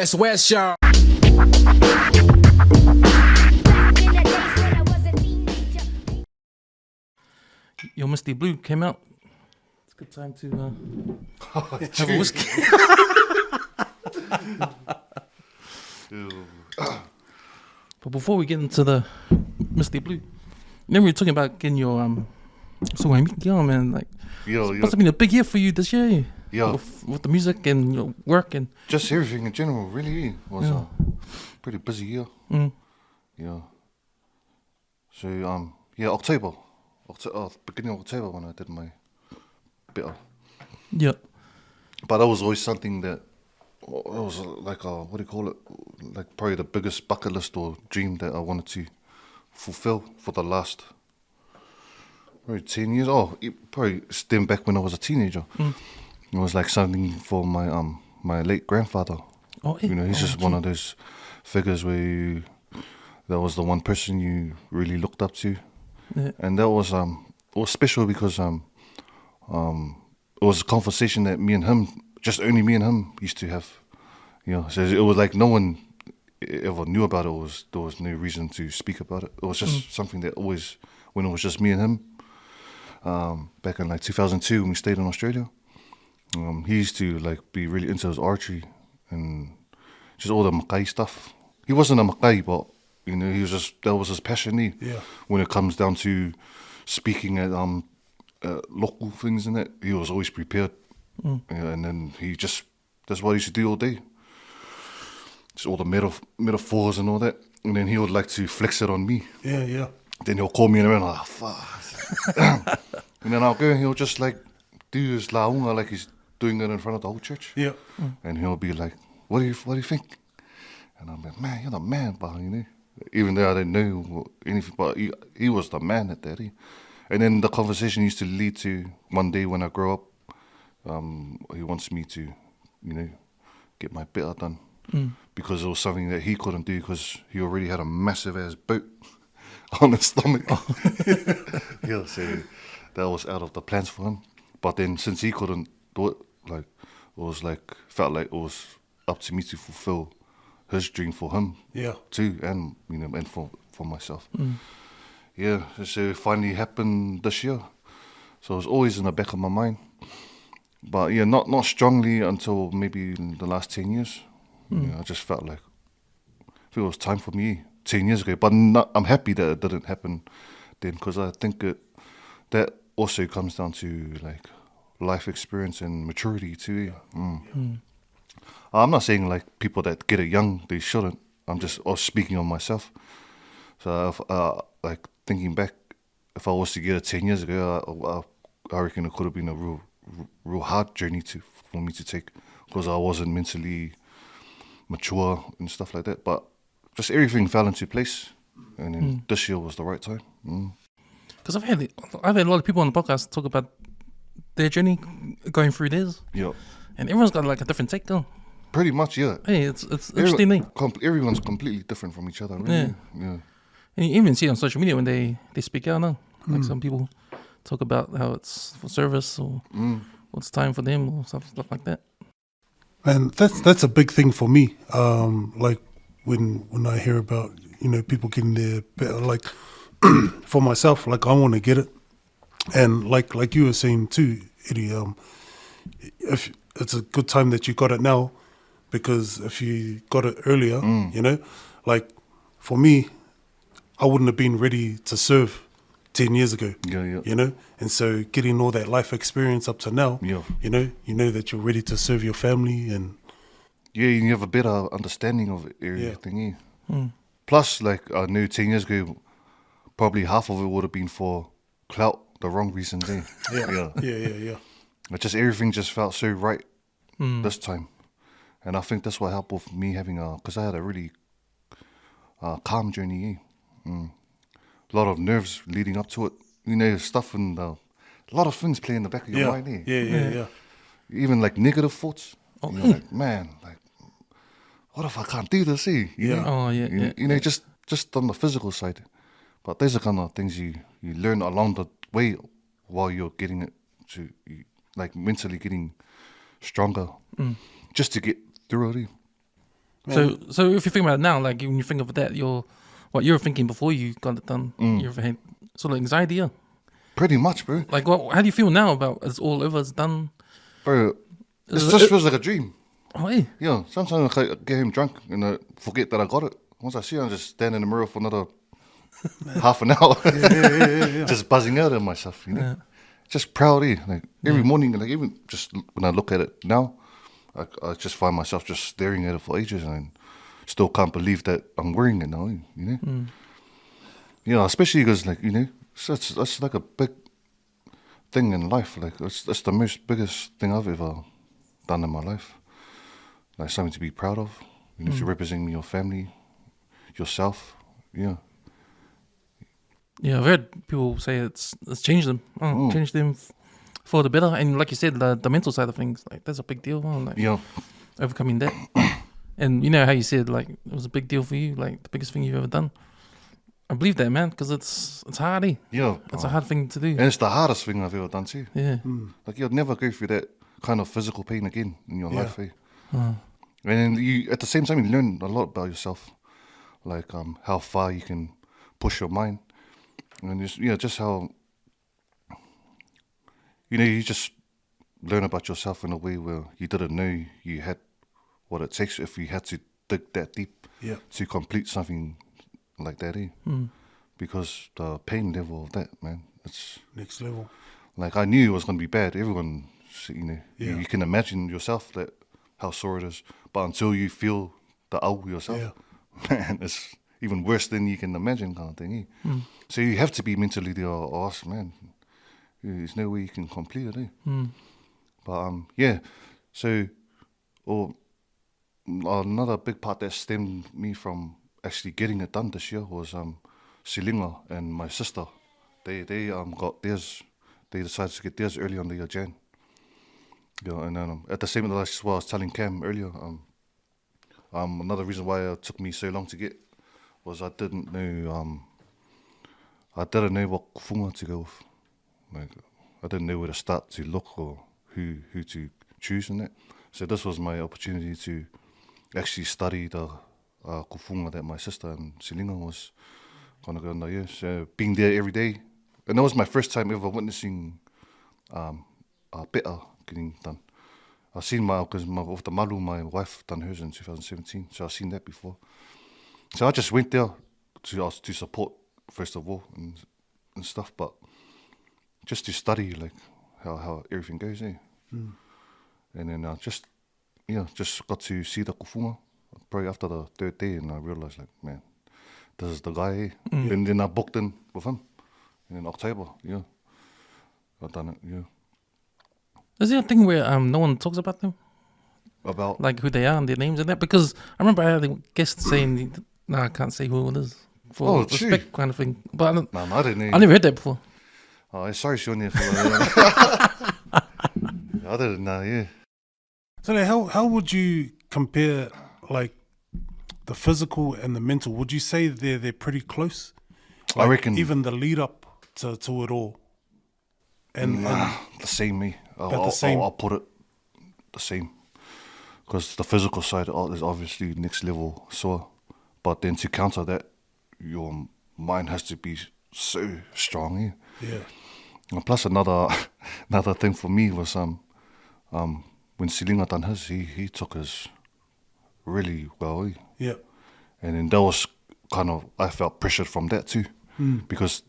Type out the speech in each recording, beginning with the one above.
West, y'all. Your Misty Blue came out. It's a good time to have a whiskey. But before we get into the Misty Blue, then we were talking about getting your song, man. Like, it's supposed to be a big year for you this year. Yeah, with the music and your work and just everything in general. Really was a pretty busy year. Yeah. So October, beginning of October when I did my bitter. Yeah. But that was always something that it was like what do you call it? Like probably the biggest bucket list or dream that I wanted to fulfill for the last probably 10 years. It probably stemmed back when I was a teenager. It was like something for my my late grandfather. Oh, yeah. You know, he's just one of those figures where that was the one person you really looked up to. Yeah. And that was it was special because it was a conversation that me and him, just only me and him, used to have. You know, so it was like no one ever knew about it. There was no reason to speak about it. It was just something that always, when it was just me and him, back in like 2002 when we stayed in Australia, he used to like be really into his artistry and just all the Makai stuff. He wasn't a Makai, but you know, that was his passion. When it comes down to speaking at local things and that, he was always prepared. And then that's what he used to do all day. Just all the metaphors and all that. And then he would like to flex it on me. Yeah. Then he'll call me and I'm like, fuck. And then I'll go and he'll just like do his launga like he's doing it in front of the whole church. Yeah. And he'll be like, what do you think? And I'm like, man, you're the man, bah, you know. Even though I didn't know anything, but he was the man at that. And then the conversation used to lead to one day when I grow up, he wants me to, you know, get my bitter done. Because it was something that he couldn't do because he already had a massive ass boat on his stomach. Yeah, so that was out of the plans for him. But then since he couldn't do it, like it was like felt like it was up to me to fulfill his dream for him. Yeah. Too, and you know, and for myself. Yeah, so it finally happened this year. So it was always in the back of my mind. But yeah, not strongly until maybe in the last 10 years. Yeah, I just felt like it was time for me 10 years ago. But I'm happy that it didn't happen then, because I think that also comes down to like life experience and maturity too. I'm not saying like people that get it young, they shouldn't. I'm just speaking on myself. So if, like thinking back, if I was to get it 10 years ago, I reckon it could have been a real hard journey for me to take, because I wasn't mentally mature and stuff like that. But just everything fell into place, and then this year was the right time. Because I've had a lot of people on the podcast talk about their journey going through theirs. Yeah. And everyone's got like a different take though. Pretty much, yeah. Hey, it's interesting. Everyone's completely different from each other, really. Yeah. And you even see it on social media when they speak out now. Like some people talk about how it's for service or what's time for them or stuff like that. And that's a big thing for me. Like when I hear about, you know, people getting their better, like for myself, like I want to get it. And like you were saying too, Eddie, if it's a good time that you got it now, because if you got it earlier, you know, like for me, I wouldn't have been ready to serve 10 years ago. Yeah. You know, and so getting all that life experience up to now, you know that you're ready to serve your family, and you have a better understanding of everything. Plus, like I knew 10 years ago, probably half of it would have been for clout, the wrong reasons. Yeah. But just everything just felt so right this time, and I think that's what helped with me having because I had a really calm journey. A lot of nerves leading up to it, you know, stuff, and a lot of things play in the back of your mind. Yeah. Even like negative thoughts. You know, like, man, like, what if I can't do this? You know? You know, just on the physical side. But those are kind of things you learn along the way while you're getting it to, like, mentally getting stronger, just to get through it. So if you think about it now, like when you think of that, what you were thinking before you got it done, you ever had sort of anxiety, yeah? Pretty much, bro. Like, how do you feel now about it's all over, it's done? Bro, it just feels like a dream. Oh, yeah. Yeah, sometimes I get him drunk and I forget that I got it. Once I see it, I just stand in the mirror for another half an hour. Just buzzing out at myself, you know. Yeah. Just proud, eh? Like every morning, like even just when I look at it now, I just find myself just staring at it for ages and still can't believe that I'm wearing it now, you know. Yeah, especially because like, you know, that's like a big thing in life. Like that's the most biggest thing I've ever done in my life. Like something to be proud of. You know, if you're representing your family, yourself, yeah. Yeah, I've heard people say it's changed them. Changed them for the better. And like you said, the mental side of things, like that's a big deal. Like overcoming that. And you know how you said like it was a big deal for you, like the biggest thing you've ever done. I believe that, man, because it's hard, eh? Yeah. It's a hard thing to do. And it's the hardest thing I've ever done too. Yeah. Like you'll never go through that kind of physical pain again in your life, eh? And then you, at the same time, you learn a lot about yourself. Like how far you can push your mind. And just how, you know, you just learn about yourself in a way where you didn't know you had what it takes if you had to dig that deep to complete something like that, eh? Because the pain level of that, man, it's next level. Like I knew it was going to be bad. Everyone, you know, you can imagine yourself that how sore it is, but until you feel the au yourself, man, it's even worse than you can imagine, kind of thing. Eh? So you have to be mentally there, or else, man, there's no way you can complete it. Eh? But so another big part that stemmed me from actually getting it done this year was Silinga and my sister. They got theirs. They decided to get theirs early on the year, Jan. Yeah, and at the same time, that's what I was telling Cam earlier. Another reason why it took me so long to get was I didn't know what kufunga to go with. Like I didn't know where to start to look or who to choose in that. So this was my opportunity to actually study the kufunga that my sister and Silinga was going to go on the year. So being there every day, and that was my first time ever witnessing a peta getting done. I've seen with the malu, my wife done hers in 2017, so I've seen that before. So I just went there to support first of all and stuff, but just to study like how everything goes, eh? And then just got to see the kufunga probably after the third day, and I realized like, man, this is the guy, eh? And then I booked in with him in October. Yeah, I've done it. Yeah. Is there a thing where no one talks about them? About like who they are and their names and that? Because I remember I had a guest saying, "No, I can't say who it is for respect kind of thing." But I didn't know. I never heard that before. Oh, sorry, Sean, for that. I didn't know. Yeah. So then how would you compare like the physical and the mental? Would you say they're pretty close? Like, I reckon even the lead up to it all. And the same, me. I'll put it the same, because the physical side is obviously next level sore, but then to counter that, your mind has to be so strong. Eh? Yeah. And plus another thing for me was when Silinga done his, he took his really well. Eh? Yeah. And then that was kind of, I felt pressured from that too, because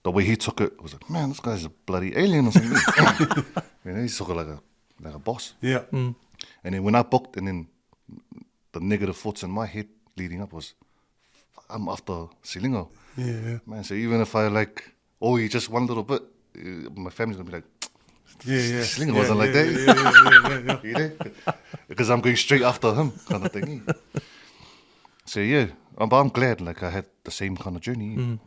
the way he took it was like, man, this guy's a bloody alien or something. You know, he took it like a boss. Yeah. And then when I booked, and then the negative thoughts in my head leading up was, I'm after Silinga. Yeah. Man, so even if I just one little bit, my family's gonna be like, yeah. Silinga wasn't like that. Yeah. You know? Because I'm going straight after him, kind of thing. So yeah, but I'm glad I had the same kind of journey.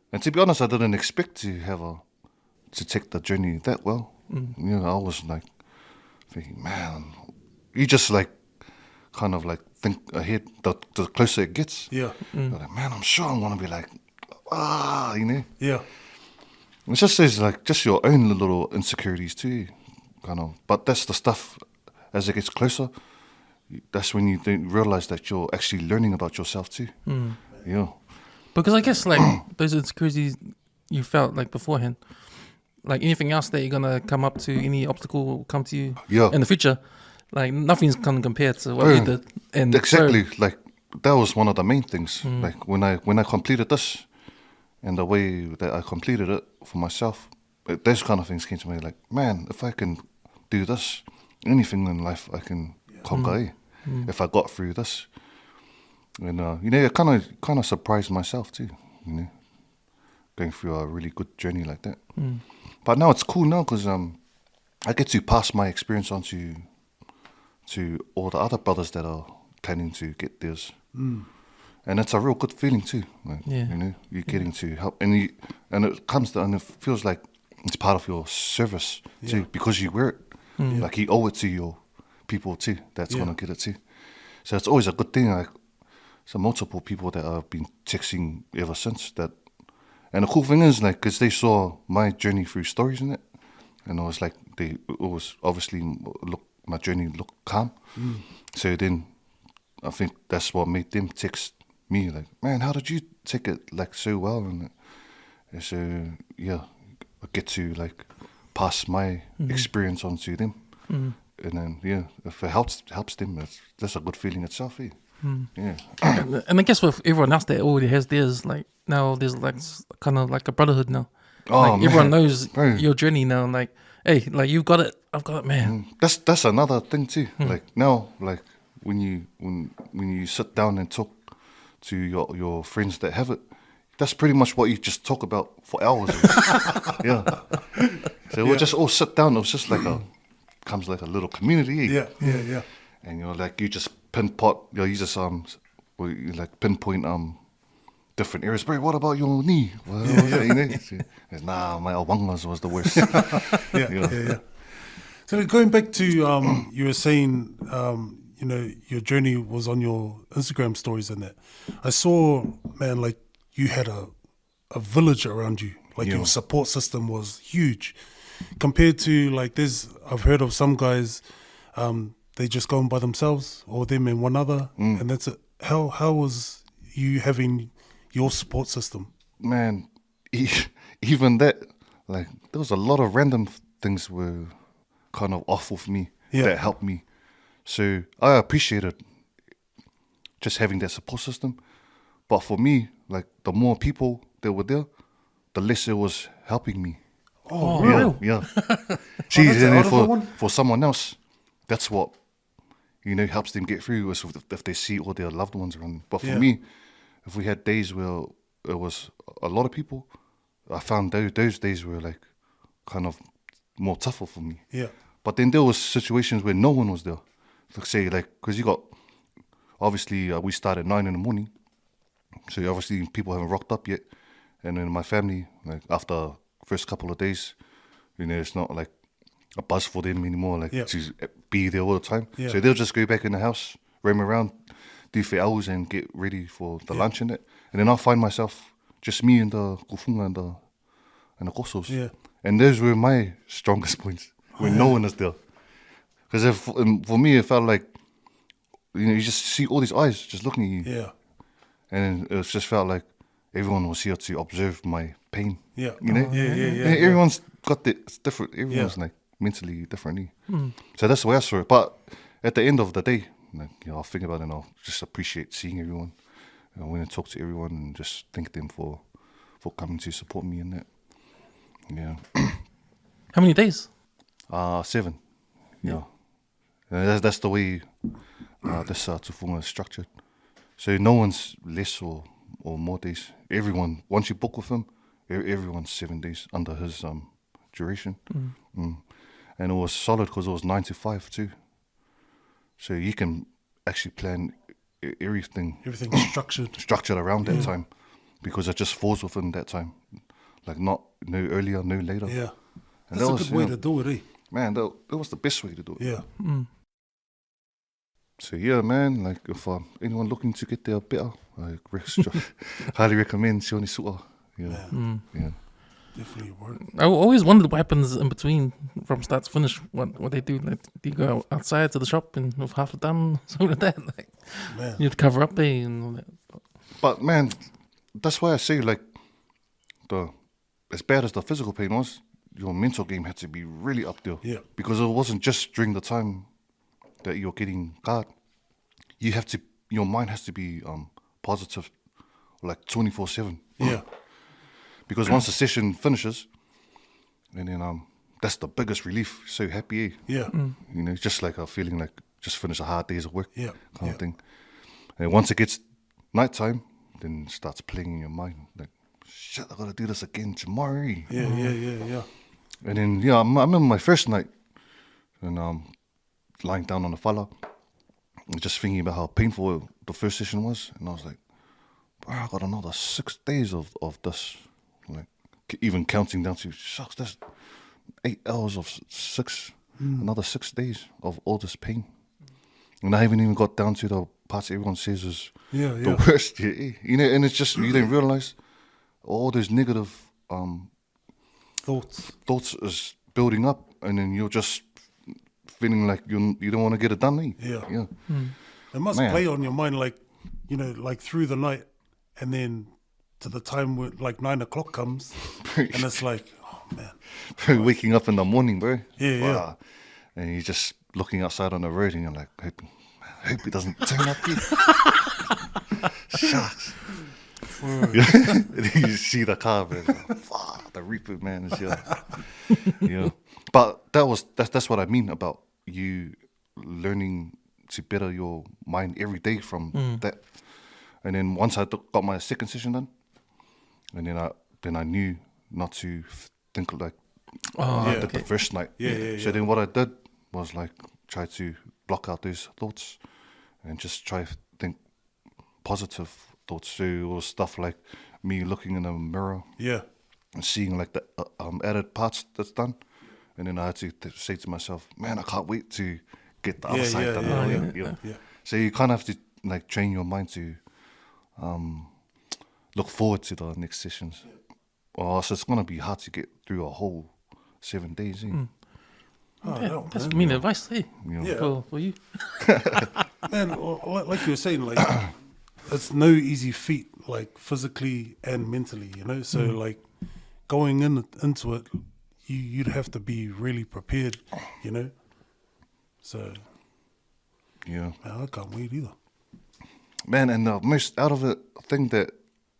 And to be honest, I didn't expect to take the journey that well. You know, I was thinking, man, you just kind of think ahead. The closer it gets, yeah. Like, man, I'm sure I'm gonna be you know. Yeah. It's just says just your own little insecurities too, kind of. But that's the stuff. As it gets closer, that's when you don't realize that you're actually learning about yourself too. Yeah. Because I guess like those insecurities you felt like beforehand, like anything else that you're gonna come up to, any obstacle will come to you in the future. Like nothing's gonna compare to what you did. And exactly, like that was one of the main things. Like when I completed this, and the way that I completed it for myself, those kind of things came to me. Like, man, if I can do this, anything in life I can conquer. If I got through this, and it kind of surprised myself too. Going through a really good journey like that. But now it's cool now because I get to pass my experience on to all the other brothers that are planning to get theirs. And it's a real good feeling too. Like, you're getting to help, and it feels like it's part of your service too, because you wear it. Like you owe it to your people too. That's gonna get it too. So it's always a good thing. Like, so multiple people that I've been texting ever since that. And the cool thing is, like, because they saw my journey through stories in it, and it was like it was obviously my journey looked calm. So then I think that's what made them text me, like, man, how did you take it like so well? And so I get to like pass my experience on to them, and then if it helps them, that's a good feeling itself. And I guess with everyone else that already has theirs, like now there's like kind of like a brotherhood now. Like everyone knows your journey now. Like, hey, like you've got it, I've got it, man. That's another thing too. Like now, like when you sit down and talk to your friends that have it, that's pretty much what you just talk about for hours. So we'll just all sit down. It was just like comes like a little community. And you just pinpoint. You just pinpoint different areas. Bro, what about your knee? Nah, my awangas was the worst. So going back to you were saying your journey was on your Instagram stories and that. I saw, man, like you had a village around you. Like your support system was huge compared to like I've heard of some guys, they just go in by themselves or them and one other, and that's it. How was you having your support system? Man, even that, like there was a lot of random things were kind of off with me that helped me. So I appreciated just having that support system. But for me, like the more people that were there, the less it was helping me. Oh, real? Yeah. See, for someone else, that's what helps them get through is if they see all their loved ones around. But for me, if we had days where it was a lot of people, I found those days were like kind of more tougher for me. Yeah. But then there was situations where no one was there. Like say, like, because you got, obviously we start at 9 a.m, so obviously people haven't rocked up yet. And in my family, like after first couple of days, it's not like a buzz for them anymore, like to be there all the time. Yeah. So they'll just go back in the house, roam around, do for hours and get ready for the lunch and it. And then I'll find myself, just me and the kufunga and the kosos. Yeah. And those were my strongest points, when no one is there. Because for me, it felt like, you just see all these eyes just looking at you. Yeah. And it just felt like everyone was here to observe my pain. Yeah. Everyone's got it's different. Everyone's like mentally differently. So that's the way I saw it. But at the end of the day, like, I'll think about it and I'll just appreciate seeing everyone. I want to talk to everyone and just thank them for coming to support me in that. Yeah. How many days? 7. Yeah. And that's the way this tufunga is structured. So no one's less or more days. Everyone, once you book with him, everyone's 7 days under his duration. And it was solid because it was 9 to 5 too. So you can actually plan everything. Everything's structured around that time, because it just falls within that time. Like no earlier, no later. Yeah. And that's a good way to do it, eh? Man, that was the best way to do it. Yeah. So yeah, man, like if anyone looking to get there better, I highly recommend Sione Su'a. Yeah. Definitely work. I always wondered what happens in between from start to finish. What they do? Like, do you go outside to the shop and with half a done, something like that? Like, Man. you have to cover up and all that. But man, that's why I say like as bad as the physical pain was, your mental game had to be really up there. Yeah. Because it wasn't just during the time that you're getting card. Your mind has to be positive, like 24/7. Yeah. Because once the session finishes, and then that's the biggest relief. So happy, eh? Yeah. You know, just like a feeling like just finish a hard day's of work, Yeah. kind of thing. And once it gets nighttime, then it starts playing in your mind like, shit, I gotta do this again tomorrow. Yeah. And then I remember my first night, and lying down on the falla, and just thinking about how painful the first session was, and I was like, bro, I got another 6 days of this, like even counting down to shucks, that's 8 hours of 6, another 6 days of all this pain, and I haven't even got down to the parts everyone says is the worst, you know, and it's just you don't realize all those negative thoughts is building up, and then you're just feeling like you don't want to get it done, eh? Yeah. It must play on your mind, like, you know, like through the night, and then to the time where like 9 o'clock comes, and it's like, oh man, waking up in the morning, bro. Yeah. And you're just looking outside on the road, and you're like, I hope he doesn't turn up here. Shucks. And you see the car, man. Like, the Reaper, man, is here. Yeah. But that's what I mean about you learning to better your mind every day from that. And then once I got my second session done, and then I knew not to think like I did the first night. So then what I did was like try to block out those thoughts and just try to think positive thoughts. So it was stuff like me looking in the mirror, and seeing like the added parts that's done, and then I had to say to myself, man, I can't wait to get the other side done. So you kind of have to like train your mind to look forward to the next sessions, or else it's gonna be hard to get through a whole 7 days. That's mean advice, eh? For you. Man, like you were saying, like it's no easy feat, like physically and mentally, you know. So like going into it, you'd have to be really prepared, you know. So man, I can't wait either. Man, and the most out of it thing that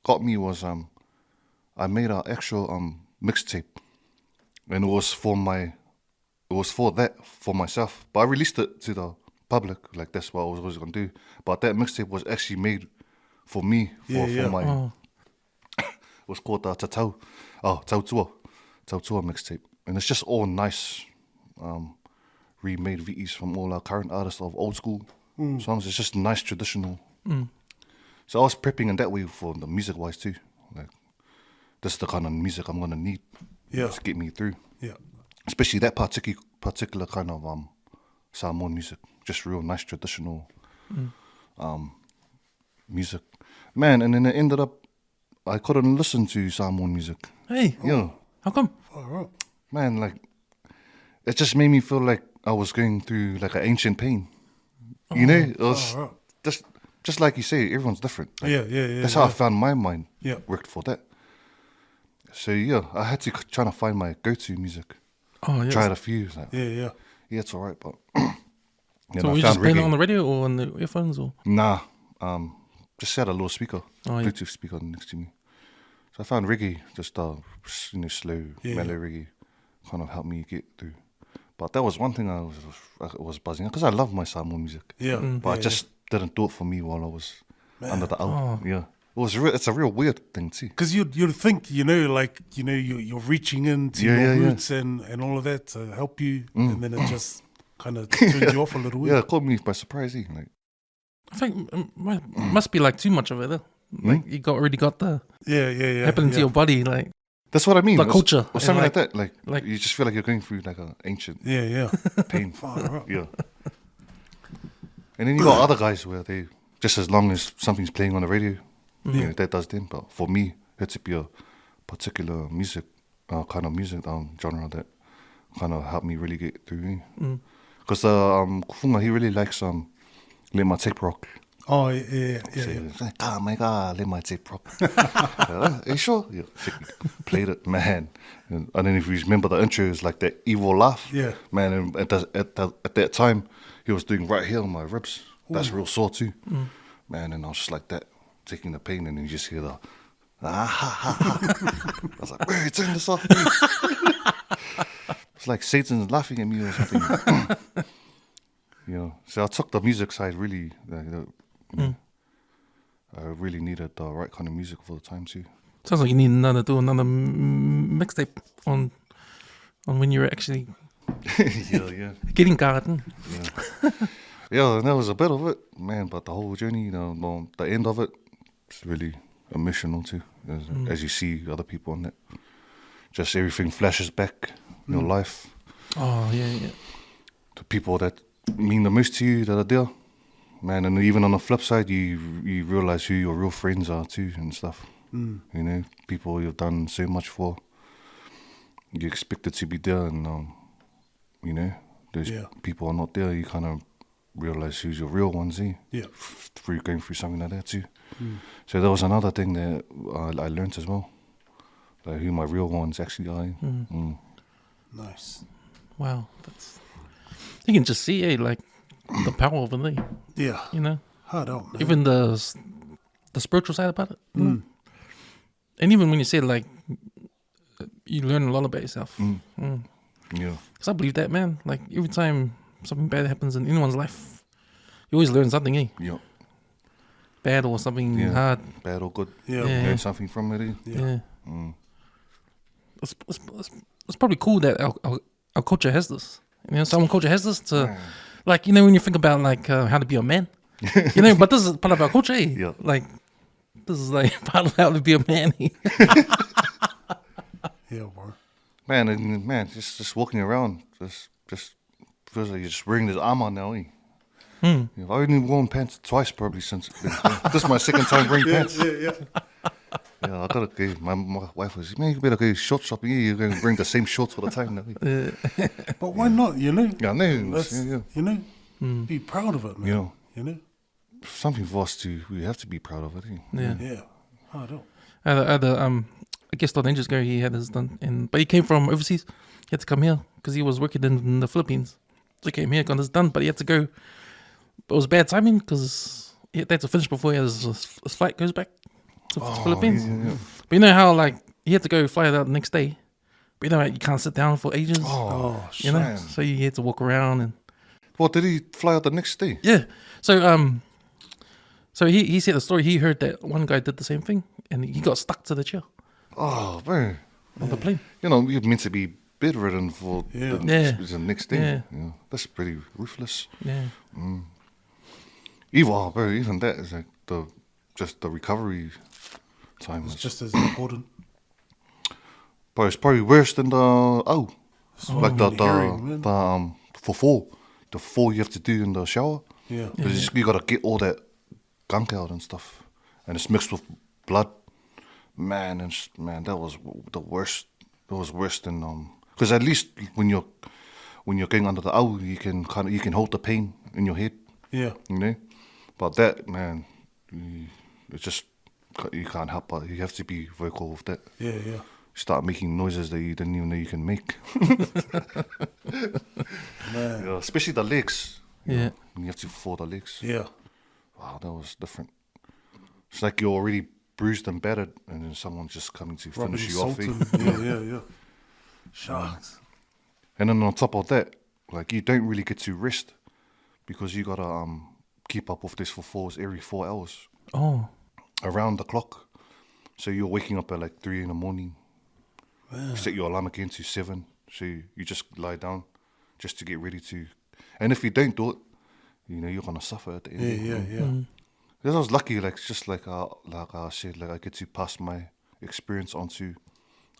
got me was I made an actual mixtape, and it was for myself. But I released it to the public, like that's what I was gonna do. But that mixtape was actually made for me, for my. It was called Tau Tuala mixtape, and it's just all nice, remade VEs from all our current artists of old school songs. It's just nice traditional. So I was prepping in that way for the music wise too. Like this is the kind of music I'm gonna need to get me through. Especially that particular kind of Samoan music, just real nice traditional music, man. And then it ended up I couldn't listen to Samoan music. Hey, how come? Man, like it just made me feel like I was going through like an ancient pain. You know, it was just like you say, everyone's different. Like, that's how I found my mind worked for that. So I had to try to find my go-to music. Tried a few. Like, it's all right, but so were you just playing it on the radio or on the earphones or? Nah, just had a little speaker, Bluetooth speaker next to me. So I found reggae, just slow, mellow reggae, kind of helped me get through. But that was one thing I was buzzing because I love my Samoan music. But I just didn't do it for me while I was under the album. It's a real weird thing too. Because you'd think, like, you're reaching into your roots and all of that to help you, and then it just kind of turns you off a little bit. Yeah, it caught me by surprise. Like, I think it must be like too much of it. Though. Like you already got the happening to your body, like that's what I mean. The culture or something like that. Like you just feel like you're going through like an ancient pain. And then you got other guys where they just as long as something's playing on the radio, that does them. But for me, it had to be a particular music kind of music genre that kind of helped me really get through. Because Kufunga, he really likes Let My Tape Rock. Oh, yeah. Oh my God, Let My Tape Rock. Are you sure? Yeah, played it, man. And then if you remember the intro, it's like that evil laugh. Yeah. Man, and at that time, he was doing right here on my ribs. That's real sore too. Man, and I was just like that, taking the pain, and then you just hear the, I was like, wait, turn this off. It's like Satan's laughing at me or something. So I took the music side really, I really needed the right kind of music for the time too. Sounds like you need another mixtape on when you're actually getting garden. Yeah, and that was a bit of it, man. But the whole journey, the end of it, it's really emotional too. As you see other people on it, just everything flashes back in your life. Oh yeah. The people that mean the most to you that are there, man. And even on the flip side, you realize who your real friends are too and stuff. People you've done so much for. You expected to be there, and those people are not there. You kind of realize who's your real ones, through going through something like that too. So that was another thing that I learned as well, like who my real ones actually are. Nice. Wow, you can just see like the power of it. Yeah. Hard out, man. Even the spiritual side about it. And even when you say like you learn a lot about yourself. Yeah. Because I believe that, man. Like every time something bad happens in anyone's life, you always learn something, Yeah. Bad or something hard. Bad or good. Yeah. Learn something from it. Yeah. It's probably cool that our culture has this. Some culture has this to, like, when you think about like how to be a man, but this is part of our culture, Yeah. Like, this is like part of how to be a man. Yeah, bro. Man, just walking around, just feels like you're just wearing this armor now, I've only worn pants twice probably since. This is my second time wearing pants. Yeah. Yeah, I gotta go. My wife was, man, you better go short shopping. You're going to bring the same shorts all the time now. But why not, Yeah, I know. Yeah. Be proud of it, man. Yeah. Something for us we have to be proud of it. Yeah. Hard out. I guess the ninjas guy, he had his done, but he came from overseas. He had to come here because he was working in the Philippines. So he came here, got this done, but he had to go. But it was bad timing because he had to finish before his flight goes back to the Philippines. Yeah. But you know how like he had to go fly out the next day. But you can't sit down for ages. Oh, So you had to walk around and. What, did he fly out the next day? Yeah. So he said the story. He heard that one guy did the same thing and he got stuck to the chair. Oh, man. On the plane. You're meant to be bedridden for the next day. Yeah. That's pretty ruthless. Yeah. Even that is like the recovery time. It's just as important. But it's probably worse than the the four you have to do in the shower. Yeah. Because you gotta get all that gunk out and stuff, and it's mixed with blood. Man, that was the worst. It was worse than because at least when you're going under the owl, you can hold the pain in your head. Yeah. But that, man, it's just you can't help but you have to be vocal with that. Yeah. Start making noises that you didn't even know you can make. Man. Yeah, especially the legs. Yeah. When you have to fold the legs. Yeah. Wow, that was different. It's like you're already bruised and battered, and then someone's just coming to finish you off. Yeah. Sharks. And then on top of that, like you don't really get to rest because you gotta keep up with this for every 4 hours. Oh. Around the clock. So you're waking up at like 3 in the morning. Man. You set your alarm again to 7. So you just lie down just to get ready to. And if you don't do it, you're gonna suffer at the end. Yeah. Because I was lucky, like I said, like I get to pass my experience on to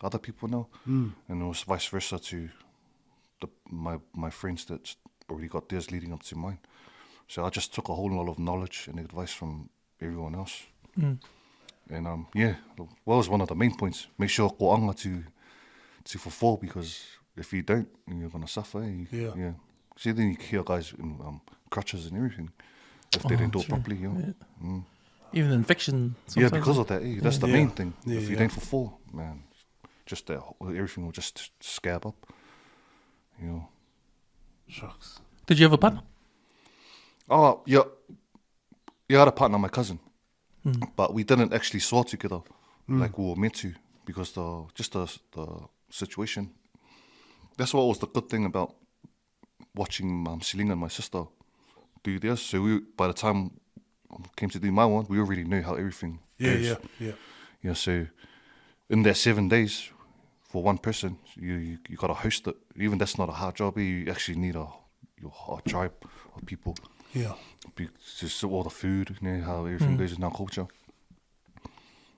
other people now, and it was vice versa to my friends that already got theirs leading up to mine. So I just took a whole lot of knowledge and advice from everyone else. And well, was one of the main points. Make sure ko'anga to fulfill, because if you don't, you're gonna suffer. Yeah. See, then you hear guys in crutches and everything if they don't do it properly. Yeah. Even infection. Yeah, because of that. That's the main thing. If you don't fulfill, man, just that everything will just scab up. Shucks. Did you have a partner? Oh, yeah. Yeah, I had a partner, my cousin. But we didn't actually soar together like we were meant to, because the situation. That's what was the good thing about watching Selinga and my sister do theirs. So by the time I came to do my one, we already knew how everything goes. Yeah, so in that 7 days, for one person, you got to host it. Even that's not a hard job. You actually need a tribe of people. Yeah. Just all the food, how everything goes in our culture.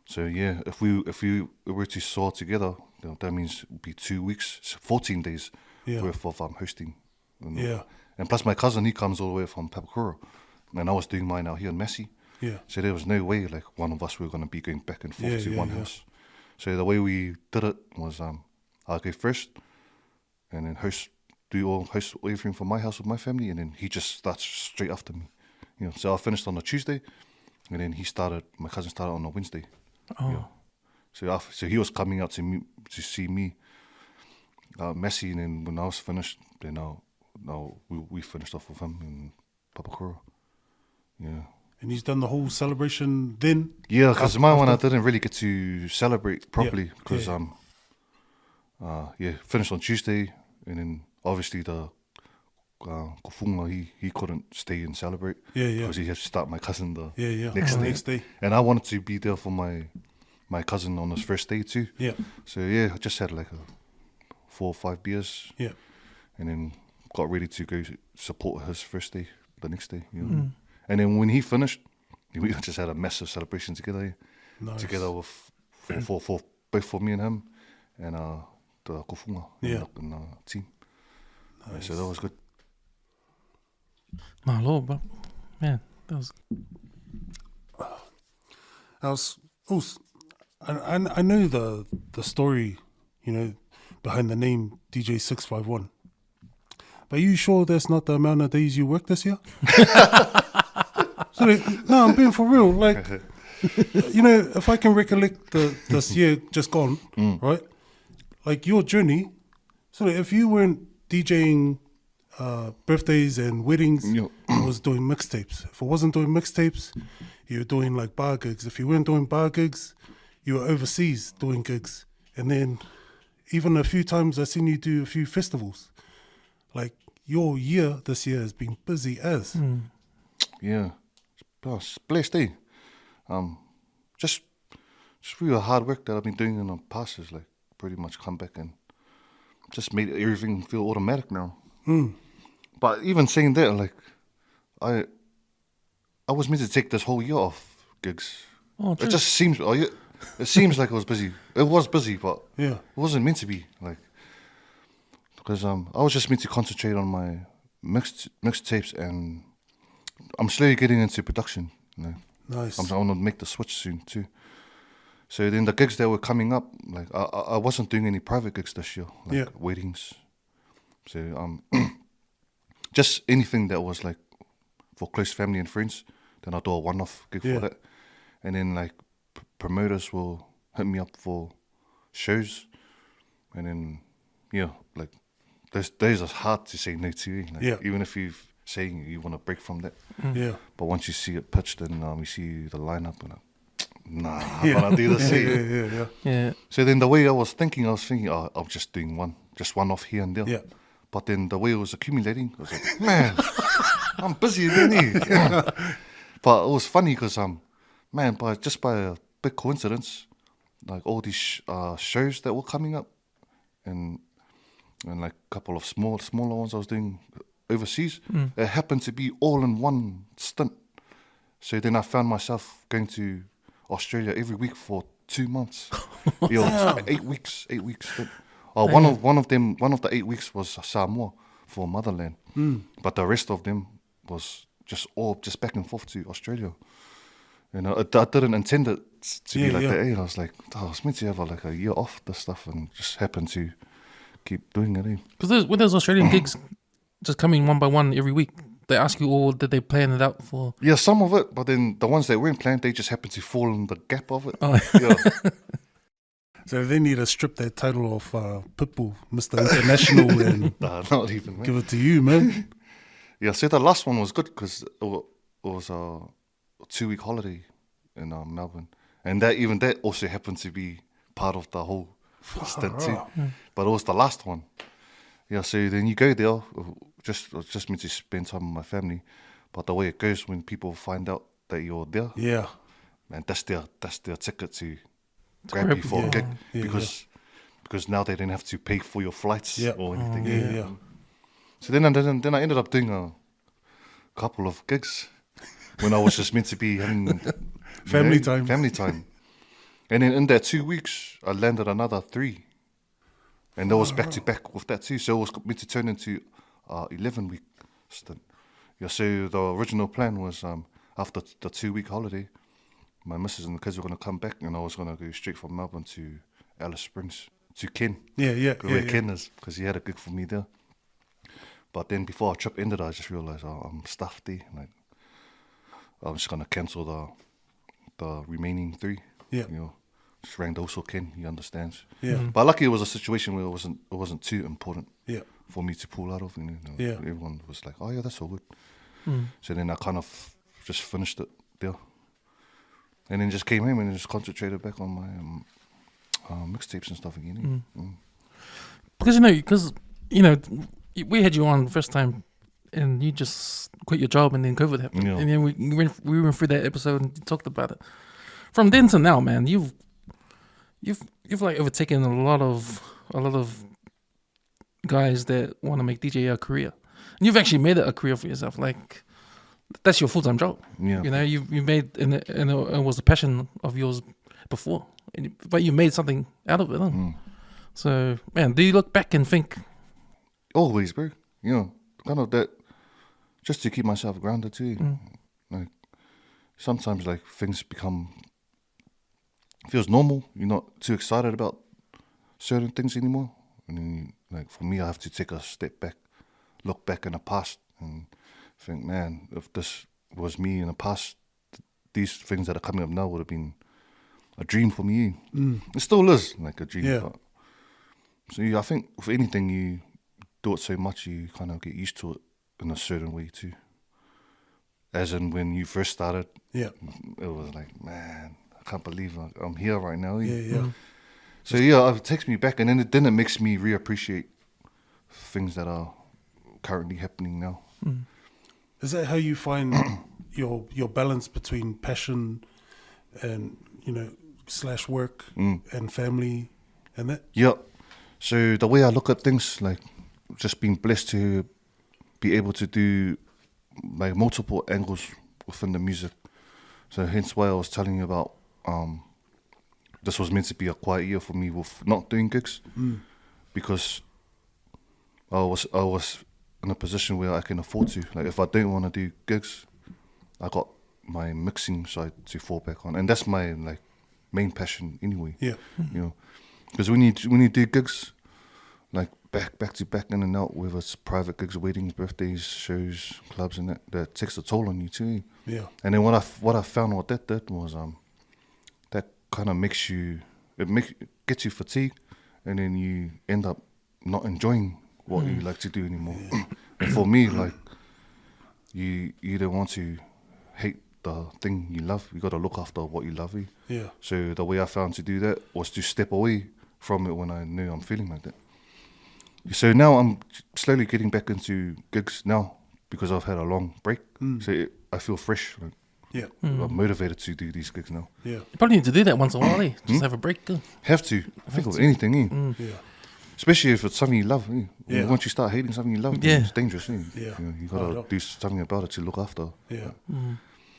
So yeah, if we were to soar together, that means it would be 2 weeks, 14 days worth of hosting. And plus my cousin, he comes all the way from Papakura, and I was doing mine out here in Massey. Yeah. So there was no way like one of us were going to be going back and forth to one house. So the way we did it was I'll go first, and then host everything from my house with my family, and then he just starts straight after me. So I finished on a Tuesday, and then my cousin started on a Wednesday. Oh. So he was coming out to see me, Massey, and then when I was finished, then we finished off with him in Papakura. Yeah. And he's done the whole celebration then? Yeah, because my one I didn't really get to celebrate properly because finished on Tuesday, and then obviously the Kofunga, he couldn't stay and celebrate because he had to start my cousin the next day. And I wanted to be there for my cousin on his first day too. Yeah. So I just had like 4 or 5 beers. Yeah. And then got ready to go support his first day the next day. And then when he finished, we just had a massive celebration together. Nice. Together with for both for me and him, and the Kofunga and the team. Nice. So that was good. My lord, bro. Man, that was. I know the story, behind the name DJ 651. But are you sure that's not the amount of days you worked this year? No, I'm being for real. Like, if I can recollect this year just gone, right? Like your journey. So if you weren't DJing birthdays and weddings, I was doing mixtapes. If I wasn't doing mixtapes, you were doing like bar gigs. If you weren't doing bar gigs, you were overseas doing gigs. And then even a few times I've seen you do a few festivals. Like your year this year has been busy as. Yeah. It's blessed, eh? Just real hard work that I've been doing in the past is like pretty much come back and just made everything feel automatic now. But even saying that, like I was meant to take this whole year off gigs. Oh, it just seems it seems like it was busy. It was busy, but it wasn't meant to be. Like because I was just meant to concentrate on my mixtapes, and I'm slowly getting into production. Nice. I want to make the switch soon too. So then the gigs that were coming up, like I wasn't doing any private gigs this year, like weddings. So just anything that was like for close family and friends, then I'll do a one-off gig for that. And then like promoters will hit me up for shows, and then like those are hard to say no to. Like, even if you've saying you want to break from that. But once you see it pitched and you see the lineup and I'm gonna do this. So then the way I was thinking, I'm just doing one off here and there. Yeah. But then the way it was accumulating, I was like, man, I'm busy, really. But it was funny because by a big coincidence, like all these shows that were coming up, and like a couple of smaller ones I was doing overseas, it happened to be all in one stint. So then I found myself going to Australia every week for 2 months. 8 weeks. One of the 8 weeks was Samoa for motherland, but the rest of them was just back and forth to Australia. You know, I didn't intend it to be like that. I was like, I was meant to have like a year off this stuff, and just happened to keep doing it. Because when there's Australian gigs just coming one by one every week, they ask you, or did they plan it out for? Yeah, some of it, but then the ones that weren't planned, they just happened to fall in the gap of it. Oh. Yeah. So they need to strip that title of Pitbull, Mr. International, and Nah, not even, man. give it to you, man. Yeah, so the last one was good because it was a 2-week holiday in Melbourne, and that also happened to be part of the whole stint too. But it was the last one. Yeah, so then you go there, just meant to spend time with my family. But the way it goes when people find out that you're there, man, that's their ticket to grab you for a gig, because now they don't have to pay for your flights or anything. So then I ended up doing a couple of gigs when I was just meant to be having Family time. And then in that 2 weeks, I landed another 3. And that was back to back with that too. So it was meant to turn into 11-week stint. Yeah, so the original plan was after the 2-week holiday, my missus and the kids were going to come back, and I was going to go straight from Melbourne to Alice Springs, to Ken. Where Ken is, because he had a gig for me there. But then before our trip ended, I just realised I'm stuffed there. Like, I'm just going to cancel the remaining 3. Yeah. You know, just rang also Ken, he understands. Yeah. But luckily it was a situation where it wasn't too important for me to pull out of. You know, everyone was like, oh yeah, that's all good. So then I kind of just finished it there. And then just came home and just concentrated back on my mixtapes and stuff again. Because we had you on the first time, and you just quit your job, and then COVID happened, and then we went through that episode and talked about it. From then to now, man, you've like overtaken a lot of guys that want to make DJ a career, and you've actually made it a career for yourself. Like, that's your full-time job. Yeah. You know, you made, and it was a passion of yours before, but you made something out of it. Huh? So, man, do you look back and think? Always, bro. You know, kind of that, just to keep myself grounded too. Like, sometimes like things feels normal. You're not too excited about certain things anymore. And then, like, for me, I have to take a step back, look back in the past, and think, man, if this was me in the past, these things that are coming up now would have been a dream for me. It still is like a dream. Yeah. But, so I think with anything, you do it so much, you kind of get used to it in a certain way too. As in when you first started, it was like, man, I can't believe I'm here right now. So it takes me back, and then it makes me reappreciate things that are currently happening now. Is that how you find your balance between passion and / work and family and that? Yeah. So the way I look at things, like just being blessed to be able to do like multiple angles within the music. So hence why I was telling you about this was meant to be a quiet year for me with not doing gigs, because I was in a position where I can afford to. Like, if I don't want to do gigs, I got my mixing side to fall back on, and that's my like main passion anyway. Yeah. You know, because when you do gigs, like back to back, in and out, whether it's private gigs, weddings, birthdays, shows, clubs, and that takes a toll on you too. Yeah. And then what I found what that did was that kind of gets you fatigued, and then you end up not enjoying what you like to do anymore. And for me, like, you don't want to hate the thing you love. You got to look after what you love. Yeah. So the way I found to do that was to step away from it when I knew I'm feeling like that. So now I'm slowly getting back into gigs now because I've had a long break. So I feel fresh. Like, Yeah. I'm motivated to do these gigs now. Yeah. You probably need to do that once in a while, eh? Just have a break. Have to. I think of anything, Yeah. Especially if it's something you love. Yeah. Once you start hating something you love, it's dangerous. Yeah. You gotta do something about it to look after. Yeah.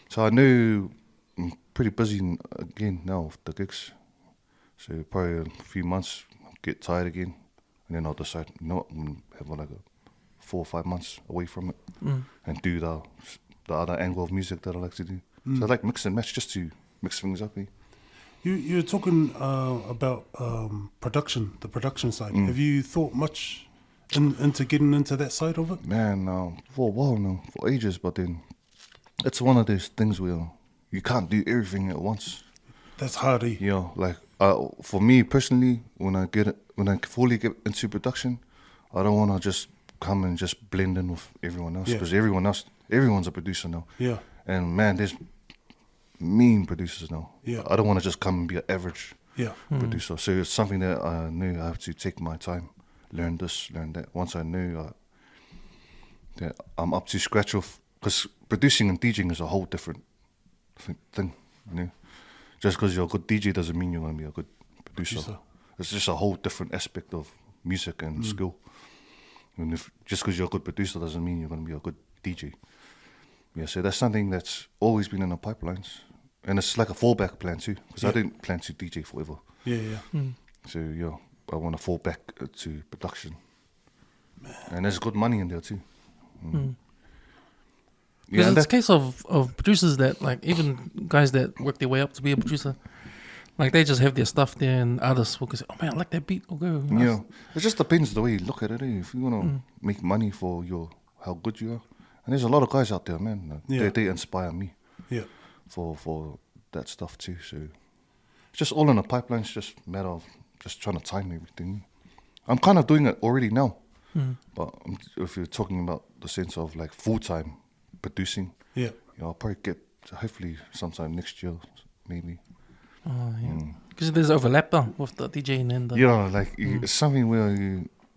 So I know I'm pretty busy again now with the gigs. So probably a few months, I'll get tired again, and then I'll decide, I'm gonna have like 4 or 5 months away from it, and do the other angle of music that I like to do. So I like mix and match just to mix things up. You were talking about production, the production side. Have you thought much into getting into that side of it? Man, for a while now, for ages, but then it's one of those things where you can't do everything at once. That's hard, eh? Yeah, like for me personally, when I fully get into production, I don't want to just come and just blend in with everyone else because everyone's a producer now. Yeah. And man, there's mean producers now. Yeah. I don't want to just come and be an average Yeah. producer. So it's something that I knew I have to take my time, learn this, learn that. Once I knew that I'm up to scratch with, because producing and DJing is a whole different thing, you know. Just because you're a good DJ doesn't mean you're going to be a good producer. It's just a whole different aspect of music and skill. And just because you're a good producer doesn't mean you're going to be a good DJ. Yeah, so that's something that's always been in the pipelines. And it's like a fallback plan too, because I didn't plan to DJ forever. Yeah. So yeah, I want to fall back to production. Man. And there's good money in there too. Because it's a case of producers that, like, even guys that work their way up to be a producer, like, they just have their stuff there, and artists will say, oh man, I like that beat, I'll go. Yeah, it just depends the way you look at it. If you want to make money for how good you are, and there's a lot of guys out there, man. They inspire me. Yeah. For that stuff too. So it's just all in the pipeline. It's just a matter of just trying to time everything. I'm kind of doing it already now, but if you're talking about the sense of like full time producing, I'll probably get hopefully sometime next year, maybe. Oh yeah, because there's overlap though with the DJing and the it's something where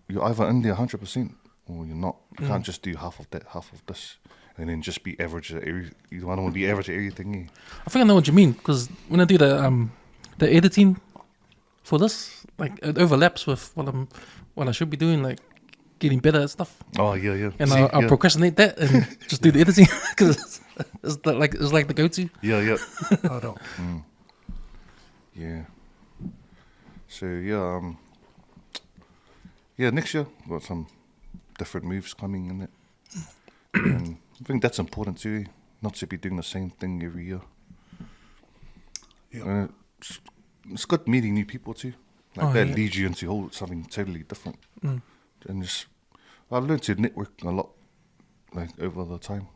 you're either in there 100% or you're not. You can't just do half of that, half of this, and then just be average at every. You don't want to be average at everything. I think I know what you mean, because when I do the editing for this, like, it overlaps with what I should be doing, like getting better at stuff. Oh yeah. And I'll procrastinate that and just do the editing because it's like the go-to. Yeah. I don't. Yeah. So next year we've got some different moves coming in it, and I think that's important too, not to be doing the same thing every year. Yeah. And it's good meeting new people too. Leads you into something totally different. And just I've learned to network a lot, like over the time.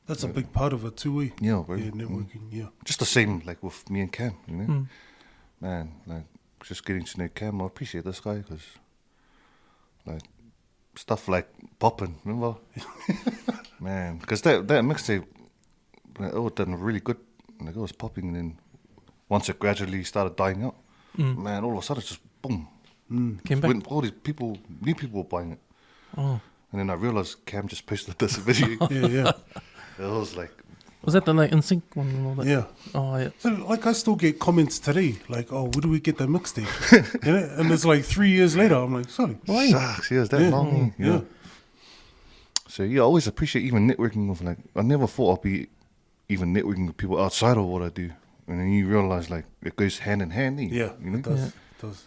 That's a big part of it too, eh? Yeah, bro. Yeah, networking. Just the same, like with me and Cam, you know. Man, like just getting to know Cam, I appreciate this guy because, like, stuff like popping, remember? Man, because that mixtape, it was done really good. Like, it was popping, and then once it gradually started dying out, man, all of a sudden, just boom, came back. All these people, new people were buying it. Oh. And then I realized Cam just posted this video. Yeah. It was like, was that the like NSYNC one and all that? Yeah. Oh yeah. So, like, I still get comments today, like, "Oh, where do we get the mixtape?" You know? And it's like 3 years later. I'm like, sorry. Shucks, it's that long. Yeah. So I always appreciate even networking with, like, I never thought I'd be even networking with people outside of what I do. And then you realize, like, it goes hand in hand. Yeah, you know? it does. Yeah. It does.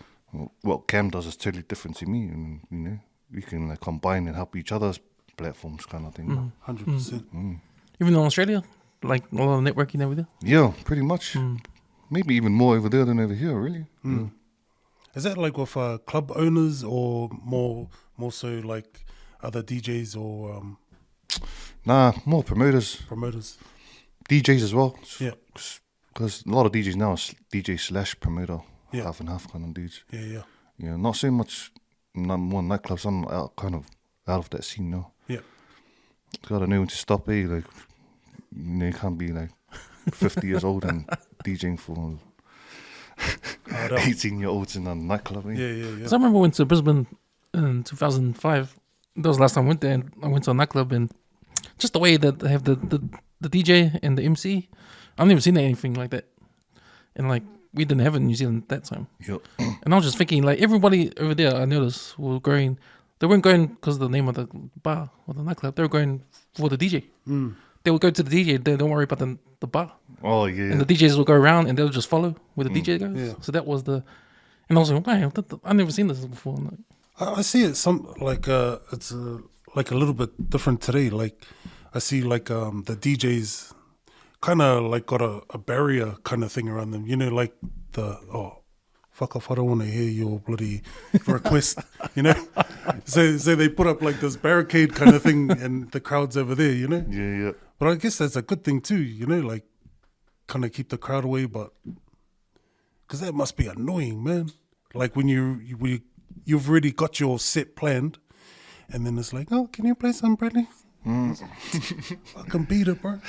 What Cam does is totally different to me, and you know, we can like combine and help each other's platforms, kind of thing. 100%. Even in Australia, like a lot of networking over there. Yeah, pretty much. Maybe even more over there than over here, really. Is that like with club owners or more so like other DJs or Nah, more promoters, DJs as well. Yeah. Because a lot of DJs now is DJ/promoter, half and half kind of dudes. Yeah. Not so much. More nightclubs. I'm kind of out of that scene now. Yeah. Gotta know when to stop. Like, you can't be like 50 years old and DJing for 18-year-olds in a nightclub. Yeah. So I remember I went to Brisbane in 2005. That was the last time I went there, and I went to a nightclub, and just the way that they have the DJ and the MC, I've never seen anything like that. And like, we didn't have it in New Zealand at that time. Yep. And I was just thinking, like, everybody over there, I noticed, were going, they weren't going because of the name of the bar or the nightclub. They were going for the DJ. They would go to the DJ. They don't worry about the bar. Oh, yeah. And the DJs will go around and they'll just follow where the DJ goes. Yeah. So that was and I was like, wow, I've never seen this before. Like, I see it it's like a little bit different today. Like, I see like the DJs kind of like got a barrier kind of thing around them. You know, like fuck off, I don't want to hear your bloody request, you know? So they put up like this barricade kind of thing and the crowd's over there, you know? Yeah. But I guess that's a good thing too, you know, like kind of keep the crowd away, but because that must be annoying, man. Like when you've already got your set planned and then it's like, oh, can you play some Bradley? Fucking beat it, bro.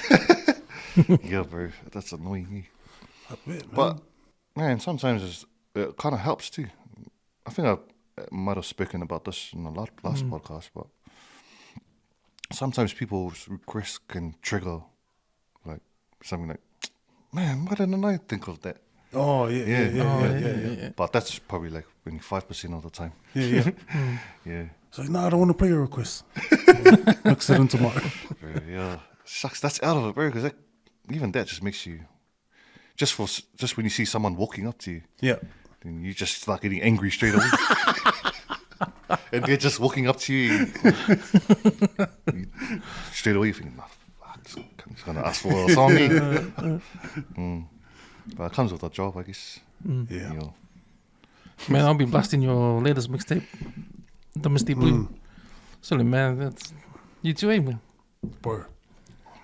Yeah, bro, that's annoying. I bet, man. But, man, sometimes it kind of helps too. I think I might have spoken about this in the last podcast, but sometimes people's requests can trigger like something like, man, why didn't I think of that? Oh, yeah. But that's probably like only 5% of the time. Yeah. Yeah. So, no, I don't want to play your request. Mix it in tomorrow. Bro, yeah. Shucks, that's out of it, bro, because even that just makes you, just when you see someone walking up to you, Yeah. then you just start getting angry straight away. And they're just walking up to you. Straight away, you think, nah, fuck, he's going to ask for a song. But it comes with the job, I guess. Yeah. You know. Man, I'll be blasting your latest mixtape, the Mixtape Blue. Sorry, man, that's you too, eh, man? Bro,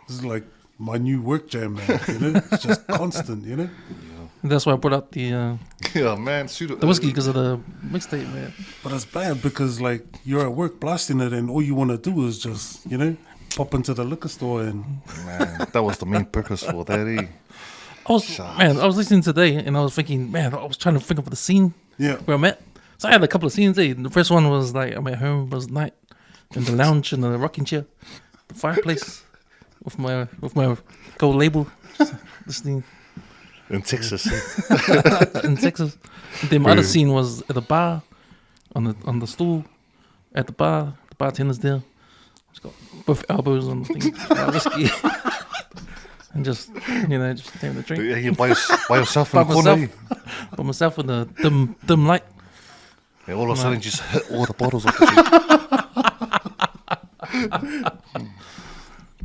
this is like my new work jam, man. You know, it's just constant. You know. That's why I put out the Yeah, man, the whiskey because of the mixtape, man. But it's bad because like you're at work blasting it, and all you want to do is just pop into the liquor store and. Man, that was the main purpose for that, eh? I was listening today and I was thinking, man, I was trying to think of the scene where I'm at. So I had a couple of scenes. The first one was like I'm at home, it was night, in the lounge in the rocking chair, the fireplace with my gold label, just listening. In Texas. In Texas. And then my other scene was at the bar, on the stool, at the bar. The bartender's there. Just got both elbows on the thing, whiskey. And just taking the drink. Yeah, you by yourself in the corner. By myself with the dim light. Yeah, all of a sudden just hit all the bottles off the table.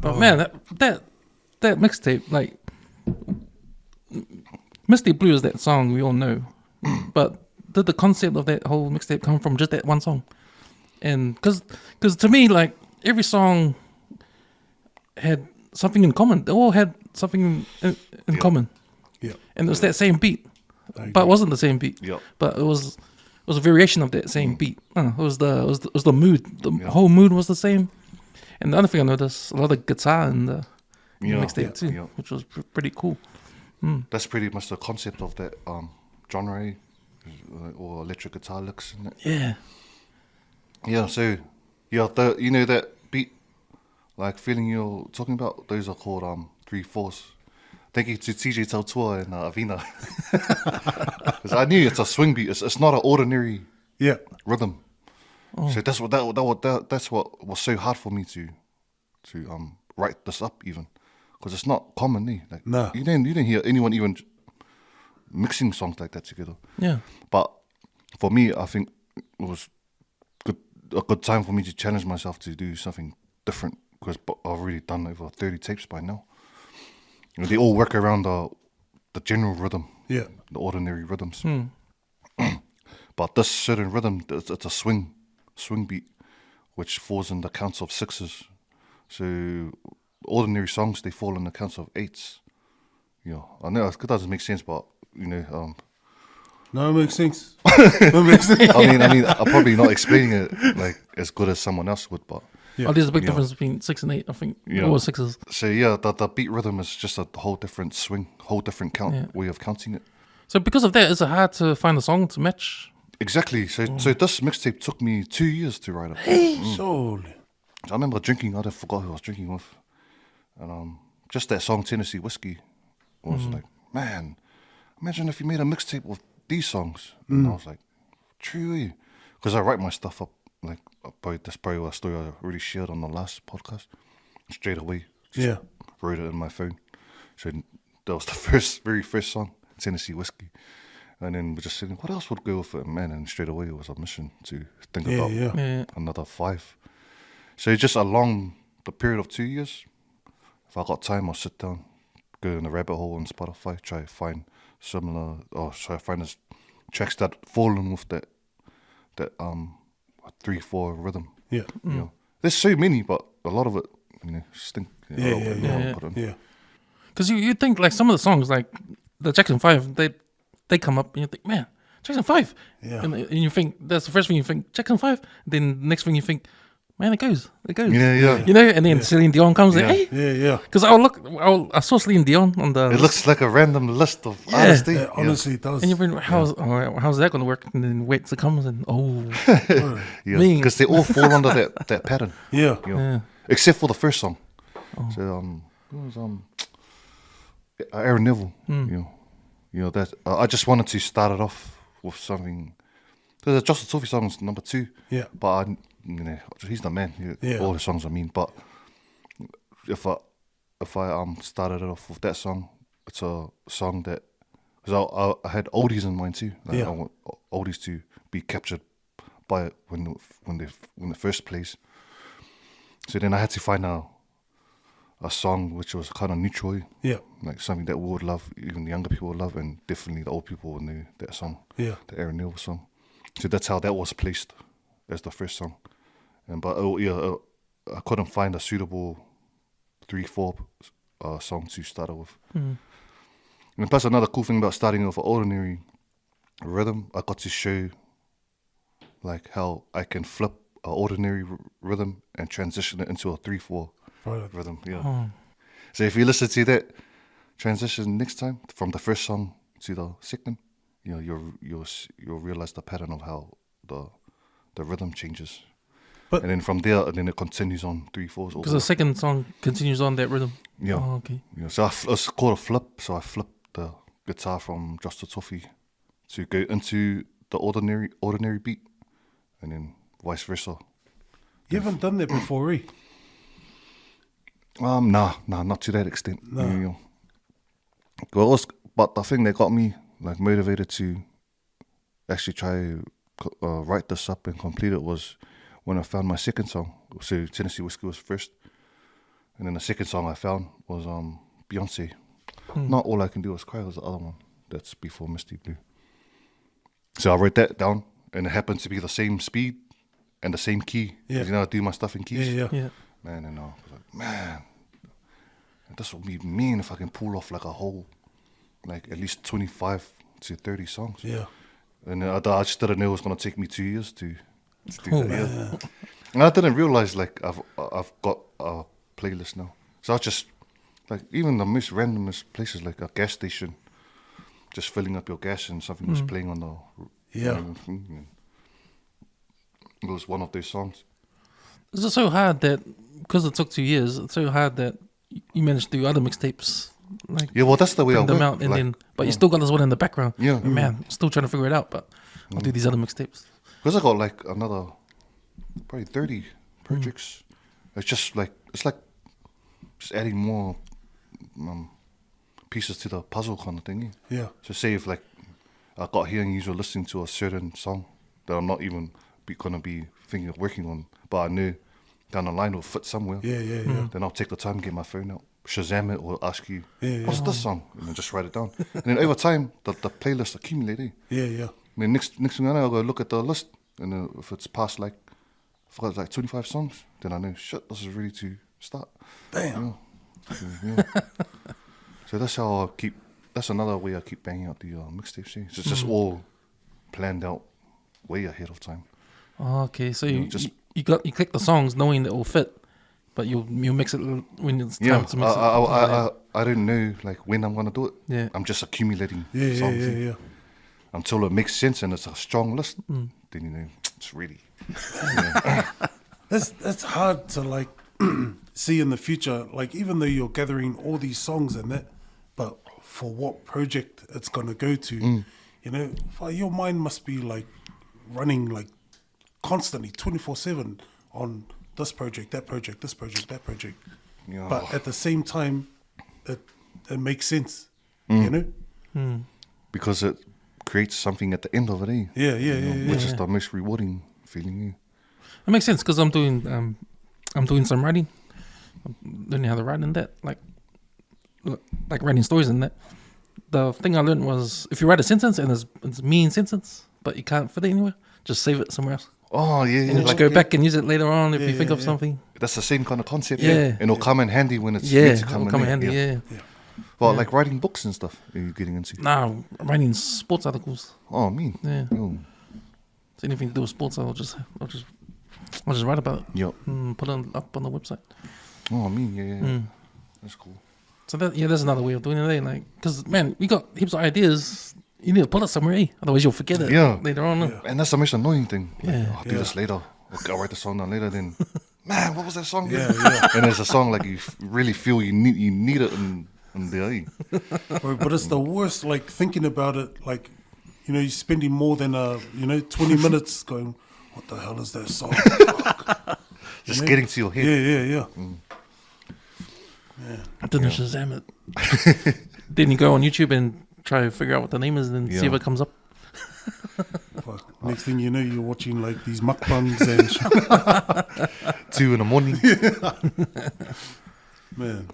But man, that mixtape, like Mixtape Blue is that song we all know. But did the concept of that whole mixtape come from just that one song? And because to me, like every song had something in common. They all had something in common. Yeah. And it was that same beat. But it wasn't the same beat. Yeah. But it was a variation of that same beat. It was the mood. The whole mood was the same. And the other thing I noticed, a lot of guitar in the mixtape too, which was pretty cool. That's pretty much the concept of that genre, or electric guitar licks, isn't it? Yeah. Yeah, so that beat, like feeling you're talking about, those are called 3/4. Thank you to TJ Tuala and Avina. Because I knew it's a swing beat. It's not an ordinary rhythm. Oh. So that's what was so hard for me to write this up even, because it's not common. Like you didn't hear anyone even mixing songs like that together. Yeah. But for me, I think it was a good time for me to challenge myself to do something different, because I've already done over 30 tapes by now. They all work around the general rhythm, the ordinary rhythms. But this certain rhythm, it's a swing beat, which falls in the counts of sixes. So ordinary songs, they fall in the counts of eights. Yeah, I know it doesn't make sense, but no, it makes sense. I mean, I'm probably not explaining it like as good as someone else would, but. Yeah. There's a big difference between 6 and 8, I think. Or sixes. So the beat rhythm is just a whole different swing, whole different way of counting it. So because of that, is it hard to find a song to match? Exactly. So this mixtape took me 2 years to write it. Hey, so I remember drinking. I forgot who I was drinking with, and just that song Tennessee Whiskey was like, man, imagine if you made a mixtape with these songs. And I was like, truly, because I write my stuff up. Like, that's probably a story I already shared on the last podcast. Straight away, just wrote it in my phone. So that was the very first song, Tennessee Whiskey. And then we're just saying, what else would go with it, man? And straight away it was a mission to think about another 5. So just along the period of 2 years, if I got time, I'll sit down, go in the rabbit hole on Spotify, try to find similar, or try to find this tracks that fall in with that 3/4 rhythm. Yeah. You know, there's so many, but a lot of it, you know, stink. Yeah. Because you think like some of the songs, like the Jackson 5, they come up and you think, man, Jackson 5. Yeah. And you think, that's the first thing you think, Jackson 5. Then the next thing you think, man, it goes. Yeah. You know, and then Celine Dion comes and, hey. Yeah. Because I saw Celine Dion on the... It looks like a random list of artists. Yeah, honestly, it does. And you think, how's that going to work? And then waits it comes and, Yeah, because they all fall under that pattern. Yeah. You know, except for the first song. So, it was Aaron Neville. You know that I just wanted to start it off with something. There's a Just a Toffee song is number 2. Yeah. But you know, he's the man. All his songs are mean. But if I started it off with that song, it's a song that, because I had oldies in mind too. Like I want oldies to be captured by it when they first plays. So then I had to find a song which was kind of neutral. Yeah. Like something that we would love, even the younger people would love, and definitely the old people would know that song. Yeah. The Aaron Neville song. So that's how that was placed as the first song. But I couldn't find a suitable 3/4 song to start it with. And plus another cool thing about starting with an ordinary rhythm, I got to show like how I can flip an ordinary rhythm and transition it into a 3/4 rhythm. Yeah. So if you listen to that transition next time from the first song to the second, you know, you'll realize the pattern of how the rhythm changes. And then from there, and then it continues on 3/4. Because the second song continues on that rhythm. Yeah. Oh, okay. Yeah. So it's called a flip. So I flipped the guitar from Just a Toffee to go into the ordinary beat, and then vice versa. You haven't done that before, eh? Nah, not to that extent. No. You know. Well, but the thing that got me like motivated to actually try to write this up and complete it was when I found my second song. So Tennessee Whiskey was first, and then the second song I found was Beyonce. Not All I Can Do Is Cry was the other one. That's before Misty Blue. So I wrote that down, and it happened to be the same speed and the same key. Yeah. You know, I do my stuff in keys. Yeah. Man, and I was like, man, this would be mean if I can pull off like a whole, like at least 25 to 30 songs. Yeah. And I just didn't know it was going to take me 2 years to do that. Yeah. And I didn't realize like I've got a playlist now. So I just, like even the most randomest places, like a gas station, just filling up your gas and something was playing on the... It was one of those songs. Is it so hard that, because it took 2 years, it's so hard that you managed to do other mixtapes? Like, yeah, well, that's the way I them work. out, and like, but you still got this one in the background. Yeah. Man, still trying to figure it out, but I'll do these other mixtapes. Because I got like another, probably 30 projects. It's just like just adding more pieces to the puzzle kind of thing. Yeah. So say if like I got here and you were listening to a certain song that I'm not even gonna be thinking of working on, but I knew down the line will fit somewhere. Yeah. Then I'll take the time, get my phone out, Shazam it, or ask you, what's this song? And then just write it down. And then over time, the playlist accumulates. Yeah. And then next thing I know, I'll go look at the list, and then if it's past like, if I got like 25 songs, then I know, shit, this is ready to start. Damn. Yeah. So that's how that's another way I keep banging out the mixtapes. It's just all planned out way ahead of time. Oh, okay, so you click the songs knowing that it will fit, but you mix it when it's time to mix it. I don't know like when I'm gonna do it. Yeah. I'm just accumulating songs. Yeah. Until it makes sense and it's a strong list, then you know it's ready. That's hard to like see in the future. Like even though you're gathering all these songs and that, but for what project it's gonna go to, you know, your mind must be like running like constantly 24/7 on this project, that project, this project, that project. Yeah. But at the same time, it makes sense, you know, because it creates something at the end of it. Which is the most rewarding feeling. It makes sense because I'm doing some writing. I'm learning how to write in that. Like like writing stories and that. The thing I learned was if you write a sentence and it's mean sentence, but you can't fit it anywhere, just save it somewhere else. Oh, yeah, And you just go back and use it later on if you think of something. That's the same kind of concept. Yeah. And it'll come in handy when it's Yeah, need to it'll come in handy, yeah. Well, like writing books and stuff, are you getting into? Nah, writing sports articles. Oh, mean. Yeah. Oh. So anything to do with sports, I'll just write about it. Yep. Put it up on the website. Oh, mean, yeah. That's cool. So that's another way of doing it, like, because man, we got heaps of ideas. You need to put it somewhere, otherwise you'll forget it later on. Yeah. And that's the most annoying thing. Yeah. Like, I'll do this later. I'll write the song down later. Then, man, what was that song? Yeah. And there's a song like you really feel you need it in there. But it's the worst. Like thinking about it, like you're spending more than 20 minutes going, what the hell is that song? Just getting to your head. Yeah. I didn't Shazam it. Then you go on YouTube and try to figure out what the name is and see if it comes up. Next thing you know, you're watching like these mukbangs and shit. 2 in the morning. Man.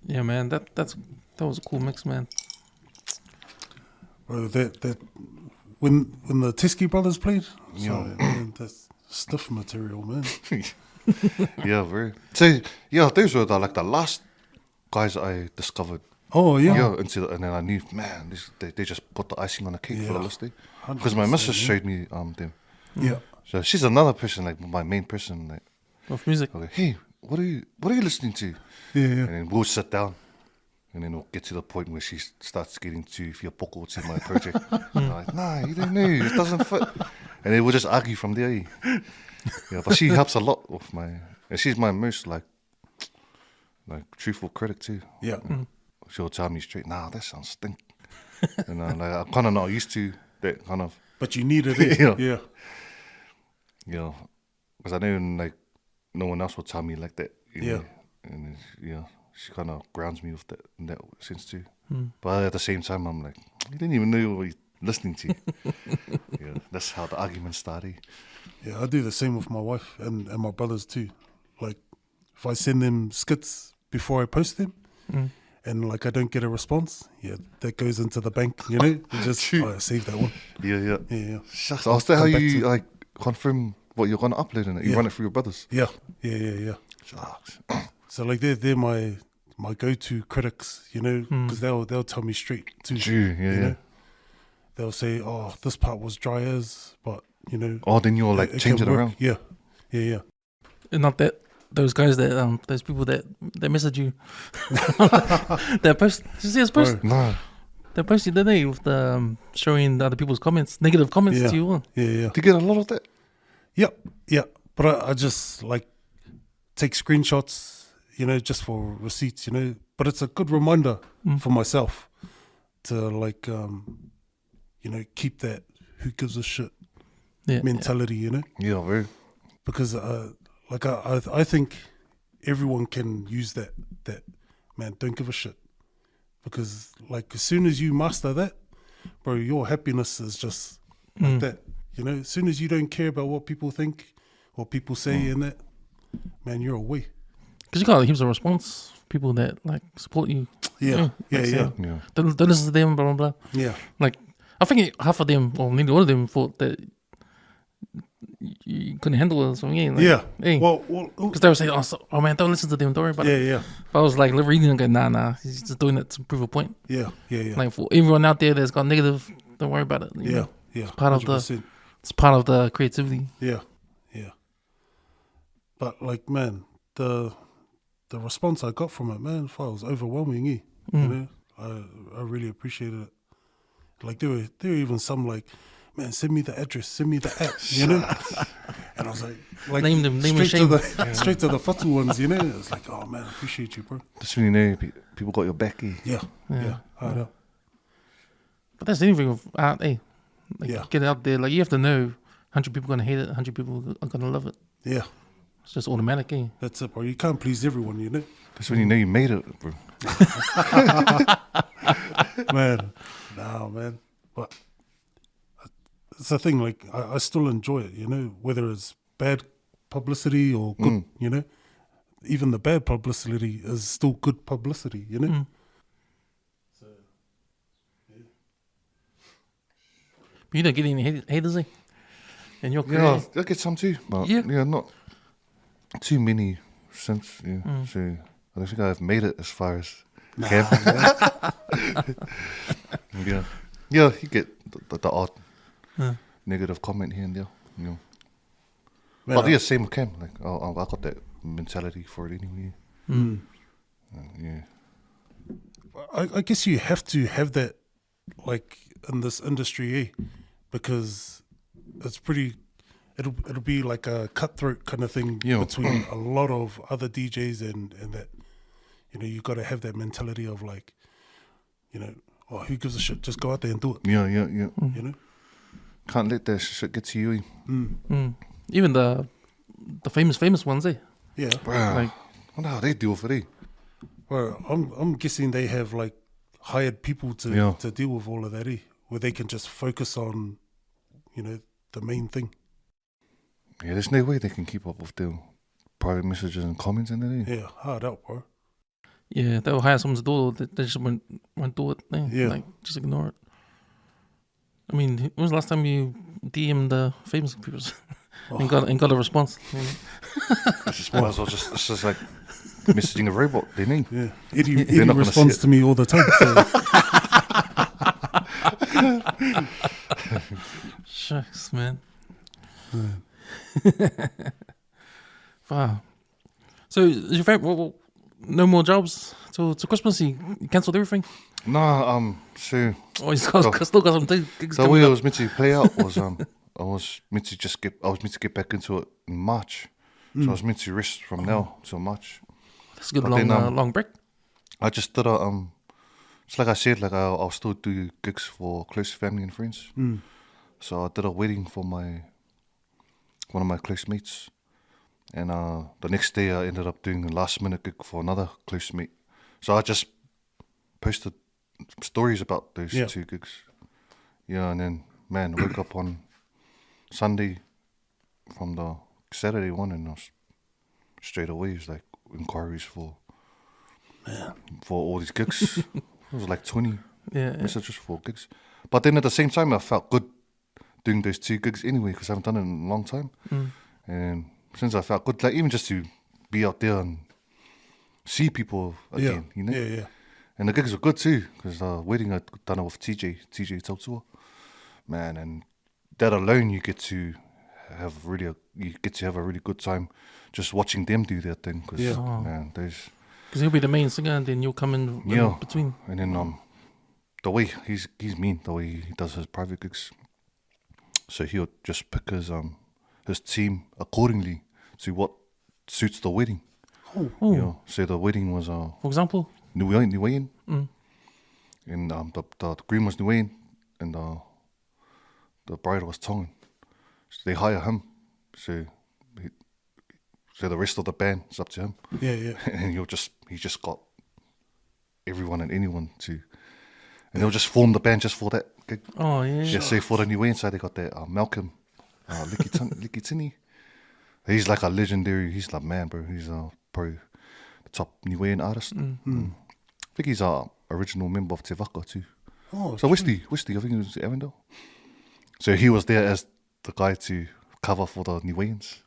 Yeah, man, that was a cool mix, man. Bro, that when the Teskey brothers played, man, that's stiff material, man. Yeah, very. So those were the last guys I discovered. Oh yeah. Yeah, and then I knew, man, they just put the icing on the cake for the list. Because my missus showed me them. Yeah. So she's another person, like my main person, like Of music. okay, hey, what are you listening to? Yeah. And then we'll sit down, and then we'll get to the point where she starts getting to Fia Poko to my project. I'm like, nah, you don't know, it doesn't fit. And then we'll just argue from there. Yeah, but she helps a lot with and she's my most like truthful critic too. Yeah. She'll tell me straight, nah, that sounds stink. And I'm kind of not used to that kind of. But you needed it. Yeah. Yeah, because I know like no one else will tell me like that. Yeah. And she kind of grounds me with that in that sense too. But at the same time, I'm like, you didn't even know what you're listening to. Yeah, that's how the argument started. Yeah, I do the same with my wife and my brothers too. Like, if I send them skits before I post them, and like I don't get a response, that goes into the bank, and just I save that one. Yeah. Shucks. Oh, is that how you like confirm what you're gonna upload in it? You run it through your brothers. Yeah. Shucks. So like they're my go-to critics, because they'll tell me straight too. True. Yeah. They'll say, oh, this part was dry as, but Oh, then you'll like change it around. Yeah. And not that those guys that those people that message you. That post. Did you see this post? No. That post you did with the showing the other people's comments, negative comments to you. Yeah. Do you get a lot of that? Yeah. But I just like take screenshots, just for receipts, But it's a good reminder for myself to like, keep that who gives a shit mentality, Yeah, very. Because I think everyone can use that man, don't give a shit. Because like as soon as you master that, bro, your happiness is just like that. As soon as you don't care about what people think or people say in that, man, you're away. Because you got heaps of response, people that like support you. Yeah. Don't listen to them, blah blah blah. Yeah. Like I think half of them, or maybe all of them, thought that you couldn't handle it or something. Like, hey. Well, because they were saying, oh man, don't listen to them, don't worry about it. Yeah. But I was like reading and going, nah, he's just doing it to prove a point. Yeah. Like for everyone out there that's got negative, don't worry about it. You know? Yeah. It's part 100%. of the creativity. Yeah. But like, man, the response I got from it, man, it was overwhelming. I really appreciated it. Like there were even some like, man, send me the address, send me the app, And I was like name them, straight to the fatu ones, It's like, oh man, I appreciate you, bro. That's when you know people got your back. Yeah. I know. But that's anything with art, get it out there. Like you have to know 100 people gonna hate it, 100 people are gonna love it. Yeah. It's just automatic, That's it, bro. You can't please everyone, That's when you know you made it, bro. Man. But it's the thing, like, I still enjoy it, whether it's bad publicity or good, even the bad publicity is still good publicity, you know? Mm. So, yeah. But you don't get any haters, eh? And your career? Yeah, I get some too, but yeah, not too many since. Yeah, so I don't think I've made it as far as Kev. Yeah, you get the odd negative comment here and there. You know. Man, But yeah, same with Cam. Like I got that mentality for it anyway. Yeah. I guess you have to have that, like, in this industry, eh? Because it's pretty. It'll be like a cutthroat kind of thing between a lot of other DJs and that. You know, you got to have that mentality of like, you know, oh, who gives a shit? Just go out there and do it. Yeah. You know, Can't let that shit get to you. Even the famous ones, eh? yeah. Bruh, Like- I wonder how they deal with it. Well, I'm guessing they have like hired people to deal with all of that, eh? Where they can just focus on, you know, the main thing. Yeah, there's no way they can keep up with their private messages and comments and that. Yeah, hard out, bro. Yeah, they'll hire someone to do it. They just won't do it. Eh? Yeah. Like, just ignore it. I mean, when was the last time you DM'd the famous people and got a response? You know? It's just might as well it's just like messaging a robot. They need. Yeah, Eddie not gonna responds see it. to me all the time. So. Shucks, man. Wow. So, is your favorite? No more jobs till Christmas? You cancelled everything? Nah, so Oh, you still got some gigs the coming way I up. was meant to play out was I was meant to get back into it in March. So I was meant to rest from now till March. That's a good but long, then, long break. I just did it's like I said, like I'll still do gigs for close family and friends. So I did a wedding for one of my close mates, and the next day I ended up doing a last minute gig for another close mate. So I just posted stories about those two gigs. Yeah, and then man, I woke up on Sunday from the Saturday one, and I was straight away it was like inquiries for all these gigs. It was like 20 messages for gigs. But then at the same time, I felt good doing those 2 gigs anyway because I haven't done it in a long time. And since I felt good, like even just to be out there and see people again, you know. Yeah. And the gigs were good too because the wedding I'd done it with TJ Tautua, man, and that alone you get to have a really good time just watching them do their thing. Cause, man, those. Because he'll be the main singer, and then you'll come in between. And then the way he's mean, the way he does his private gigs. So he'll just pick his team accordingly to what suits the wedding. Oh. You know, so the wedding was For example? Niuean. And the groom was Niuean, and the bride was Tongan. So they hire him. So the rest of the band is up to him. Yeah. And he just got everyone and anyone to, and they'll just form the band just for that gig. Oh, yeah. Yeah, so for the Niuean side, they got that Malcolm Likitini. He's like a legendary. He's like, man, bro. He's probably the top Niuean artist. I think he's a original member of Te Waka too. Oh, so Westy, I think he was Avondale. So he was there as the guy to cover for the Niueans.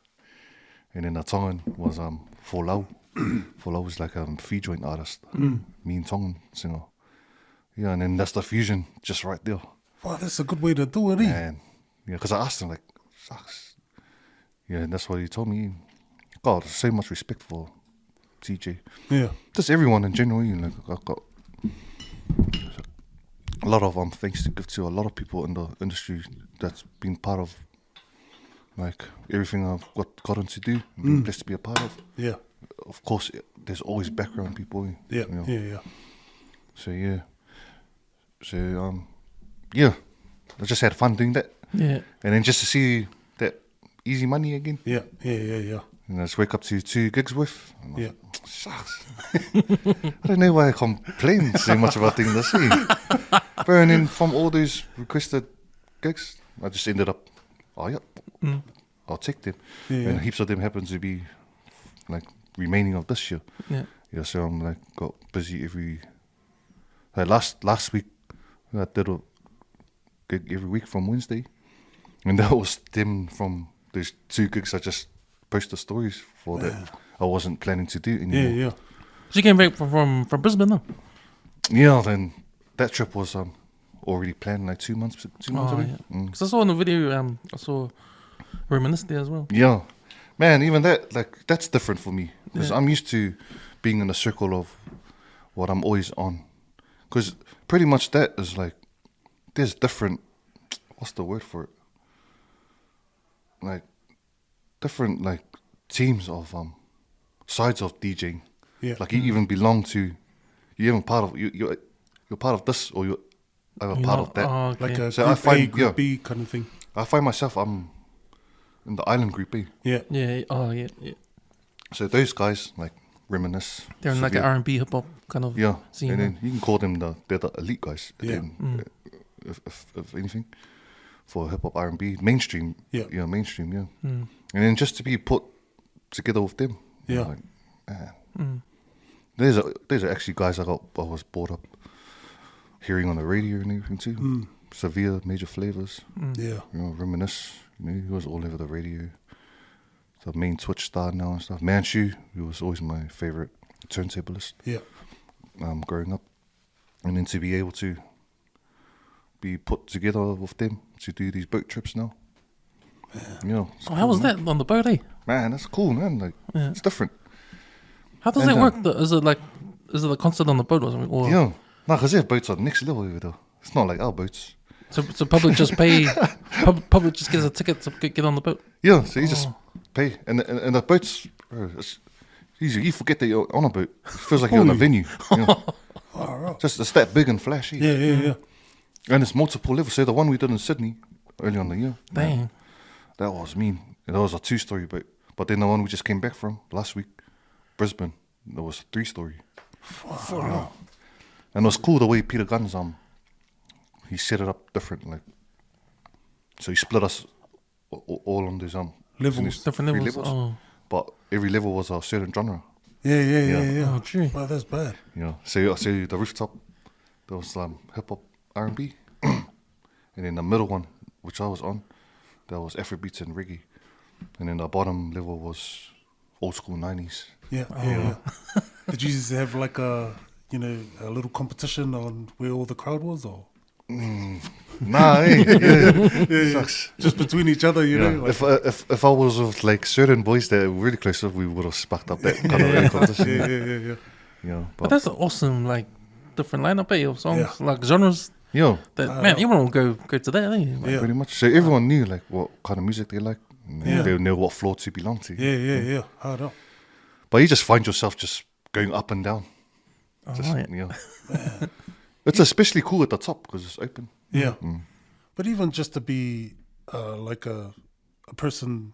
And then the Tongan was Folau. Folau was like a fee joint artist. Mean Tongan singer. Yeah, and then that's the fusion just right there. Wow, that's a good way to do it, eh? And yeah, because I asked him like, sucks. Yeah, and that's what he told me. God, so much respect for TJ. Yeah. Just everyone in general. You know, I've got a lot of thanks to give to a lot of people in the industry that's been part of like everything I've gotten to do, been blessed to be a part of. Yeah. Of course, there's always background people. Yeah. You know. Yeah. So yeah, I just had fun doing that. Yeah. And then just to see that easy money again. Yeah. And I just wake up to 2 gigs with. And Yeah. Shucks. I don't know why I complain so much about doing this. But and then from all those requested gigs, I just ended up, I'll take them. Yeah. And heaps of them happen to be like remaining of this year. Yeah, so I'm like got busy like last week I did a gig every week from Wednesday, and that was them from those 2 gigs I just posted stories for that I wasn't planning to do anymore. Yeah. So you came back from Brisbane now? Yeah, then that trip was already planned like 2 months ago. Yeah. Because I saw in the video, I saw Reminisce there as well. Yeah, man, even that, like, that's different for me. Because I'm used to being in a circle of what I'm always on. Because pretty much that is like, there's different, what's the word for it? Like, different, like, teams of, sides of DJing. Yeah. Like, you even belong to, you're even part of, you're part of this, or you're part of that. Oh, okay. Like a So group I find- A, group B kind of thing. I find myself, I'm in the island group B. Yeah. Yeah, yeah. So those guys, like, Reminisce. They're in like an R&B hip hop kind of scene. And then you can call them they're the elite guys. Yeah. If anything, for hip hop R&B mainstream. Yeah. Mainstream. Yeah. And then just to be put together with them. Yeah. Like, man. These are actually guys I was brought up hearing on the radio and everything too. Severe, Major Flavors. Yeah. You know, Reminisce. You know, he was all over the radio. The main Twitch star now and stuff. Manchu, he was always my favorite turntablist. Yeah. Growing up, and then to be able to be put together with them to do these boat trips now. You know, Oh, how was that on the boat, eh? Man, that's cool, man. Like, it's different. How does And, it work? Is it a concert on the boat or something? Or Yeah, no, because their boats are next level over there. It's not like our boats. so public just pay, public just gets a ticket to get on the boat. Yeah, so you just pay, and the boats, bro, it's easy. You forget that you're on a boat. It feels like you're on a venue. You know? Just it's that big and flashy. Yeah. And it's multiple levels. So the one we did in Sydney early on in the year, Dang. man, that was mean. And that was a 2-story boat. But then the one we just came back from last week, Brisbane, that was a 3-story. Yeah. And it was cool the way Peter Gunn's he set it up different, like, so he split us all on these Levels. these Different 3 levels. Oh. but every level was a certain genre. Yeah. Oh, true. Wow, that's bad. You know, so the rooftop, there was hip hop R&B, and then the middle one, which I was on, there was Afrobeats and reggae, and then the bottom level was old school 90s. Yeah. Did you just have like a little competition on where all the crowd was, or Nah, hey, sucks. just between each other? You know, like, If I was with like certain boys that were really close, we would have sparked up that kind of competition. yeah. You know, But that's an awesome, like, different lineup, eh, of songs, like genres. yo, That man, everyone will go to that, eh? Like, Yeah. pretty much. So everyone knew like what kind of music they like. And Yeah. they knew what floor to belong to. Yeah. Hard up. But you just find yourself just going up and down. Just, right. you know. It's especially cool at the top because it's open. Yeah. But even just to be like a person,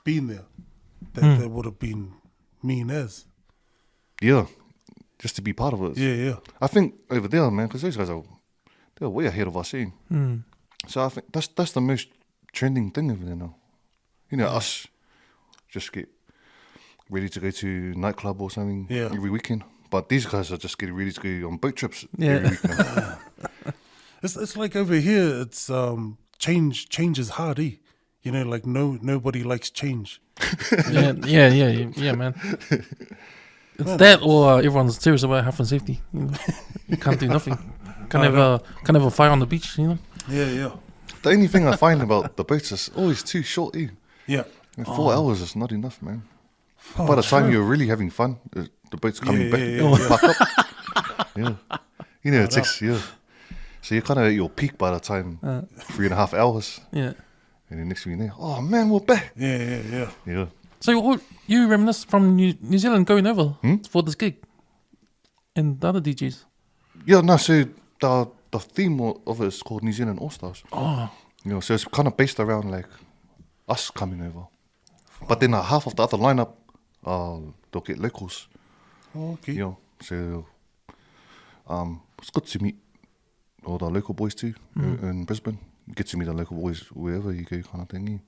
being there, that would have been mean as. Yeah, just to be part of it. Yeah. I think over there, man, because those guys they're way ahead of us, eh? So I think that's the most trending thing over there now. You know, us just get ready to go to nightclub or something every weekend. But these guys are just getting ready to go on boat trips every week now. It's like over here, it's change is hard, eh? Like nobody likes change. Yeah, man. It's that, or everyone's serious about health and safety. You can't do nothing. Can't have a fire on the beach. Yeah. The only thing I find about the boats is always too short, eh? Yeah. 4 hours is not enough, man. By the time you're really having fun, the boat's coming back. Yeah. Back up. Yeah. You know, it takes, So you're kind of at your peak by the time 3.5 hours. Yeah. And then next thing you know, oh man, we're back. Yeah. Yeah. So you reminisce from New Zealand going over for this gig, and the other DJs. Yeah, no, so the theme of it is called New Zealand All Stars. Oh, You know, so it's kind of based around like us coming over. But then half of the other lineup, they'll get locals. Okay. You know, so it's good to meet all the local boys too in Brisbane. You get to meet the local boys wherever you go, kind of thing.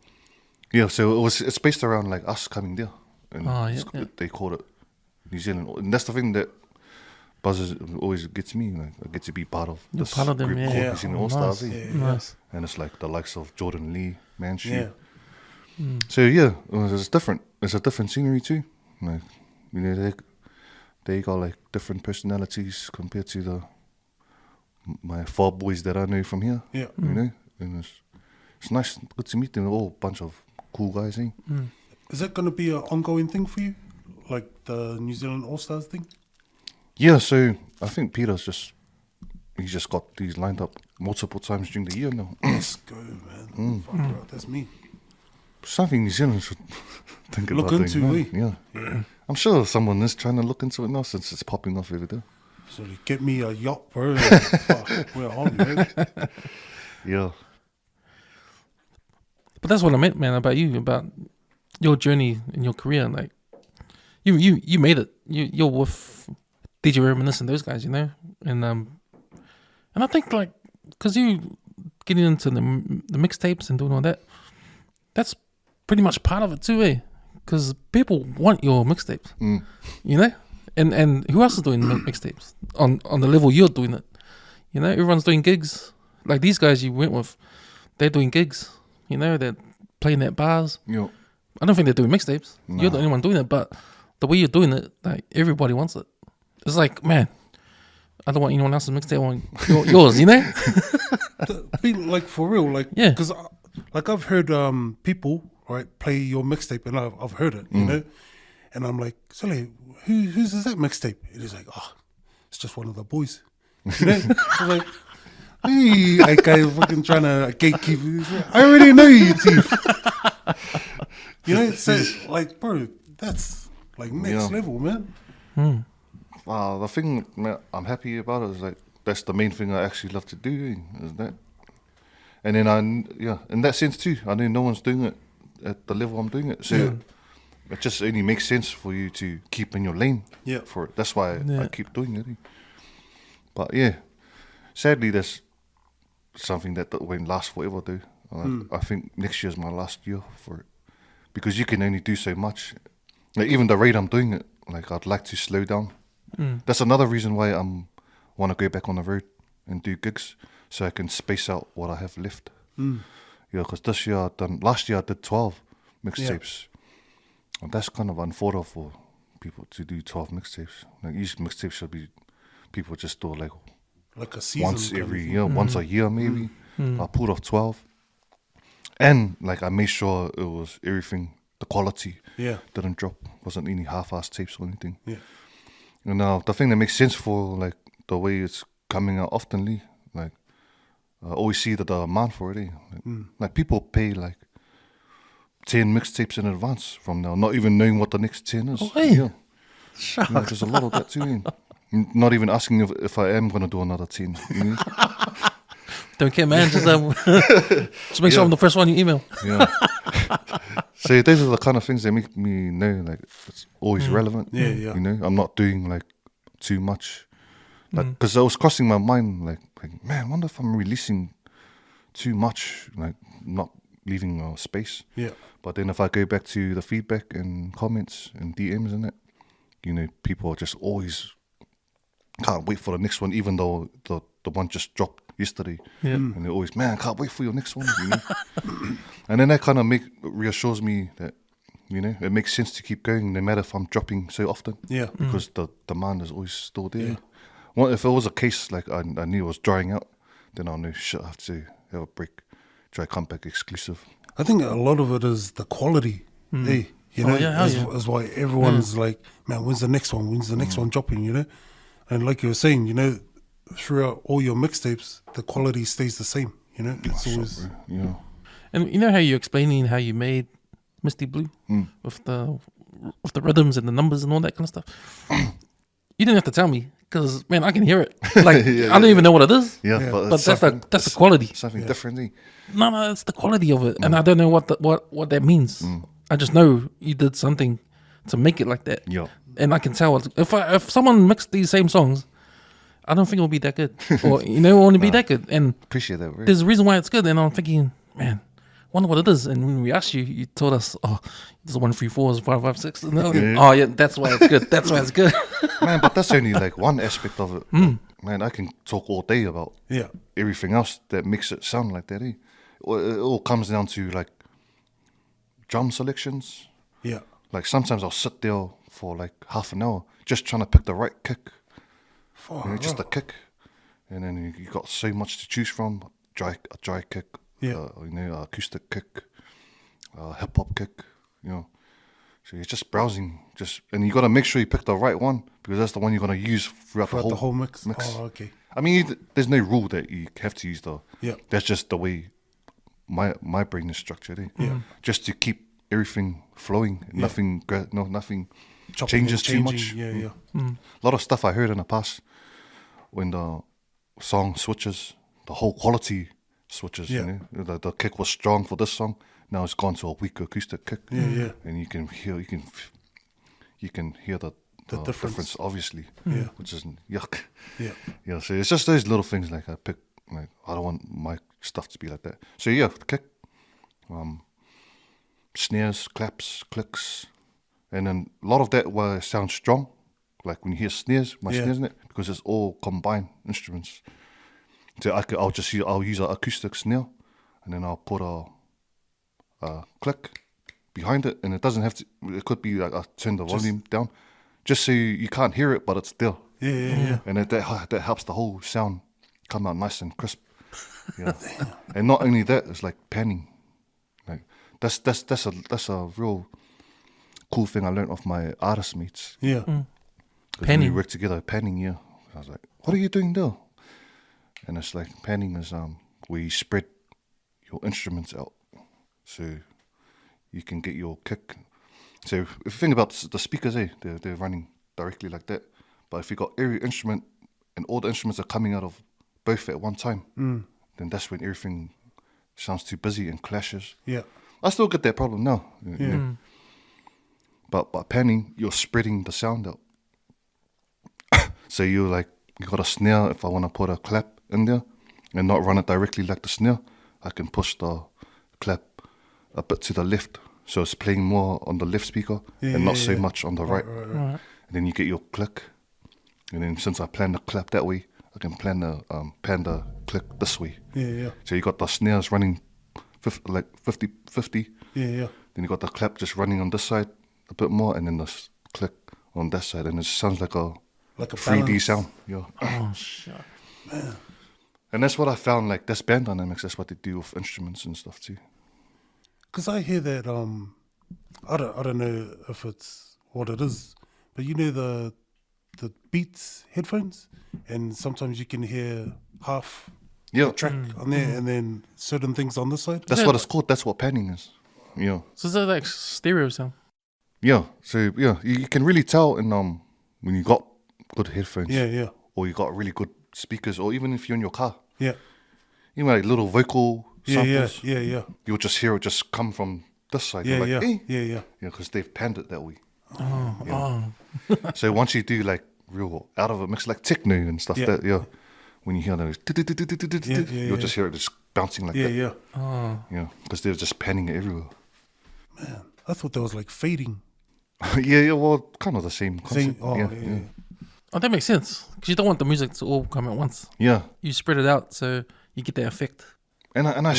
Yeah, so it's based around like us coming there and they called it New Zealand. And that's the thing that buzzes always gets me. Like, I get to be part of this part of them, group called New Zealand All Stars. Nice. And it's like the likes of Jordan Lee, Manchu. So yeah, it's different. It's a different scenery too. Like, you know, they got like different personalities compared to my 4 boys that I know from here. Yeah. You know, and it's nice, good to meet them. All a bunch of cool guys, eh? Is that going to be an ongoing thing for you, like the New Zealand All Stars thing? Yeah. So I think Peter's he's just got these lined up multiple times during the year now. Let's go, man. Fuck, bro, that's me. Something New Zealand should think Look about into, doing. Yeah. I'm sure someone is trying to look into it now since it's popping off over there. So they get me a yacht, bro. Fuck, we're on, man. Yeah. But that's what I meant, man, about you, about your journey in your career. Like, you made it. You're with DJ Reminisce and those guys, you know? And I think, like, because you getting into the mixtapes and doing all that, that's pretty much part of it too, eh? Because people want your mixtapes, you know? And who else is doing mixtapes on the level you're doing it? You know, everyone's doing gigs. Like these guys you went with, they're doing gigs. You know, they're playing at bars. Yeah. I don't think they're doing mixtapes. Nah. You're the only one doing it, but the way you're doing it, like everybody wants it. It's like, man, I don't want anyone else's mixtape. I want yours, you know? Be like for real, like Yeah. because like I've heard people right play your mixtape and I've heard it, you know, and I'm like, Sully, whose is that mixtape? And he's like, oh, it's just one of the boys. You know? I was like, hey, like I fucking trying to gatekeep. I already know you, Chief. You know, so like, bro, that's like next level, man. Wow, the thing I'm happy about it is like that's the main thing I actually love to do, is that. And then in that sense too, I know no one's doing it at the level I'm doing it, so it just only makes sense for you to keep in your lane. Yeah. For it, that's why I keep doing it. But yeah, sadly, there's something that won't last forever, though. I think next year's my last year for it, because you can only do so much. Like even the rate I'm doing it, like I'd like to slow down. That's another reason why I want to go back on the road and do gigs, so I can space out what I have left. Yeah, because last year I did 12 mixtapes, and that's kind of unthought of for people to do 12 mixtapes. Like each mixtape should be people just do like a season once every year, once a year maybe. I pulled off 12, and like I made sure it was everything. The quality didn't drop. Wasn't any half-assed tapes or anything. Yeah. And now the thing that makes sense for like the way it's coming out oftenly, like I always see the demand for it. Like people pay like 10 mixtapes in advance from now, not even knowing what the next 10 is. Oh, hey. Yeah, there's a lot of that too. Not even asking if I am gonna do another 10. You know? Don't care, man. Just make sure I'm the first one you email. Yeah. So those are the kind of things that make me know like it's always relevant. Yeah. You know, I'm not doing like too much, like because I was crossing my mind like, man, I wonder if I'm releasing too much, like not leaving space. Yeah. But then if I go back to the feedback and comments and DMs and that, you know, people are just always can't wait for the next one, even though the one just dropped yesterday. Yeah. And they're always, man, I can't wait for your next one. You know? And then that kind of reassures me that, you know, it makes sense to keep going no matter if I'm dropping so often. Yeah. Because the demand is always still there. Yeah. Well, if it was a case like I knew it was drying out, then I knew, shit, I have to have a break, try to come back exclusive. I think a lot of it is the quality. Hey, you know, that's why everyone's like, man, when's the next one? When's the next one dropping, you know? And like you were saying, you know, throughout all your mixtapes, the quality stays the same, you know? It's always... Yeah. And you know how you're explaining how you made Misty Blue with the rhythms and the numbers and all that kind of stuff? You didn't have to tell me, because, man, I can hear it. Like, I don't even know what it is. Yeah. But that's the quality. Something different, eh? No, it's the quality of it. And I don't know what that means. I just know you did something to make it like that. Yeah. And I can tell if someone mixed these same songs, I don't think it'll be that good, or you know, it won't be that good. And appreciate that. Right? There's a reason why it's good. And I'm thinking, man, wonder what it is. And when we asked you, you told us, oh, there's 1, 3, 4, 5, 5, 6. And oh yeah, that's why it's good. That's why it's good. Man, but that's only like one aspect of it. Man, I can talk all day about everything else that makes it sound like that. It all comes down to like drum selections. Yeah. Like sometimes I'll sit there for like half an hour just trying to pick the right kick. Just a kick. And then you got so much to choose from. A dry kick, acoustic kick, hip hop kick, So you're just browsing, and you got to make sure you pick the right one because that's the one you're gonna use throughout the whole mix. Oh, okay. I mean, there's no rule that you have to use though. Yeah. That's just the way my brain is structured. Just to keep everything flowing, nothing changes too much. Yeah. A lot of stuff I heard in the past when the song switches. The whole quality switches. The kick was strong for this song. Now it's gone to a weak acoustic kick. And you can hear the difference obviously. Which is yuck. So it's just those little things like I pick. Like I don't want my stuff to be like that. So the kick, snares, claps, clicks, and then a lot of that will sound strong. Like when you hear snares, snares in it because it's all combined instruments. So I'll use an acoustic snare, and then I'll put a click behind it, and it doesn't have to. It could be like I turn the volume down, just so you can't hear it, but it's there. And that helps the whole sound come out nice and crisp. And not only that, it's like panning. Like that's a real cool thing I learned off my artist mates. Panning. When we work together, panning. I was like, what are you doing there? And it's like panning is where you spread your instruments out so you can get your kick. So if you think about the speakers, they're running directly like that. But if you got every instrument and all the instruments are coming out of both at one time, then that's when everything sounds too busy and clashes. I still get that problem now. But by panning, you're spreading the sound out. So you got a snare. If I want to put a clap in there and not run it directly like the snare, I can push the clap a bit to the left, so it's playing more on the left speaker and not so much on the right. And then you get your click, and then since I plan the clap that way, I can pan the click this way. So you got the snares running 50-50. Then you got the clap just running on this side a bit more, and then the click on that side, and it sounds like a 3D sound. Oh shit, man. And that's what I found. Like that's band dynamics. That's what they do with instruments and stuff too. Because I hear that I don't know if it's what it is, but you know the Beats headphones, and sometimes you can hear half the track on there, and then certain things on this side. That's what it's called. That's what panning is. So is that like stereo sound? So you can really tell in when you got good headphones. Or you got really good speakers, or even if you're in your car. Even like little vocal samples. You'll just hear it just come from this side. Because they've panned it that way. So once you do like real out of it mix like techno and stuff, that when you hear those, you'll just hear it just bouncing like that. Because they're just panning it everywhere. Man, I thought that was like fading. Well, kind of the same concept. Oh, that makes sense. Because you don't want the music to all come at once. You spread it out so you get that effect. And I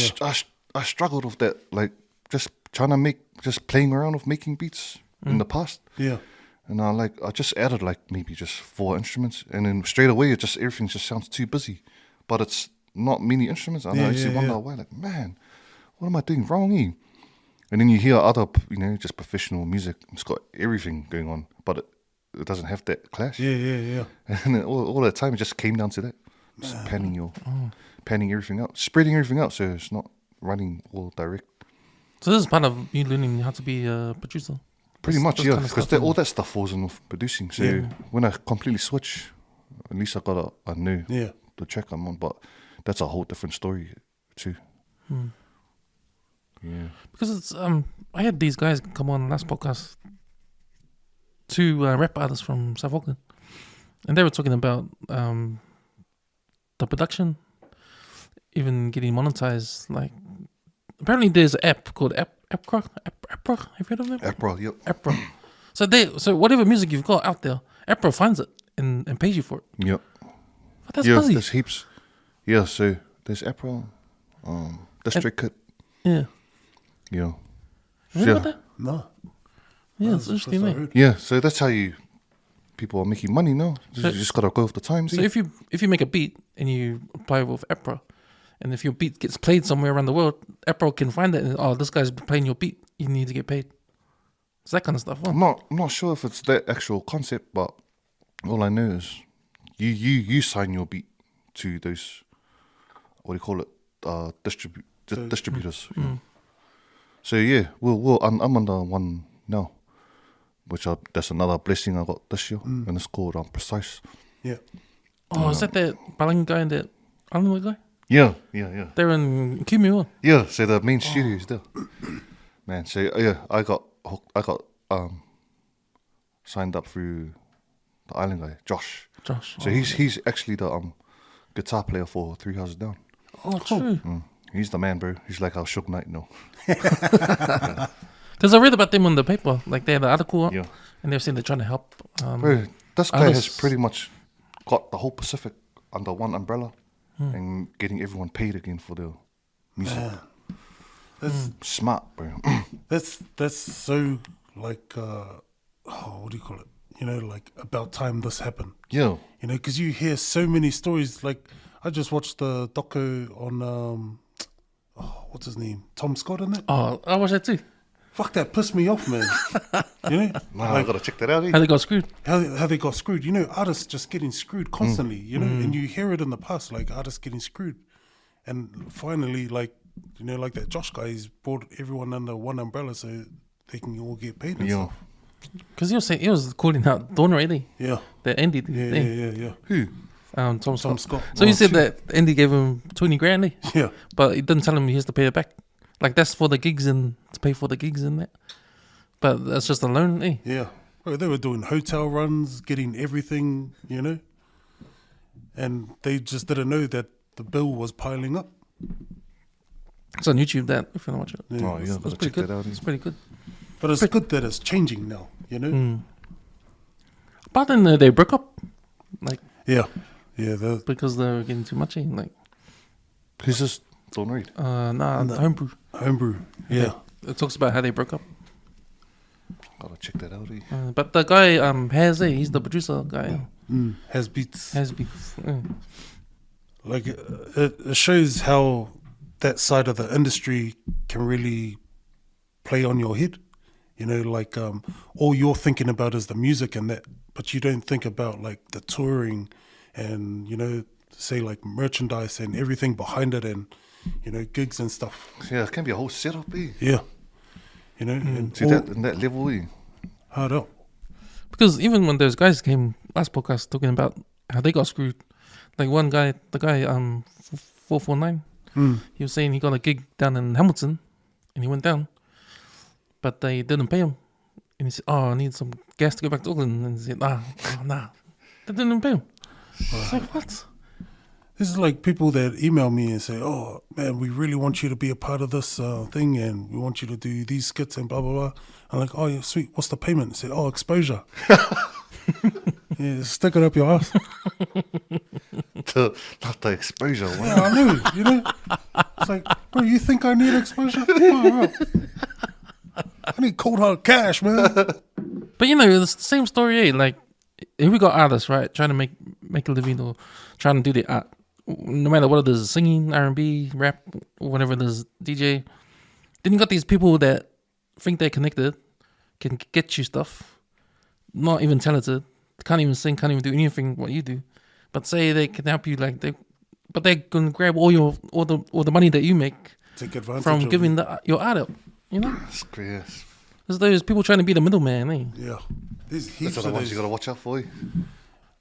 struggled with that, like just trying to just playing around with making beats in the past. And I just added like maybe just 4 instruments, and then straight away everything just sounds too busy. But it's not many instruments. I used to wonder why, like, man, what am I doing wrong here? And then you hear other, just professional music. It's got everything going on, but it doesn't have that clash. And then all the time it just came down to that. Just panning everything out, spreading everything out so it's not running all direct. So this is part of you learning how to be a producer? Pretty much, because all that stuff falls in with producing. So when I completely switch, at least I know the track I'm on, but that's a whole different story too. Because it's I had these guys come on last podcast, 2 rap artists from South Auckland, and they were talking about the production, even getting monetized, like apparently there's an app called Appra. Have you heard of them? Appra, yep. Appra. So whatever music you've got out there, Appra finds it and pays you for it. Yep. But that's yeah, busy. there's heaps. Yeah, so there's Appra, District Kit. Yeah. Yeah. You heard about that? No. Yeah, it's interesting, mate. Yeah, so that's how people are making money now. You just gotta go with the times. So if you make a beat and you apply with Appra, and if your beat gets played somewhere around the world, Appra can find it and this guy's playing your beat, you need to get paid. It's that kind of stuff. Huh? I'm not sure if it's that actual concept, but all I know is you sign your beat to those, what do you call it, distributors. So yeah, I'm under one now, which that's another blessing I got this year, and it's called Precise. Yeah. Oh, is that Balang guy and that Island guy? Yeah. They're in Kimu. Yeah, so the main studio is there. Man, so yeah, I got signed up through the island guy, Josh. So he's actually the guitar player for 3 Houses Down. Oh, true. He's the man, bro. He's like our Suge Knight, no. Because I read about them on the paper, like they had the article, Yeah. and they're saying they're trying to help. Bro, this guy has artists. pretty much got the whole Pacific under one umbrella and getting everyone paid again for their music. That's Smart, bro. that's so like what do you call it? You know, like about time this happened. Yeah. You know, because you hear so many stories. Like I just watched the doco on what's his name, Tom Scott, isn't it? Oh, I watched that too. Fuck, that pissed me off, man. You know, Nah, I gotta check that out. How they got screwed. how they got screwed. You know, artists just getting screwed constantly. You know, and you hear it in the past, like artists getting screwed, and finally, like you know, like that Josh guy, he's brought everyone under one umbrella so they can all get paid. And Yeah. stuff. Because he was calling out Dawn already. Yeah. That Andy Yeah, thing. yeah. Who? Tom Scott. Scott. So he said that Andy gave him 20 grand, eh? Yeah. But he didn't tell him he has to pay it back. Like that's for the gigs and to pay for the gigs and that. But that's just a loan, eh? Yeah. Well, they were doing hotel runs, getting everything, you know, and they just didn't know that the bill was piling up. It's on YouTube, that, if you want to watch it. Yeah. Oh, yeah, It's gotta pretty check good. that out. It's pretty good. But it's good that it's changing now, you know? But then they broke up. Like, Yeah. Yeah. because they were getting too much, eh? Like, Who's this? Don't read. Homebrew. Homebrew. Yeah. It talks about how they broke up. Gotta check that out. Eh? But the guy, he's the producer guy. Has beats. Has been. Like, it shows how that side of the industry can really play on your head. You know, like, all you're thinking about is the music and that, but you don't think about, like, the touring and, you know, say, like, merchandise and everything behind it and, you know, gigs and stuff. Yeah, it can be a whole setup. Eh? Yeah. You know, and See that in that level. Eh? hard up. Because even when those guys came last podcast talking about how they got screwed, like one guy, the guy 449, he was saying he got a gig down in Hamilton, and he went down, but they didn't pay him, and he said, "Oh, I need some gas to go back to Auckland," and he said, "Nah, they didn't pay him." It's like, what? This is like people that email me and say, "Oh man, we really want you to be a part of this thing, and we want you to do these skits and blah blah blah." I'm like, "Oh yeah, sweet. What's the payment?" I said, "Oh, exposure." Yeah, stick it up your ass. Not the exposure. Wow. Yeah, I know. You know, it's like, bro, you think I need exposure? Oh, I need cold hard cash, man. But you know, it's the same story. Eh? Like, here we got artists, right, trying to make a living or trying to do the art, no matter what it is, singing, R&B, rap, whatever it is, DJ. Then you got these people that think they're connected, can get you stuff, not even talented, can't even sing, can't even do anything what you do, but say they can help you, like they're gonna grab all the money that you make Take advantage from of giving it. your art up, you know. That's great. There's those people trying to be the middleman, eh? Yeah, there's heaps That's the of ones those. you gotta watch out for. Eh?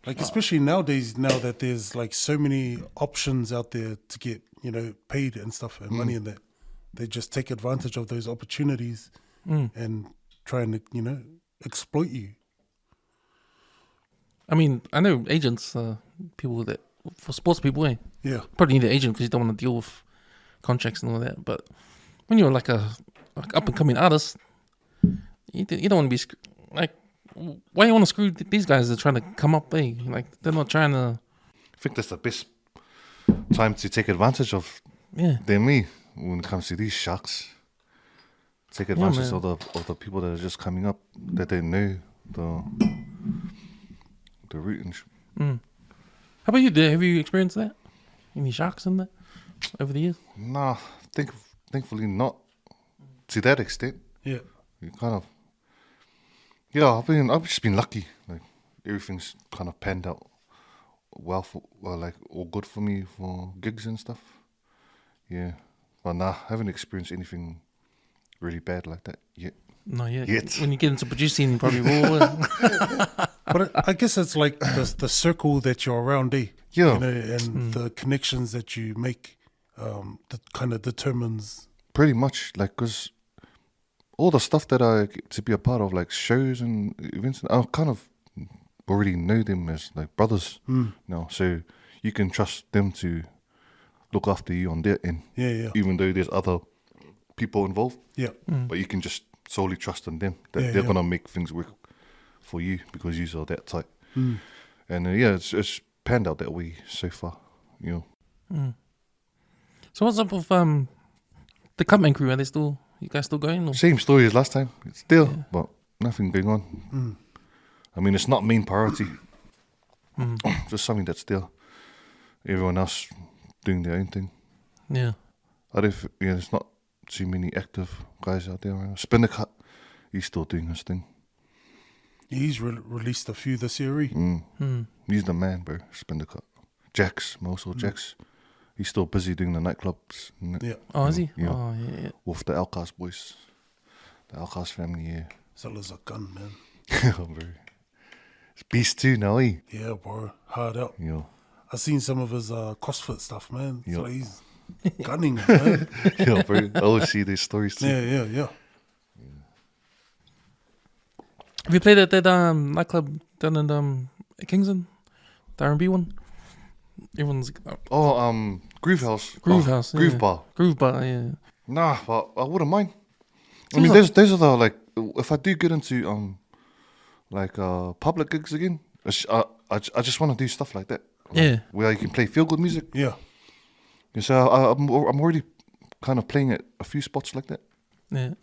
Like especially nowadays, now that there's like so many options out there to get, you know, paid and stuff and money and that, they just take advantage of those opportunities and try and, you know, exploit you. I mean, I know agents, people that for sports people, eh? Yeah, Probably need an agent because you don't want to deal with contracts and all that. But when you're like a up and coming artist, you don't want to be like, why you want to screw these guys that are trying to come up big? Like they're not trying to. I think that's the best time to take advantage of them, me, when it comes to these sharks. Take advantage of the people that are just coming up, that they know the route and How about you? Have you experienced that? Any sharks in that over the years? Nah, thankfully not to that extent. Yeah. You kind of, I've just been lucky. Like everything's kind of panned out well all good for me for gigs and stuff. Yeah, but nah, I haven't experienced anything really bad like that yet. Not yet. When you get into producing, you probably will. But I guess it's like the circle that you're around, Yeah. You know, and the connections that you make that kind of determines. Pretty much, like, because all the stuff that I get to be a part of, like shows and events, I kind of already know them as like brothers now. So you can trust them to look after you on their end. Yeah. Even though there's other people involved. Yeah. But you can just solely trust on them that they're gonna make things work for you because you are that tight. And it's panned out that way so far, you know. So what's up with the Cut Man crew? Are you guys still going? Or? Same story as last time. It's still, but nothing going on. I mean, it's not main priority. Just something that's still everyone else doing their own thing. Yeah. There's not too many active guys out there. Right? Spin the Cut, he's still doing his thing. He's released a few this year. He's the man, bro. Spin the Cut. Jax, Jax. He's still busy doing the nightclubs. Yeah. Oh, is he? Yeah. Oh, yeah. With the Alcas boys. The Alcas family, yeah. Zella's a gun, man. Yeah, bro. It's beast too now, eh? Yeah, bro. Hard out. Yeah. I've seen some of his CrossFit stuff, man. Yeah. So he's gunning, man. Yeah, bro. I always see these stories too. Yeah. Have you played at that nightclub down in Kingston? The R&B one? Everyone's... Groove House. Groove House, Groove yeah. Bar. Groove Bar, yeah. Nah, but I wouldn't mind. I Seems mean, like- those are the, like, if I do get into, public gigs again, I just want to do stuff like that. Yeah. Where you can play feel-good music. Yeah. And so I'm already kind of playing at a few spots like that. Yeah.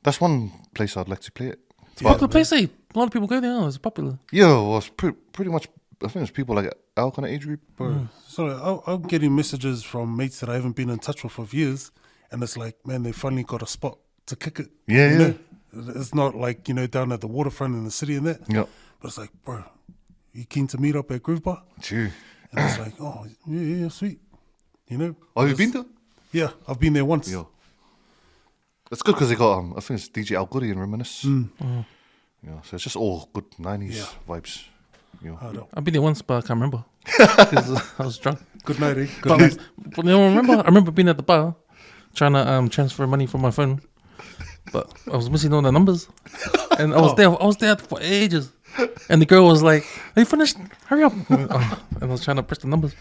That's one place I'd like to play it. Popular place, eh? A lot of people go there. Oh, it's popular. Yeah, well, it's pretty much, I think it's people like our kind of age group. Bro, so I'm getting messages from mates that I haven't been in touch with for years, and it's like, man, they finally got a spot to kick it. Yeah, you yeah. know? It's not like, down at the waterfront in the city and that. Yeah. But it's like, bro, you keen to meet up at Groove Bar? True. And it's like, oh, yeah, sweet. Oh, you've been there? Yeah, I've been there once. Yeah. It's good because they got, I think it's DJ Al Goody and Reminisce. Yeah, so it's just all good 90s vibes. Hard out. I've been there once, but I can't remember. Because I was drunk. Good night, eh? Good But, night. but I remember being at the bar, trying to transfer money from my phone. But I was missing all the numbers. And I was there for ages. And the girl was like, "Are you finished? Hurry up." And I was trying to press the numbers.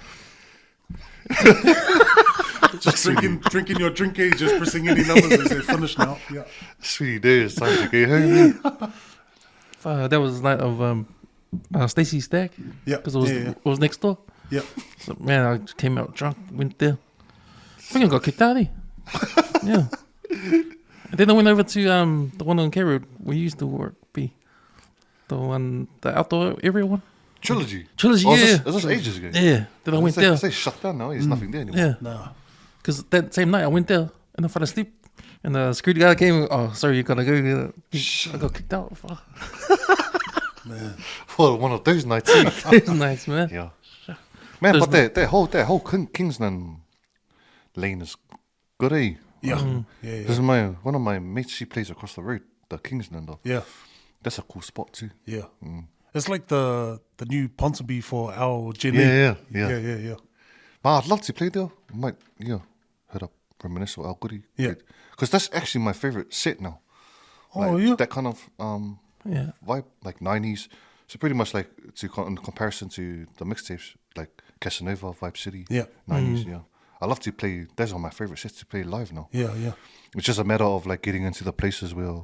Just drinking your drink, eh? Just pressing any numbers and say, finish now. Yeah. Sweetie day, it's time to go home. That was the night of Stacey's Stack. Yeah. Because it was next door. Yeah. So, man, I came out drunk, went there. I think I got kicked out, eh? Yeah. And then I went over to the one on K Road where you used to work, B. The outdoor area one. Trilogy. Oh, Is yeah. this ages ago? Yeah. Then I went there. They shut down now. There's nothing there anymore. Yeah. Nah. Because that same night I went there and I fell asleep. And the security guy came, "Oh, sorry, you gotta go." I got kicked out. Fuck. Man. For one of those nights. It's nice, man. Yeah. Man, There's but that whole Kingsland lane is good, eh? Yeah. Yeah. This is one of my mates, she plays across the road, the Kingsland though. Yeah. That's a cool spot too. Yeah. It's like the new Ponsonby for our Gen Yeah. Yeah. But I'd love to play there. I might, hit up Reminisce or Al Goody. Yeah. Because that's actually my favorite set now. Oh, yeah? That kind of Yeah. vibe, like 90s. So pretty much like in comparison to the mixtapes, like Casanova, Vibe City. Yeah. 90s, yeah. I love to play. Those are my favorite sets to play live now. Yeah. It's just a matter of like getting into the places where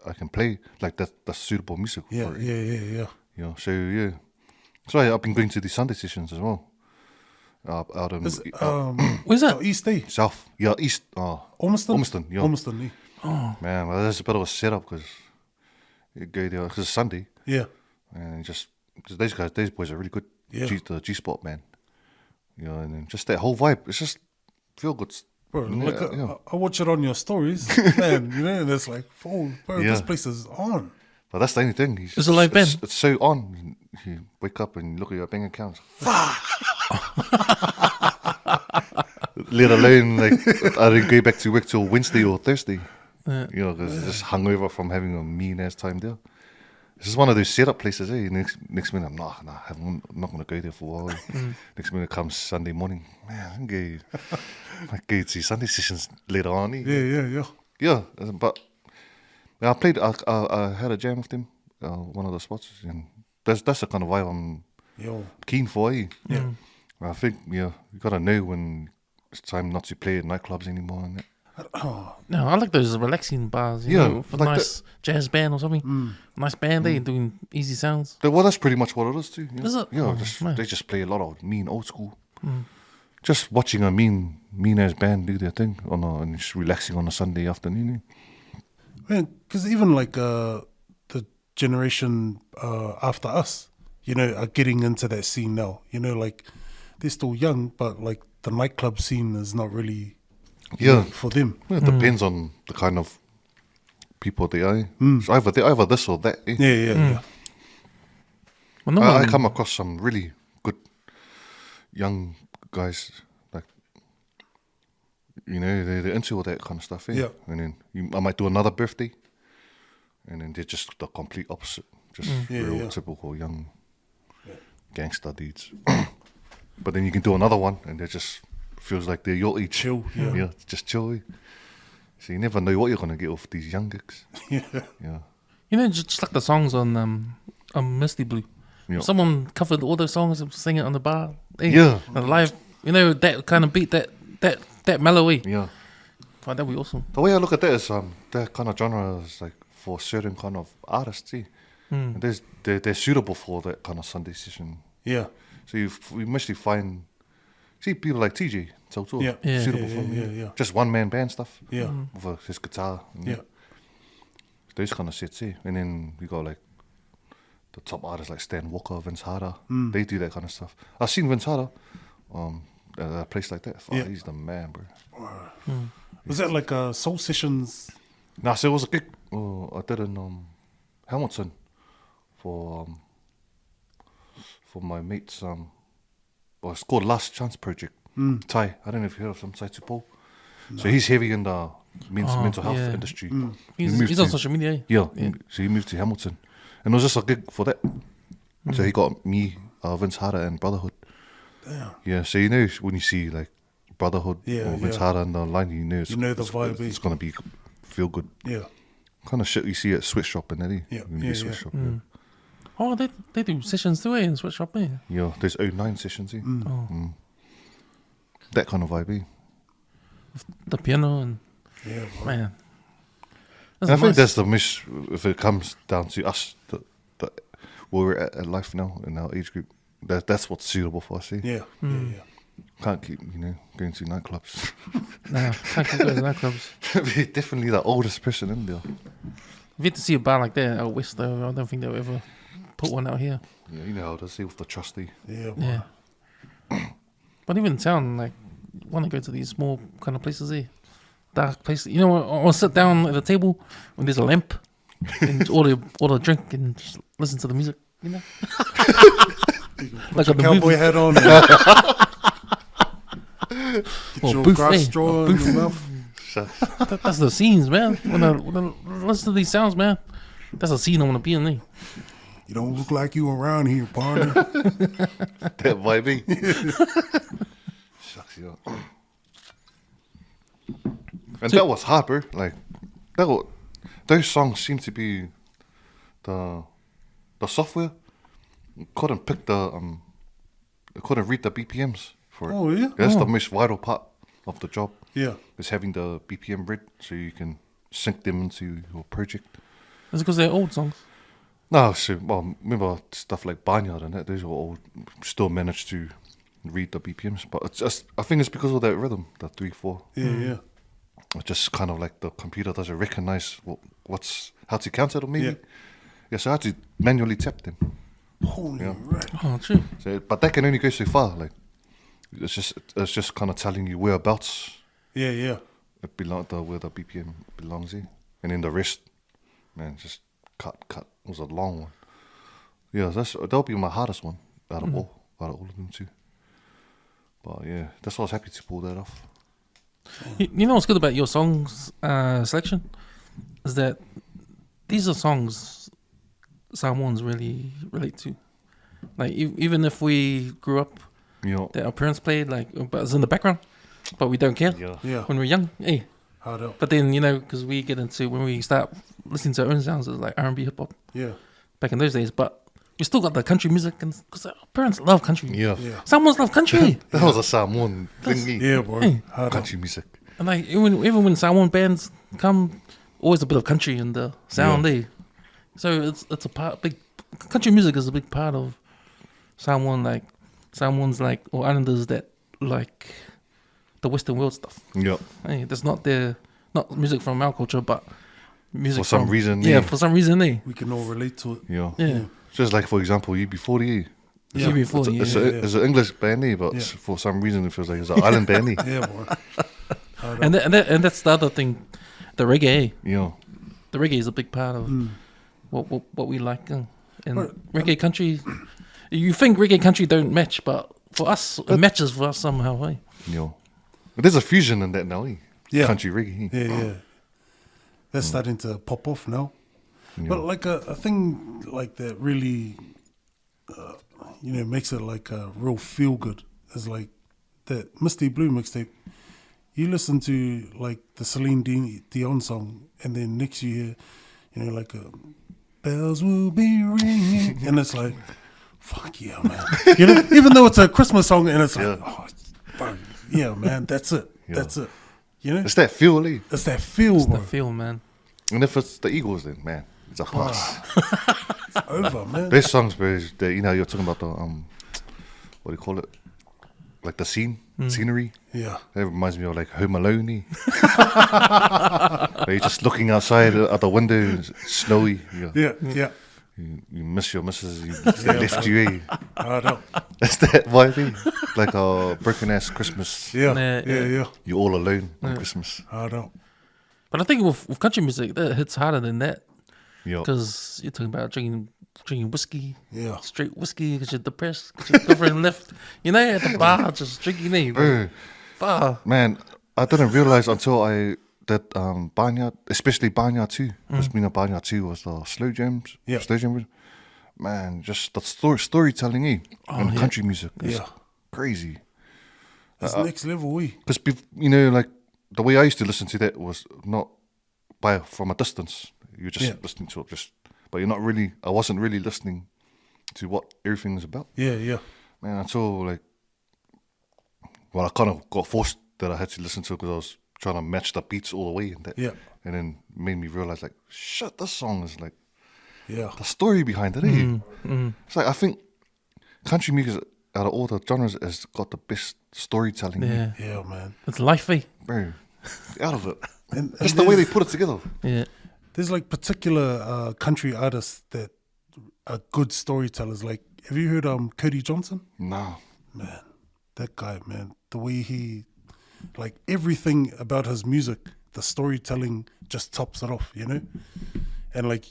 I can play like the suitable music. Yeah. For it. You know, so yeah. So I've been going to the Sunday sessions as well. Out in Where's that? East Day. South, yeah, East. Ormiston, yeah. Ormiston, yeah. Oh, Man, well, there's a bit of a setup because you go there because it's Sunday, Yeah. and just cause these boys are really good. Yeah. The G Spot man, you know, and then just that whole vibe. It's just feel good. Bro, like yeah. I watch it on your stories, man, you know, and it's like, oh, bro, Yeah. this place is on. But that's the only thing. It's a live band. It's so on. You wake up and look at your bank account. Let alone like I didn't go back to work till Wednesday or Thursday. You know, because just hungover from having a mean ass time there. It's just one of those setup places, eh? Next minute, I'm not going to go there for a while. Next minute comes Sunday morning. Man, I go to Sunday sessions later on. Eh? Yeah. Yeah, but I played. I had a jam with them, one of the spots, and that's the kind of vibe I'm keen for. Eh? Yeah. I think you gotta know when it's time not to play at nightclubs anymore. And that. no, I like those relaxing bars. You Yeah, know, for like nice jazz band or something. Nice band, they doing easy sounds. Well, that's pretty much what it is too. Is it? Yeah, Oh, man. they just play a lot of mean old school. Just watching a mean ass band do their thing and just relaxing on a Sunday afternoon. Man, because even like the generation after us, you know, are getting into that scene now. You know, like they're still young, but like the nightclub scene is not really for them. Well, it depends on the kind of people they are. So either this or that. Eh? Yeah. Well, no I one- come across some really good young guys, like, you know, they're into all that kind of stuff. Eh? Yeah. And then I might do another birthday, and then they're just the complete opposite. Just real typical young gangster dudes. But then you can do another one, and they just feels like they're your age. Chill, yeah. Just chill. Eh? So you never know what you're gonna get off these young gigs. Yeah. Yeah. You know, just like the songs on Misty Blue. Yeah. Someone covered all those songs and sang it on the bar. Hey, Yeah. and live. You know, that kind of beat, that mellow way. Yeah. Find that'd be awesome. The way I look at that is that kind of genre is like for certain kind of artists, see. And they're suitable for that kind of Sunday session. Yeah. So we mostly find people like TJ, Yeah, suitable for them. Yeah. Just one man band stuff. Yeah. With his guitar. And Yeah. those kind of sets, eh? And then we got like the top artists like Stan Walker, Vince Harder. They do that kind of stuff. I've seen Vince Harder at a place like that. Yeah. He's the man, bro. Was that like Soul Sessions? Nah, so it was a gig I did in Hamilton for my mates. Well, it's called Last Chance Project. Ty, I don't know if you heard of him, Ty Tupou. So he's heavy in the mental health yeah. industry. He's on social media. Yeah, so he moved to Hamilton, and it was just a gig for that. So he got me, Vince Harder, and Brotherhood. Damn. Yeah, so you know when you see like Brotherhood or Vince Harder on the line, you know the vibe. It's gonna be feel good. Yeah. Kind of shit you see at Sweatshop and that. Yeah, When you do Sweatshop. Oh, they do sessions too, in Sweatshop, eh? Yeah, there's 09 sessions. Eh? That kind of vibe. Eh? The piano and Yeah. man. And I think that's the miss if it comes down to us, where we're at life now in our age group. That's what's suitable for us. Eh? Yeah. Yeah. Can't keep going to nightclubs. Nah, can't go to the nightclubs. Be definitely the oldest person in there. If you had to see a bar like that out west, though, I don't think they'll ever put one out here. Yeah, you know how to say with the trusty. Yeah. Yeah. But even in town, like, want to go to these small kind of places there. Dark places. You know, I'll sit down at a table when there's a lamp and order a drink and just listen to the music, you know? Like Your on the cowboy movie. hat on. Or Your booth, grass eh? straw in your mouth. That's the scenes, man. When I listen to these sounds, man, that's a scene I want to be in there. You don't look like you around here, partner. That vibe. Shucks, yeah. And that was hard, bro. Like those songs seem to be the software couldn't pick it couldn't read the BPMs for it. Oh, yeah? That's the most vital part of the job. Yeah. Is having the BPM read so you can sync them into your project. Is it because they're old songs? No, so remember stuff like Barnyard and that. Those were all still managed to read the BPMs, but it's just I think it's because of that rhythm, the 3/4. Yeah. It's just kind of like the computer doesn't recognize what's how to count it or maybe. Yeah, so I had to manually tap them. Holy right. Oh, true. So, but that can only go so far. Like it's just kind of telling you whereabouts. Yeah. It where the BPM belongs in, and then the rest, man, just cut. It was a long one. Yeah, that'll be my hardest one out of all of them too. But yeah, that's why I was happy to pull that off. You know what's good about your songs selection is that these are songs someone's really relate to. Like even if we grew up, that our parents played, like, but it's in the background, but we don't care. Yeah. When we're young, hey. Hard out. But then because we get into when we start listening to our own sounds, it's like R&B, hip hop. Yeah. Back in those days, but we still got the country music, and because our parents love country. Yeah. Someone's love country. That was a Samoan thing. Yeah, bro. Hey. Hard Country music. And like even when Samoan bands come, always a bit of country in the sound, So it's a big country music is a big part of Samoans like or islanders that like the Western world stuff. Yeah. Hey, that's not music from our culture, but music For some reason. for some reason, We can all relate to it. Yeah. Just like, for example, UB40. UB40, It's an English band, but for some reason it feels like it's an island band. Yeah, boy. And that's the other thing, the reggae. Yeah. The reggae is a big part of what we like. And reggae country, you think reggae country don't match, but for us, it matches for us somehow, eh? Yeah. But there's a fusion in that now, eh? Yeah. Country reggae. Yeah. That's starting to pop off now. Yeah. But like a thing like that really, makes it like a real feel good is like that Misty Blue mixtape. You listen to like the Celine Dion song, and then next you hear, like bells will be ringing, and it's like, fuck yeah, man. Even though it's a Christmas song, and it's like, yeah, man, that's it. Yeah. That's it. It's that feel, eh? It's that feel, It's bro. the feel, man. And if it's the Eagles, then, man, it's a pass. It's over, man. Those songs, bro, you're talking about the, what do you call it? Like the scenery. Yeah. That reminds me of like Home Alone. You're just looking outside at the window, it's snowy. Yeah. You miss your missus, they left you, eh? I know. That's that vibe, eh? Like a broken ass Christmas. Yeah. You're all alone on Christmas. I know. But I think with country music, that hits harder than that. Yeah. Because you're talking about drinking whiskey. Yeah. Straight whiskey because you're depressed, because your girlfriend left. At the bar, just drinking Bro, man, I didn't realize until I did Barnyard, especially Barnyard 2. Because Barnyard 2 was the slow jams. Yeah. Slow jams. Man, just the storytelling, and country music is crazy. It's next level, we. Because, like, the way I used to listen to that was not from a distance. You're just listening to it, but you're not really, I wasn't really listening to what everything is about. Yeah. Man, until like, well, I kind of got forced that I had to listen to it because I was trying to match the beats all the way. And then made me realize, like, shit, this song is like, the story behind it, It's like, I think country music out of all the genres has got the best storytelling. Yeah, man. It's life, eh? Bro, out of it. And Just the way they put it together. Yeah. There's like particular country artists that are good storytellers. Like, have you heard Cody Johnson? No. Man, that guy, man. The way he, like, everything about his music, the storytelling just tops it off, And like,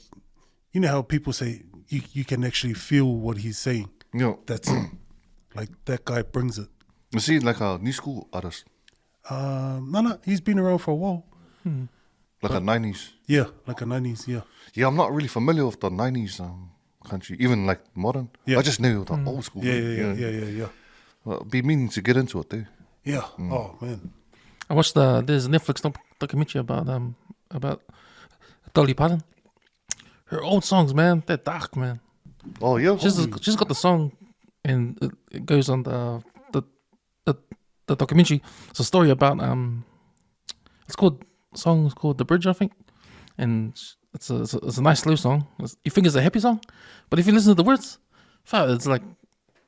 you know how people say you can actually feel what he's saying. That's it. Like, that guy brings it. Is he like a new school artist? No, he's been around for a while. Like a 90s? Yeah, like a 90s, yeah. Yeah, I'm not really familiar with the 90s country, even like modern. Yeah. I just knew the old school. Yeah. Well, I'd be meaning to get into it too. Yeah. Oh, man. I watched there's a Netflix documentary about Dolly Parton. Her old songs, man, they're dark, man. Oh, yeah? She's got the song, and it goes on the the documentary. It's a story about it's called The Bridge, I think, and it's a nice slow song. You think it's a happy song, but if you listen to the words, it's like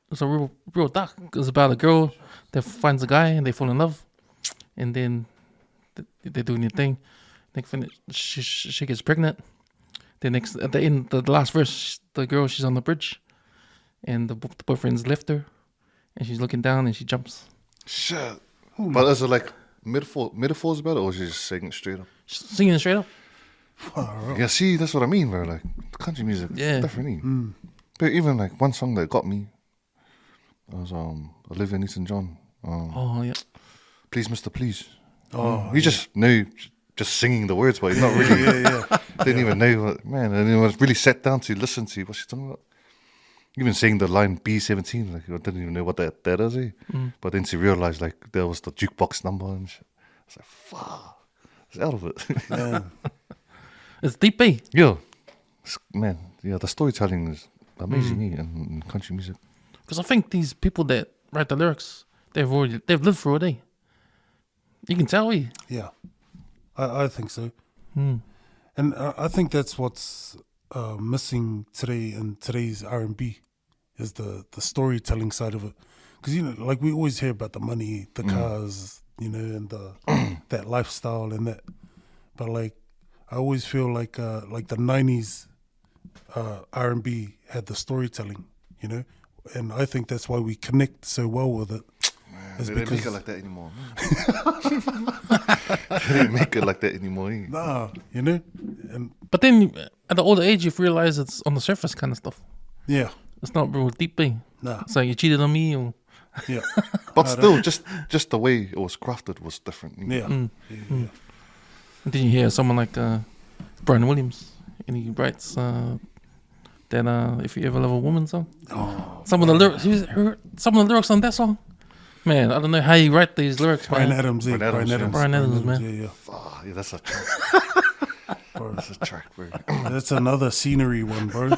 it's a real dark. It's about a girl that finds a guy and they fall in love, and then they're doing their thing. Next thing, she gets pregnant. At the end, the last verse, the girl, she's on the bridge, and the boyfriend's left her, and she's looking down and she jumps. Shit. But is it like metaphors about it, or is she just singing it straight up? Singing it straight up. Yeah, see, that's what I mean, bro. Like country music, definitely. But even like one song that got me was Olivia Newton-John. Oh yeah. Please, Mr. Please. Oh, he just knew. Just singing the words, but he's not really. Didn't even know what, man. And he was really sat down to listen to what she's talking about. Even saying the line B17, like I didn't even know what that is. But then she realized like there was the jukebox number and shit. I was like, fuck, it's out of it. Yeah. It's deep, eh? Yeah, man. Yeah, the storytelling is amazing in country music. Because I think these people that write the lyrics, they've lived through it, eh? You can tell, eh? Yeah. I think so. And I think that's what's missing today in today's R&B is the storytelling side of it. Because, you know, like we always hear about the money, the cars, you know, and that lifestyle and that. But like, I always feel like the 90s R&B had the storytelling, you know? And I think that's why we connect so well with it. They don't make it like that anymore. They don't make it like that anymore. Nah, you know. But then at the older age, you've realized it's on the surface kind of stuff. Yeah, it's not real deep. Nah, it's like you cheated on me, or yeah. But still, just the way it was crafted was different. Yeah. And then you hear someone like Brian Williams, and he writes that "If You Ever Love a Woman" song. Some of the lyrics on that song. Man, I don't know how you write these lyrics, Brian Adams, man. Yeah. Yeah, that's a track. That's a track, bro. That's another scenery one, bro.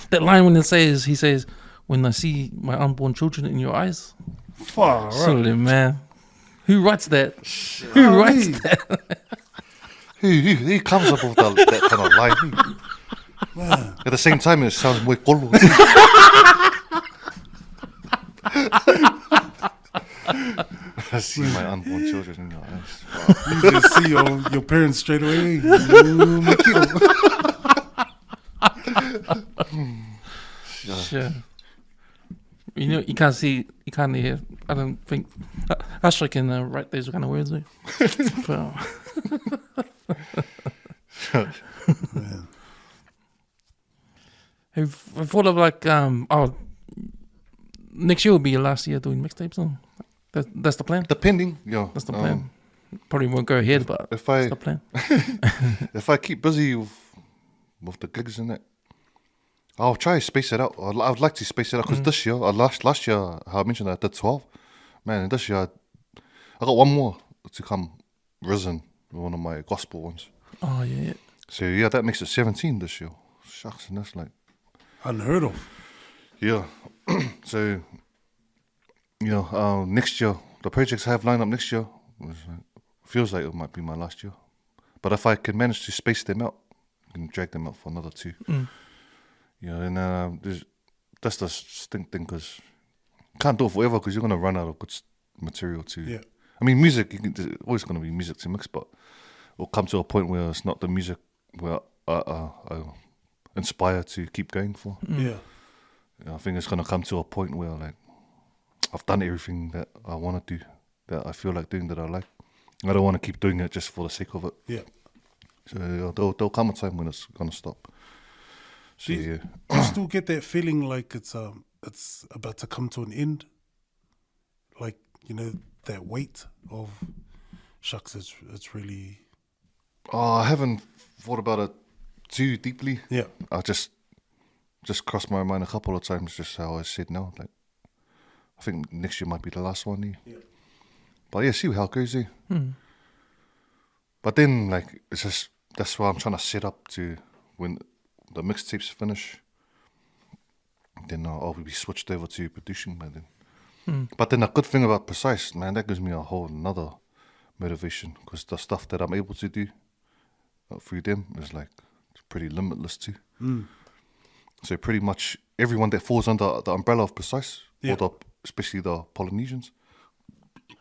That line when he says, "When I see my unborn children in your eyes." Far Sorry, man. Who writes that? Who writes that? Who comes up with that kind of line? Man. At the same time, it sounds muy colo. I see my unborn children in your eyes. You just see your parents straight away. Sure. You know, you can't hear. I don't think Ashley can write those kind of words. Man. Have you thought of like next year will be your last year doing mixtapes? That's the plan. Depending, yeah. That's the plan. Probably won't go ahead, but that's the plan. If I keep busy with the gigs and that, I'll try to space it out. I would like to space it out because this year, last year, how I mentioned I did 12. Man, this year I got one more to come. Risen, one of my gospel ones. Oh yeah. So yeah, that makes it 17 this year. Shucks, and that's like unheard of. Yeah. So, you know, next year, the projects I have lined up next year feels like it might be my last year. But if I can manage to space them out, I can drag them out for another 2. You know, and that's the stink thing because you can't do it forever because you're going to run out of good material too. Yeah. I mean, music, there's always going to be music to mix, but it'll come to a point where it's not the music where I inspire to keep going for. Yeah. I think it's going to come to a point where like I've done everything that I want to do, that I feel like doing, that I like. I don't want to keep doing it just for the sake of it. Yeah. So there'll come a time when it's going to stop. So, do you still get that feeling like it's about to come to an end? Like, you know, that weight of, shucks, it's really... Oh, I haven't thought about it too deeply. Yeah. I just crossed my mind a couple of times, just how I said no. Like, I think next year might be the last one. Yeah. But yeah, see how it goes. But then, like, it's just, that's why I'm trying to set up to when the mixtapes finish. Then I'll be switched over to producing by then. But then the good thing about Precise, man, that gives me a whole another motivation because the stuff that I'm able to do through them is like pretty limitless too. So pretty much everyone that falls under the umbrella of Precise, especially the Polynesians,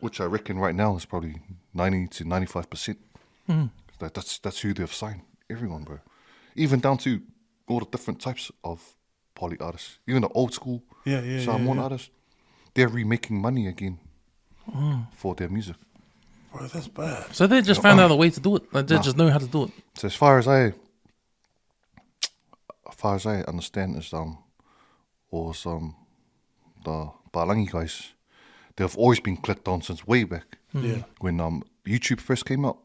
which I reckon right now is probably 90 to 95%. That's who they've signed. Everyone, bro. Even down to all the different types of poly artists. Even the old school Samoan artists. They're remaking money again for their music. Bro, that's bad. So they just found out a way to do it. Like they just know how to do it. So as far as I understand is the Palangi guys, they've always been clicked on since way back. When YouTube first came out,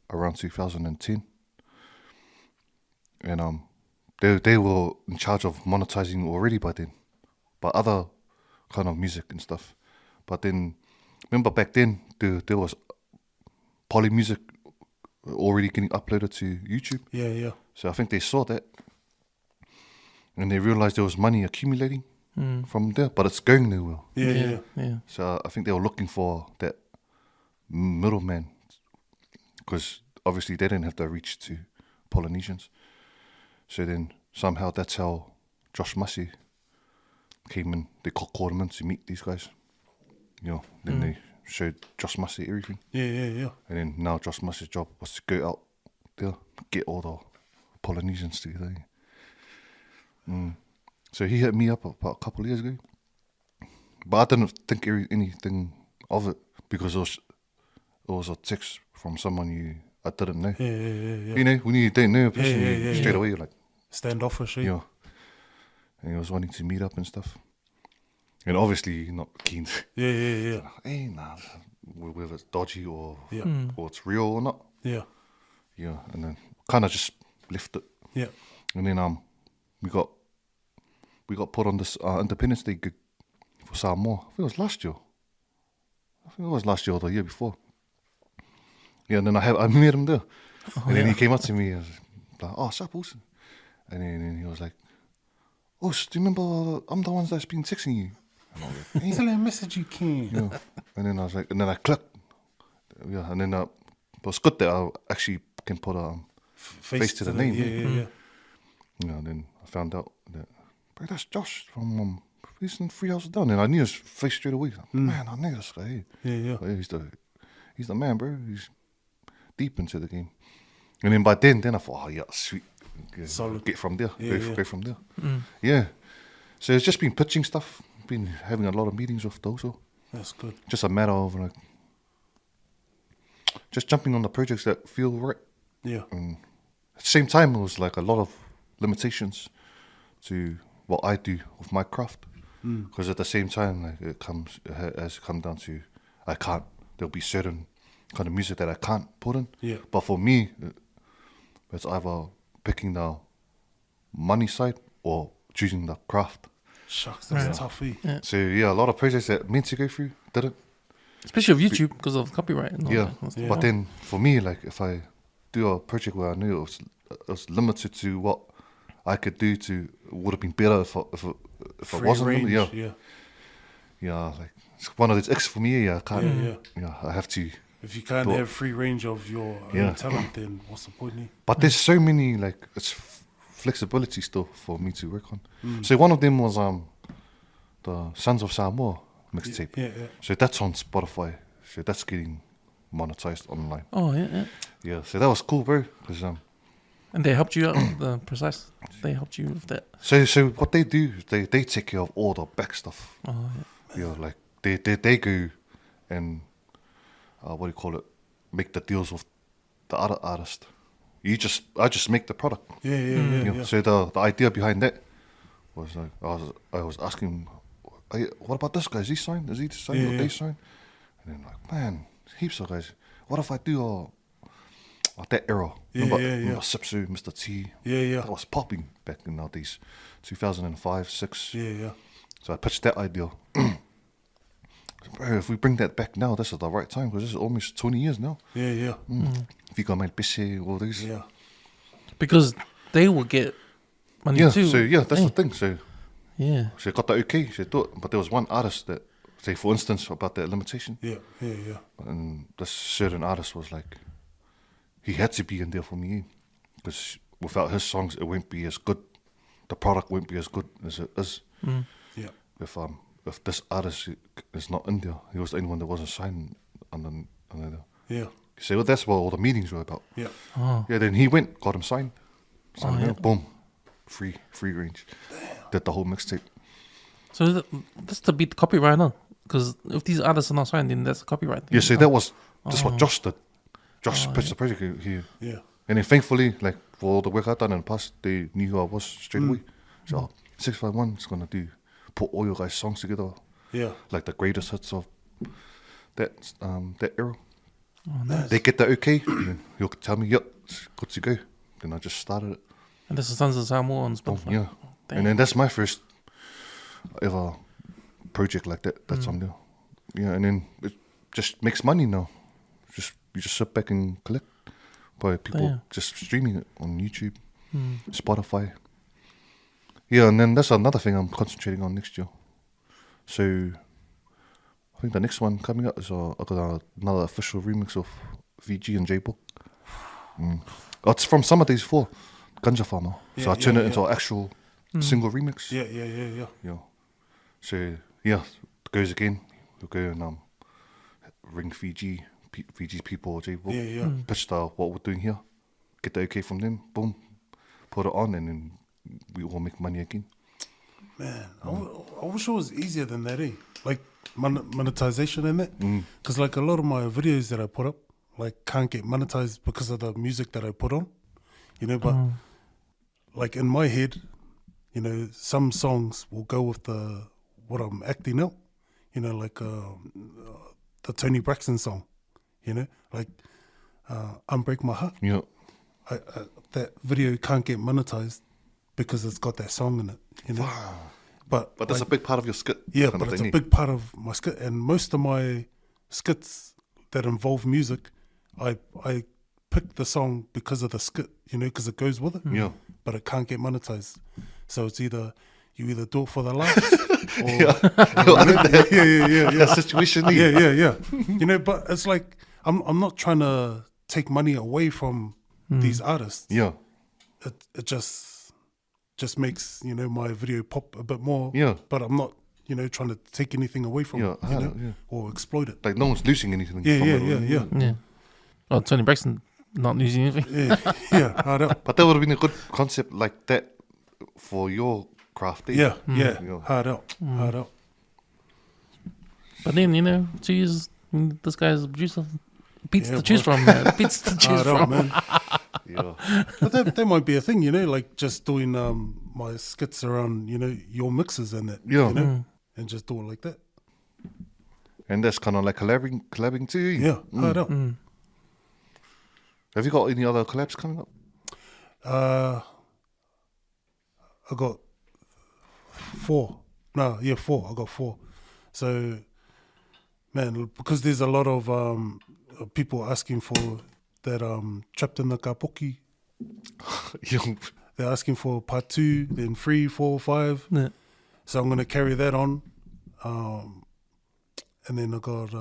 around 2010. And they were in charge of monetizing already by then. But other kind of music and stuff. But then remember back then there was poly music already getting uploaded to YouTube. So I think they saw that and they realized there was money accumulating from there, but it's going nowhere. So I think they were looking for that middleman because obviously they didn't have the reach to Polynesians. So then somehow that's how Josh Massey came in. They called him in to meet these guys. Then they showed Josh Massey everything. And then now Josh Massey's job was to go out there, get all the Polynesians together. So he hit me up about a couple of years ago. But I didn't think anything of it because it was a text from someone I didn't know. You know, when you don't know a person, straight away you're like... standoffish, and he was wanting to meet up and stuff. And obviously not keen. Hey, nah, whether it's dodgy or it's real or not. And then kind of just left it. And then we got put on this Independence Day gig for Samoa. I think it was last year. or the year before. And then I met him there. And then he came up to me and was like, oh, sup, Wilson? And then he was like, oh, do you remember I'm the ones that's been texting you? And I was like, He's a message you can. And then I was like, and then I clicked. And then it was good that I actually can put a face to the name. And then I found out that, bro, that's Josh from he's in 3 houses down. And I knew his face straight away. Man, I know this guy. He's the man, bro. He's deep into the game. And then by then I thought, oh yeah, sweet. Get from there. Go from there. So it's just been pitching stuff. Been having a lot of meetings with those. That's good. Just a matter of like just jumping on the projects that feel right. And at the same time, it was like a lot of limitations to what I do with my craft. Because at the same time, like it has come down to there'll be certain kind of music that I can't put in. But for me, it's either picking the money side or choosing the craft. Shucks, that's tough. So a lot of projects that meant to go through didn't. Especially with YouTube because of copyright and all that. But then for me, like if I do a project where I knew it was limited to what I could do, would have been better if it wasn't limited. Like it's one of those X for me. I can't. I have to. If you can't have free range of your own talent, then what's the point? But there's so many it's flexibility still for me to work on. So one of them was the Sons of Samoa mixtape. So that's on Spotify. So that's getting monetized online. So that was cool, bro. Cause, and they helped you out with the Precise. They helped you with that. So what they do is they take care of all the back stuff. Like they go and make the deals with the other artist. I just make the product. So the idea behind that was like I was asking, what about this guy? Is he signed? Is he signed? Or they signed? And then like, man, heaps of guys. What if I do that era? Remember Sipsu, Mr. T? That was popping back in the days, 2005, 6. So I pitched that idea. Bro, if we bring that back now, this is the right time because this is almost 20 years now. Fico Mail Pisse, all these. Because they will get money too. So that's the thing. So I got the okay, so do it. But there was one artist that say for instance about that limitation. Yeah. And this certain artist was like, he had to be in there for me, because without his songs, it won't be as good. The product won't be as good as it is. Yeah. If this artist is not in there, he was the only one that wasn't signed on there. Yeah. So that's what all the meetings were about. Yeah. Yeah, then he went, got him signed. Boom. Free range. Did the whole mixtape. So that's to beat copyright, no? Because if these artists are not signed, then that's a copyright thing. Yeah, so that's what Josh did. Josh pitched the project here. Yeah. And then thankfully, like, for all the work I'd done in the past, they knew who I was straight away. So 651 is going to put all your guys' songs together. Yeah. Like the greatest hits of that era. Oh, nice. They get the okay, and then he'll tell me, yep, it's good to go. Then I just started it. And this is Sons of Samoa on Spotify. Yeah. Damn. And then that's my first ever project like that. That's on there. Yeah, and then it just makes money now. You just sit back and collect by people just streaming it on YouTube, Spotify. Yeah, and then that's another thing I'm concentrating on next year. So I think the next one coming up is I got another official remix of VG and J-Book. Oh, it's from Summer Days 4, Ganja Farmer. So I turned it into an actual single remix. Yeah. So yeah, it goes again. We'll go and ring VG's people, J-Book. Yeah. Pitch what we're doing here. Get the okay from them. Boom. Put it on, and then we all make money again. Man, I wish it was easier than that, eh? Like monetization in it. Because like a lot of my videos that I put up, like can't get monetized because of the music that I put on. You know, but like in my head, you know, some songs will go with what I'm acting out. You know, like the Tony Braxton song. You know, like Unbreak My Heart. Yeah. That video can't get monetized because it's got that song in it. You know, but that's like, a big part of your skit. Yeah, but it's a big part of my skit, and most of my skits that involve music, I pick the song because of the skit. You know, because it goes with it. Yeah. But it can't get monetized, so it's either you do it for the laughs. Yeah. Situation. Yeah. You know, but it's like I'm not trying to take money away from these artists. Yeah. It just makes, you know, my video pop a bit more. Yeah. But I'm not, you know, trying to take anything away from it, you know, or exploit it. Like no one's losing anything. Yeah. Oh, Tony Braxton not losing anything. Yeah. Hard up. But that would have been a good concept like that for your craft. Yeah. Hard up. But then, you know, geez, this guy's a producer. Beats to choose from, man. Beats to choose from. Man. Yeah. But that might be a thing, you know, like just doing my skits around, you know, your mixes and that. Yeah. You know, and just do it like that. And that's kind of like collabing too. Yeah, hard up. Have you got any other collabs coming up? I got 4. No, yeah, 4. I got 4. So, man, because there's a lot of people asking for that Trapped in the Kapoki. They're asking for part 2, then 3, 4, 5. Yeah. So I'm going to carry that on. And then I got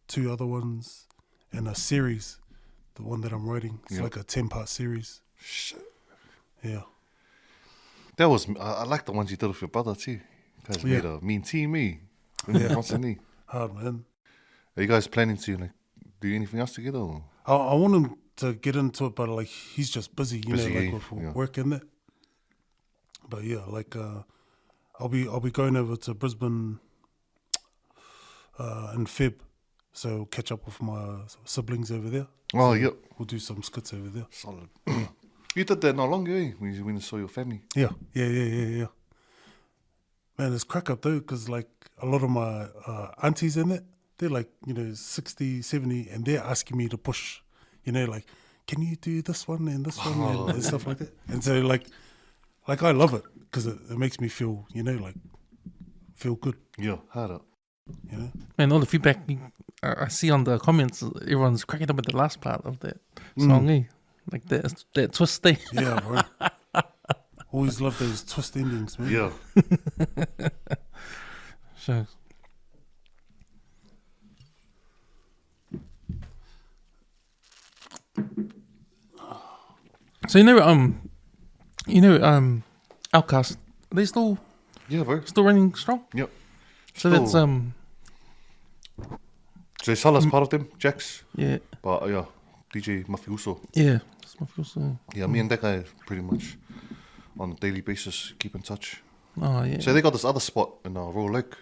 2 other ones and a series, the one that I'm writing. It's like a 10-part series. Shit. Yeah. That was, I like the ones you did with your brother too. You guys made a mean team, eh? Constantly. Hard, man. Are you guys planning to like do anything else together? Or? I want him to get into it, but like he's just busy, you know, like with work and that. But yeah, like I'll be going over to Brisbane in Feb, so catch up with my siblings over there. Oh, so yeah. We'll do some skits over there. Solid. You did that not long ago, eh? When you saw your family. Yeah. Man, it's crack up though, because like a lot of my aunties in it, they're like, you know, 60, 70, and they're asking me to push, you know, like, can you do this one and this one and stuff like that. And so like I love it because it makes me feel, you know, like feel good. Yeah, hard up. You know? And all the feedback I see on the comments, everyone's cracking up at the last part of that song, eh? Like that twist thing. Yeah, bro. Always love those twist endings, man. Yeah. Sure. So Outcast, are they still bro. still running strong? Yep. So Still. that's So Sala's part of them, Jax. yeah, But yeah, DJ Mafioso. yeah. That's my first song. Yeah, me and that guy pretty much on a daily basis keep in touch. Oh yeah. So they got this other spot in Royal Lake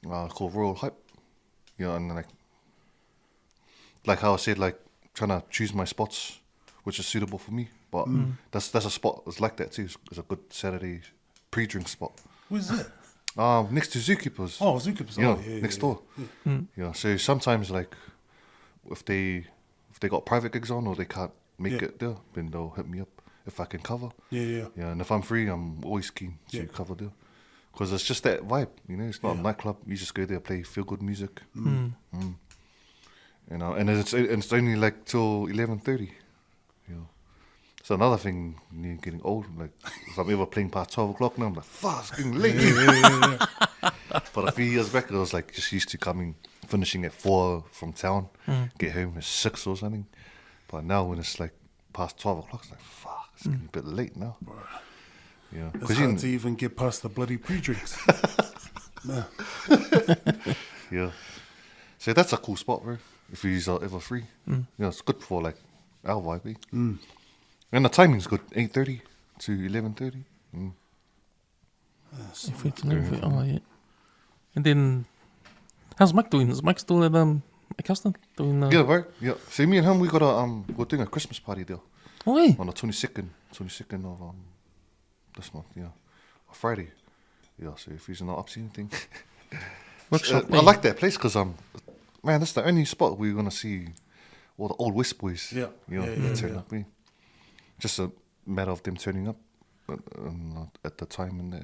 called Royal Hype. Yeah, and like how I said, like trying to choose my spots which is suitable for me. But that's a spot that's like that too. It's a good Saturday pre-drink spot. Where's that? Next to Zookeepers. Oh, Zookeepers. Yeah, Oh, yeah, next yeah, door. yeah. Yeah, so sometimes like if they got private gigs on or they can't make it there, then they'll hit me up if I can cover. Yeah. Yeah, and if I'm free, I'm always keen to cover there. Because it's just that vibe, you know, it's not a nightclub. You just go there, play feel good music. You know, and it's only like till 11:30. You know. So another thing, you know, getting old, like if I'm ever playing past 12 o'clock now, I'm like, fuck, it's getting late. But a few years back, I was like just used to finishing at 4 from town, get home at 6 or something. But now when it's like past 12 o'clock, it's like, fuck, it's getting a bit late now. Yeah, It's hard to even get past the bloody pre-drinks. Nah. Yeah. So that's a cool spot, bro. If you're ever free. Yeah, it's good for like our vibe. And the timing's good, 8:30 to 11:30. Oh yeah. And then, how's Mike doing? Is Mike still at Acaston doing? Yeah, bro. Yeah. So me and him, we're doing a Christmas party there Oh yeah. on the 22nd of this month. Yeah, a Friday. Yeah. So if he's not up to anything, Workshop. I like that place because man, that's the only spot we're gonna see all the old West boys. Yeah. You know, Yeah. turn up. Just a matter of them turning up at the time and that.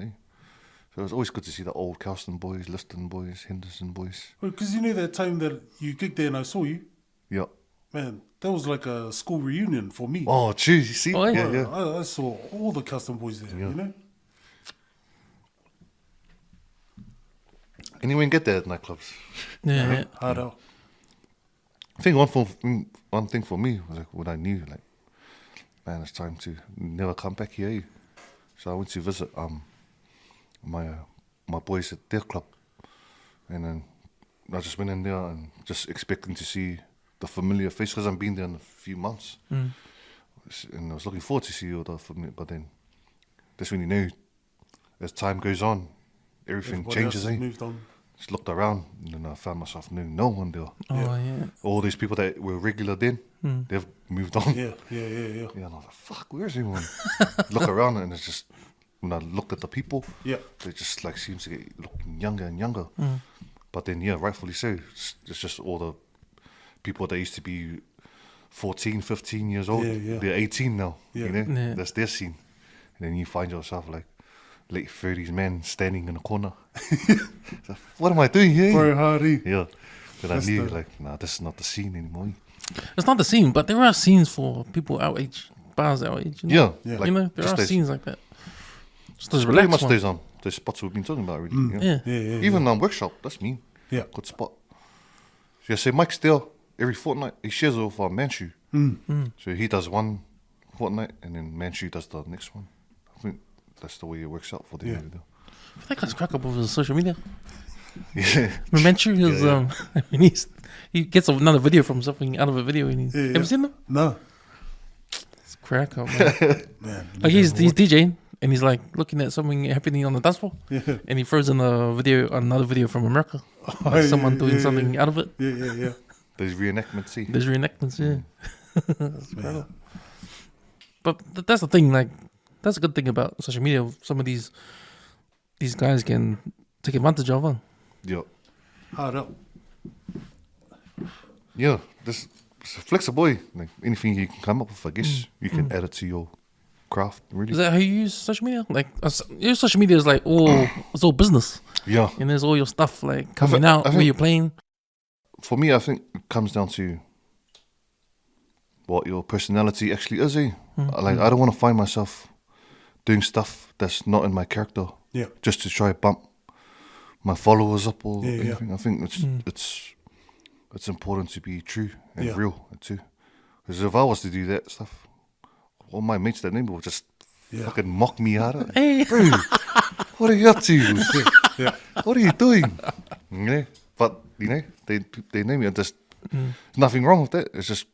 So it was always good to see the old Cowston boys, Liston boys, Henderson boys. Because you know that time that you gigged there and I saw you, Yeah. man, that was like a school reunion for me. Oh, geez, you see? Oh, yeah. Yeah. I saw all the custom boys there, you know? And you wouldn't get that at nightclubs. Yeah. Hard out. I think one thing for me was like when I knew, like, man, it's time to never come back here. So I went to visit my boys at their club, and then I just went in there and just expecting to see the familiar face because I've been there in a few months, and I was looking forward to see all the familiar. But then that's when you know, as time goes on, everything Everybody changes. else has moved on. Just looked around and then I found myself knowing no one there. Oh yeah. All these people that were regular then, they've moved on. Yeah. Yeah, and I was like, fuck, where's everyone? Look around and it's just, when I looked at the people, they just like seems to get looking younger and younger. But then, yeah, rightfully so. It's just all the people that used to be 14, 15 years old. Yeah. They're 18 now, you know? Yeah. That's their scene. And then you find yourself like late 30s man standing in a corner. So, what am I doing here? Very hardy. Yeah. But I That's knew, the- like, nah, this is not the scene anymore. It's not the scene, but there are scenes for people our age, bars our age. You know? Yeah. You know, there just are those- scenes like that. Just those Pretty relaxed much ones. those spots we've been talking about already. Yeah. Yeah. Even workshop, that's me. Yeah. Good spot. So I say Mike's there every fortnight. He shares it with Manchu. So he does one fortnight and then Manchu does the next one. I think that's the way it works out for them. Yeah. That guy's crack up with his social media. Yeah. Remember his Yeah. when he gets another video from something out of a video and Yeah, have you seen them? No. It's crack up, man. Man. Like he's DJing and he's like looking at something happening on the dance floor Yeah. and he throws in another video from America. Like someone doing something out of it. Yeah. Those reenactments, see. There's reenactments, yeah. That's incredible. But that's the thing, like that's a good thing about social media. Some of these guys can take advantage of it. Yeah. Hard up. Yeah. This it's flexible. Like anything you can come up with, I guess you can add it to your craft. Really. Is that how you use social media? Like your social media is like it's all business, Yeah. and there's all your stuff like coming I out think- where you're playing. For me, I think it comes down to what your personality actually is. Like I don't want to find myself doing stuff that's not in my character. Yeah. Just to try bump my followers up or Yeah. anything. I think it's important to be true and Yeah. real too. Because if I was to do that stuff, all my mates that knew me would just fucking mock me harder. Hey. Bro, what are you up to? Yeah. What are you doing? Yeah, but you know, they know me, and there's nothing wrong with that. It's just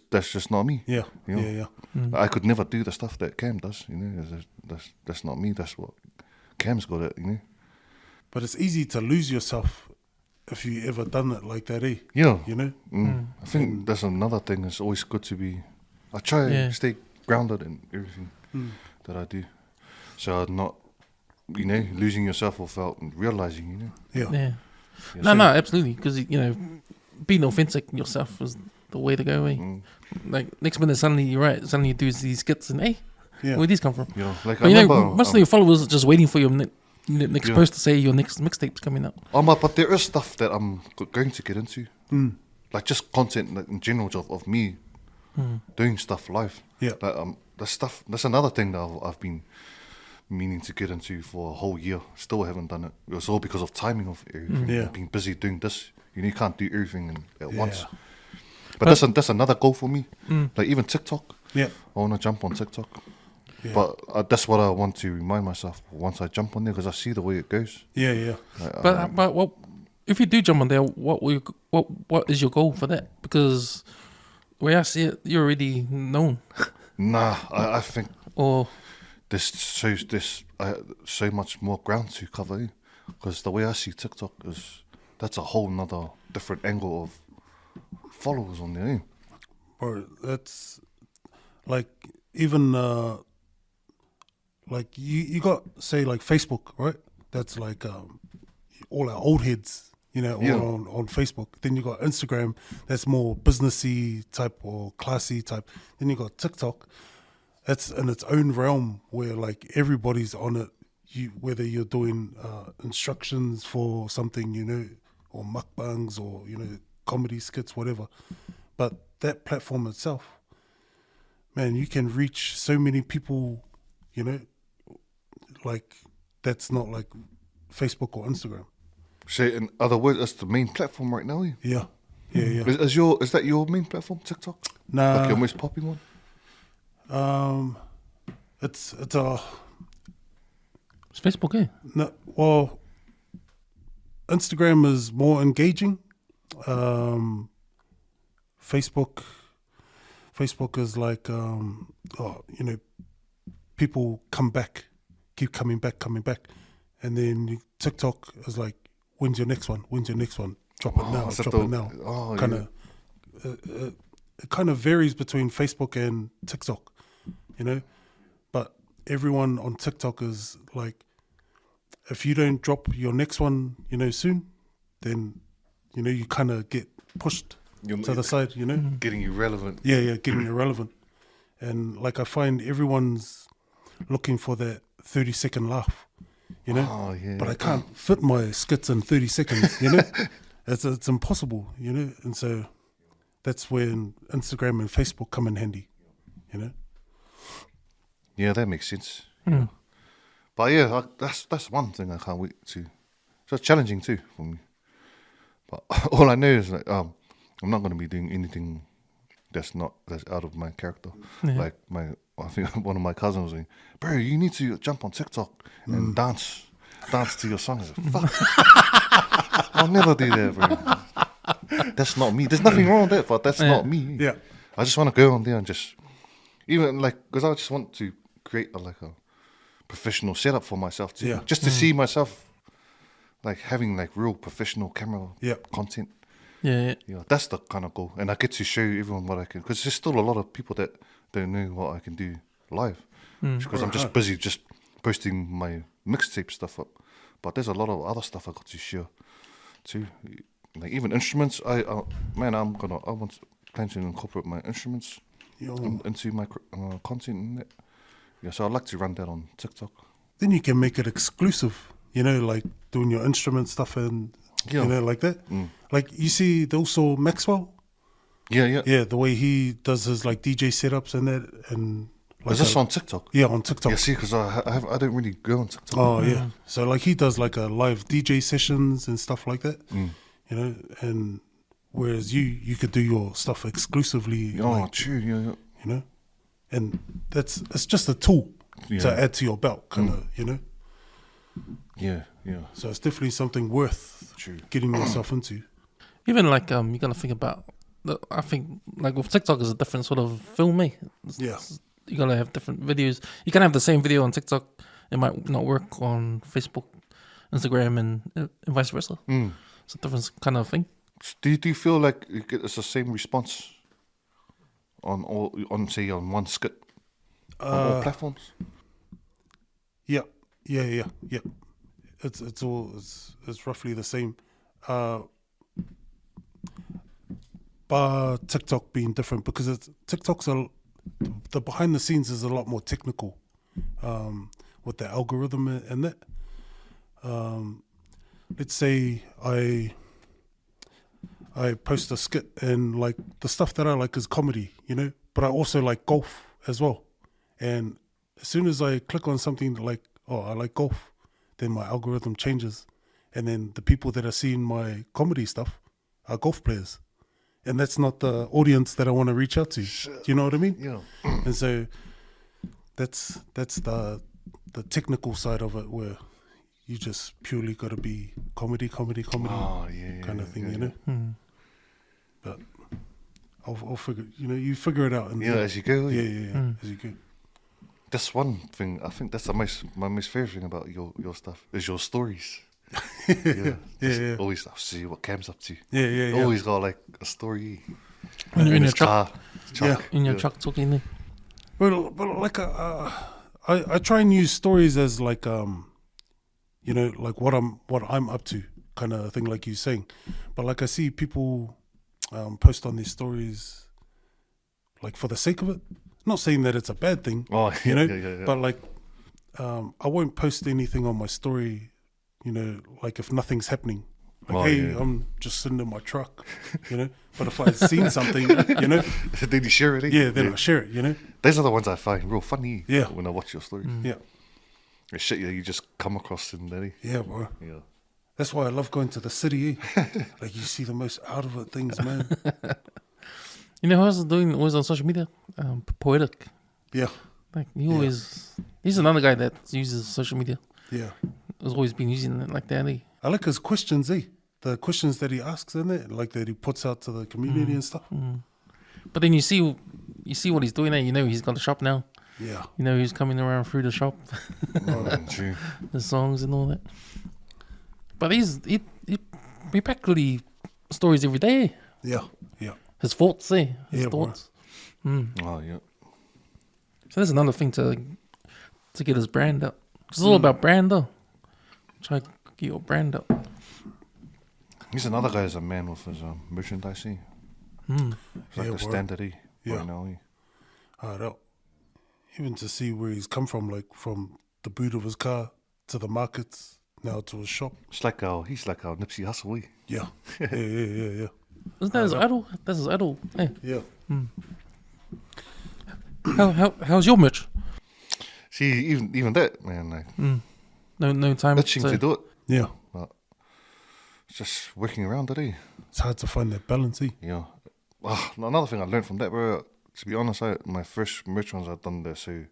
that's just not me. Yeah. You know? Yeah. I could never do the stuff that Cam does. You know, that's not me. That's what Cam's got at. You know. But it's easy to lose yourself if you ever done it like that, eh? Yeah. You know? I think that's another thing. It's always good to be. I try to stay grounded in everything that I do, so I'm not, you know, losing yourself without realizing. You know. Yeah. No, absolutely. Because you know, being authentic yourself is the way to go. Eh? Like next minute, suddenly you're right. Suddenly you do these skits, and where these come from? You know, like But I you remember, know, most of your followers are just waiting for your next post to say your next mixtape's coming up. But there is stuff that I'm going to get into, like just content like, in general of me doing stuff live. Yeah. Like, that's another thing that I've been meaning to get into for a whole year. Still haven't done it. It was all because of timing of everything. Yeah. Being busy doing this. You know, you can't do everything at once. Yeah. But that's another goal for me. Like even TikTok. Yeah. I want to jump on TikTok. Yeah. But that's what I want to remind myself once I jump on there, because I see the way it goes. Yeah. But what if you do jump on there? What is your goal for that? Because the way I see it, you're already known. Nah, I think Or there's so much more ground to cover. Because the way I see TikTok is that's a whole nother different angle of followers on there. Or that's like even like you got say like Facebook, right? That's like all our old heads, you know, all on Facebook. Then you got Instagram, that's more businessy type or classy type. Then you got TikTok, that's in its own realm where like everybody's on it. Whether you're doing instructions for something, you know, or mukbangs or, you know, comedy skits, whatever. But that platform itself, man, you can reach so many people, you know, like that's not like Facebook or Instagram. So in other words, that's the main platform right now. Yeah. Is that your main platform, TikTok? Nah. Like your most popular one? It's Facebook, eh? no, well, Instagram is more engaging. Facebook is like, you know, people keep coming back. And then TikTok is like, when's your next one? Drop it now. Oh, Kind of, it kind of varies between Facebook and TikTok, you know? But everyone on TikTok is like, if you don't drop your next one, you know, soon, then, you know, you kind of get pushed to the side, you know? Getting irrelevant. Yeah, getting irrelevant. And like I find everyone's looking for that 30-second laugh, you know? Oh, yeah. But I can't fit my skits in 30 seconds, you know? It's impossible, you know? And so that's when Instagram and Facebook come in handy, you know? Yeah, that makes sense. But yeah, that's one thing I can't wait to. So it's challenging too for me. But all I know is like I'm not going to be doing anything that's out of my character. Yeah. Like I think one of my cousins was saying, "Bro, you need to jump on TikTok and dance to your songs." I said, fuck, I'll never do that, bro. That's not me. There's nothing wrong with that, but that's not me. Yeah. I just want to go on there and just even like because I just want to create a professional setup for myself too, just to see myself like having like real professional camera content. Yeah. That's the kind of goal, and I get to show everyone what I can, because there's still a lot of people that don't know what I can do live, because I'm just busy just posting my mixtape stuff up. But there's a lot of other stuff I got to share too, like even instruments. I want to plan to incorporate my instruments into my content and that. Yeah, so I'd like to run that on TikTok. Then you can make it exclusive, you know, like doing your instrument stuff and, you know, like that. Like you see also Maxwell? Yeah. Yeah, the way he does his like DJ setups and that. And like is this on TikTok? Yeah, on TikTok. Yeah, see, because I don't really go on TikTok. Oh, yeah. So like he does like a live DJ sessions and stuff like that, you know, and whereas you could do your stuff exclusively. Oh, like, true, yeah. You know? and it's just a tool to add to your belt, kind of, you know. Yeah. So it's definitely something worth getting yourself into. Even like you gotta think about. I think like with TikTok is a different sort of film, eh? You gotta have different videos. You can have the same video on TikTok. It might not work on Facebook, Instagram, and vice versa. It's a different kind of thing. Do you feel like it's the same response on one skit on all platforms? Yeah. It's roughly the same. Bar TikTok being different because the behind the scenes is a lot more technical with the algorithm and that. Let's say I post a skit and like the stuff that I like is comedy, you know, but I also like golf as well. And as soon as I click on something like, oh, I like golf, then my algorithm changes. And then the people that are seeing my comedy stuff are golf players. And that's not the audience that I want to reach out to. Do you know what I mean? Yeah. And so that's the technical side of it where you just purely got to be comedy kind of thing, you know? But I'll figure, you know, you figure it out. And as you go. Yeah, as you go. That's one thing. I think that's my most favorite thing about your stuff is your stories. Always, I'll see what Cam's up to. Always got like a story. When you're in your truck. In your truck talking there. But like I try and use stories as like you know, like what I'm up to kind of thing, like you're saying. But like I see people post on these stories like for the sake of it. Not saying that it's a bad thing, you know. But like I won't post anything on my story, you know, like if nothing's happening. Like, I'm just sitting in my truck, you know. But if I've seen something, you know. Then you share it, then I share it, you know. Those are the ones I find real funny Yeah. when I watch your stories. Yeah. The shit you just come across in there. Yeah, bro. Yeah. That's why I love going to the city, Like, you see the most out of it things, man. You know who else is doing always on social media? Poetic. Yeah. Like, he's another guy that uses social media. Yeah. He's always been using it like that, eh? I like his questions, the questions that he asks in it, like that he puts out to the community and stuff. But then you see what he's doing there. You know he's got a shop now. Yeah. You know he's coming around through the shop. True. The songs and all that. But he practically stories every day. Yeah. His thoughts, His thoughts. Oh yeah. So that's another thing to get his brand up. It's all about brand, though. Try to get your brand up. He's another guy as a man with his merchandise. It's like the standard right now. Even to see where he's come from, like from the boot of his car to the markets, now to his shop. He's like our Nipsey Hussle. Yeah. Isn't that his idol? That's his idol. Hey. Yeah. How's your merch? See, even that, man, like No time itching to do it. Yeah. But it's just working around it, It's hard to find that balance, Yeah. Another thing I learned from that, bro, to be honest, my first merch ones I've done there so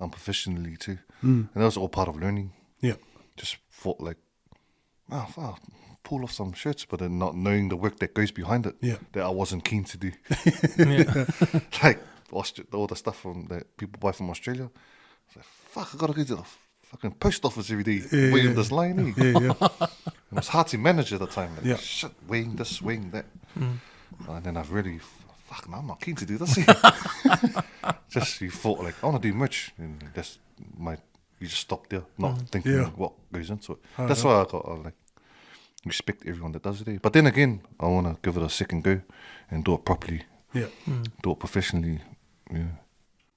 unprofessionally too. And that was all part of learning. Yeah. Just thought like, pull off some shirts, but then not knowing the work that goes behind it that I wasn't keen to do. Like all the stuff that people buy from Australia. I was like, fuck, I gotta go to the fucking post office every day weighing this line. It was hard to manage at the time. Like, shit, weighing this, weighing that. And then I've really, I'm not keen to do this. Just you thought like, I want to do merch, and you just stop there, not thinking what goes into it. That's why I got like respect everyone that does it. But then again, I want to give it a second go and do it properly. Yeah. Do it professionally. Yeah.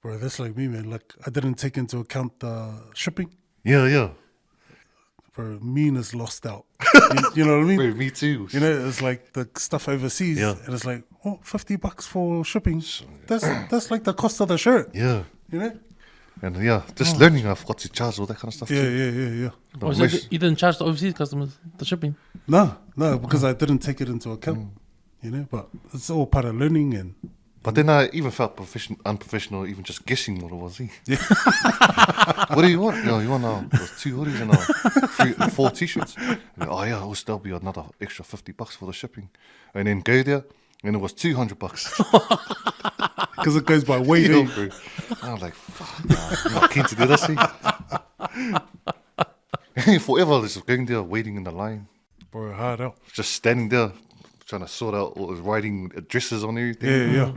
Bro, that's like me, man. Like, I didn't take into account the shipping. Yeah. Bro, meanness lost out. You know what I mean? Bro, me too. You know, it's like the stuff overseas, and it's like, $50 for shipping. That's like the cost of the shirt. Yeah. You know? And just learning I've got to charge all that kind of stuff too. Yeah. So you didn't charge the overseas customers the shipping? No, because I didn't take it into account. You know, but it's all part of learning and But then I even felt unprofessional, even just guessing what it was. Yeah. What do you want? You want there's 2 hoodies and 4 t-shirts. And, oh yeah, there'll be another extra $50 for the shipping. And then go there, and it was $200. Because it goes by weight. And I was like, fuck, nah, I'm not keen to do this. Forever just going there, waiting in the line. Bro, hard out. Just standing there, trying to sort out all his writing addresses on everything. Yeah.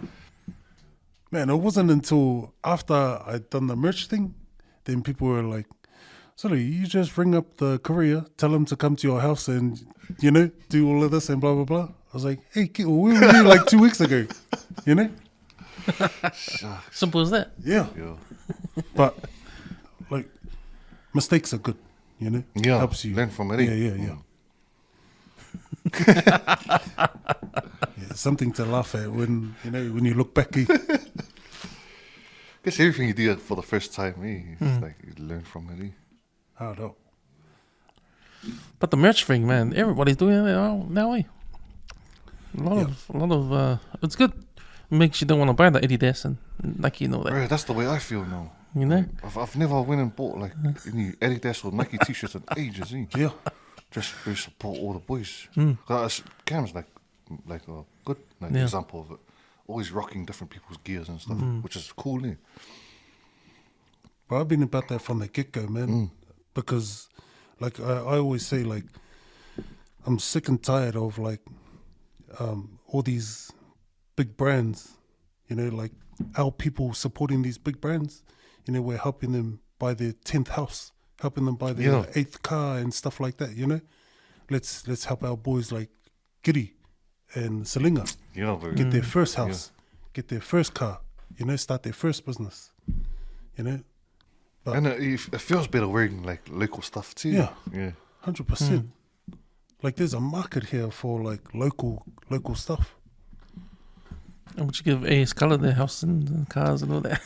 Man, it wasn't until after I'd done the merch thing, then people were like, sorry, you just ring up the courier, tell him to come to your house and, do all of this and blah, blah, blah. I was like, hey, where were you like 2 weeks ago? Simple as that. Yeah. But, like, mistakes are good, Yeah, helps you. learn from it. Yeah. Something to laugh at when you look back. Guess everything you do for the first time, it's like you learn from it. Hard out. But the merch thing, man, everybody's doing it now. A lot of it's good. Makes you don't want to buy the Adidas and that. Bro, that's the way I feel now. I've never went and bought like any Adidas or Nike t-shirts in ages. Yeah. Just to support all the boys. Cam's like a good example of it. Always rocking different people's gears and stuff, which is cool. But I've been about that from the get-go, man. Because, like, I always say, like, I'm sick and tired of, like, all these big brands, like, our people supporting these big brands. We're helping them buy their 10th house, helping them buy their 8th car and stuff like that, Let's help our boys like Giri and Salinga get their first house, get their first car, start their first business, But, and it feels better wearing like local stuff too. Yeah, 100%. Like there's a market here for like local stuff. And would you give AS Colour their house and cars and all that?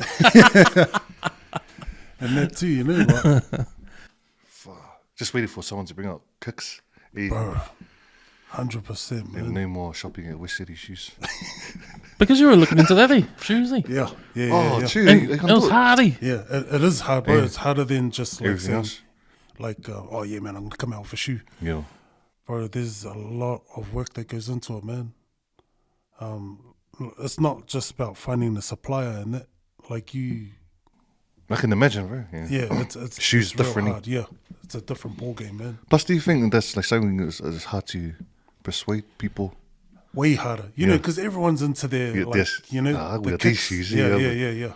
And that too, But just waiting for someone to bring out kicks. Bro, 100%, man. No more shopping at West City Shoes. Because you were looking into that, shoes, Yeah. True. And it was hard, Yeah, it is hard, bro. It's harder than just like everything else. Like, oh yeah, man, I'm gonna come out with a shoe. Yeah. Bro, there's a lot of work that goes into it, man. It's not just about finding the supplier and that. Like I can imagine, bro. Yeah, it's shoes it's real differently. hard. Yeah, it's a different ball game, man. Plus, do you think that's like something that's hard to persuade people? Way harder, because everyone's into their with these shoes. Yeah.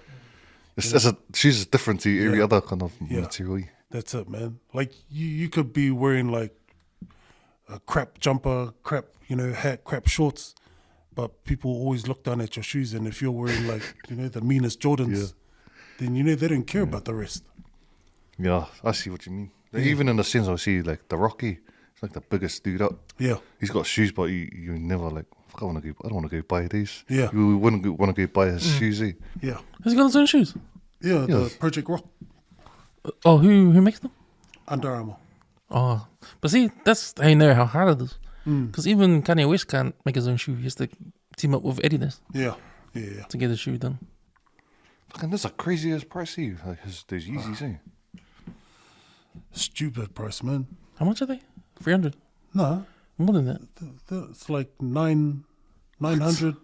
Shoes is different to every other kind of material. That's it, man. Like you could be wearing like a crap jumper, crap hat, crap shorts, but people always look down at your shoes, and if you're wearing like the meanest Jordans, then they don't care about the rest. Yeah, I see what you mean. Like, even in the sense I see like the Rocky, it's like the biggest dude up. Yeah, he's got shoes, but you never like. I don't want to go buy these. Yeah, you wouldn't want to go buy his shoes. Yeah, has he got his own shoes? Yeah, the Project Rock. Oh, who makes them? Under Armour. Oh, but see, that's how you know how hard it is. Because even Kanye West can't make his own shoe. He has to team up with Adidas. Yeah. To get his shoe done. Fucking, that's a crazy ass price, like those Yeezys, Stupid price, man. How much are they? 300. No, more than that. It's like 900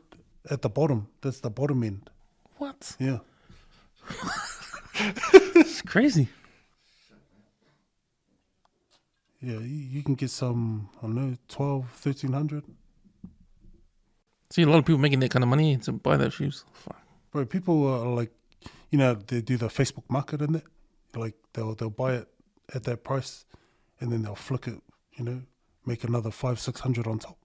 at the bottom. That's the bottom end. What? Yeah. It's crazy. Yeah, you can get some, I don't know, 1,200, 1,300. See, a lot of people making that kind of money to buy their shoes. Fuck. Bro, people are like, they do the Facebook market in it. Like, they'll buy it at that price, and then they'll flick it, make another 500-600 on top.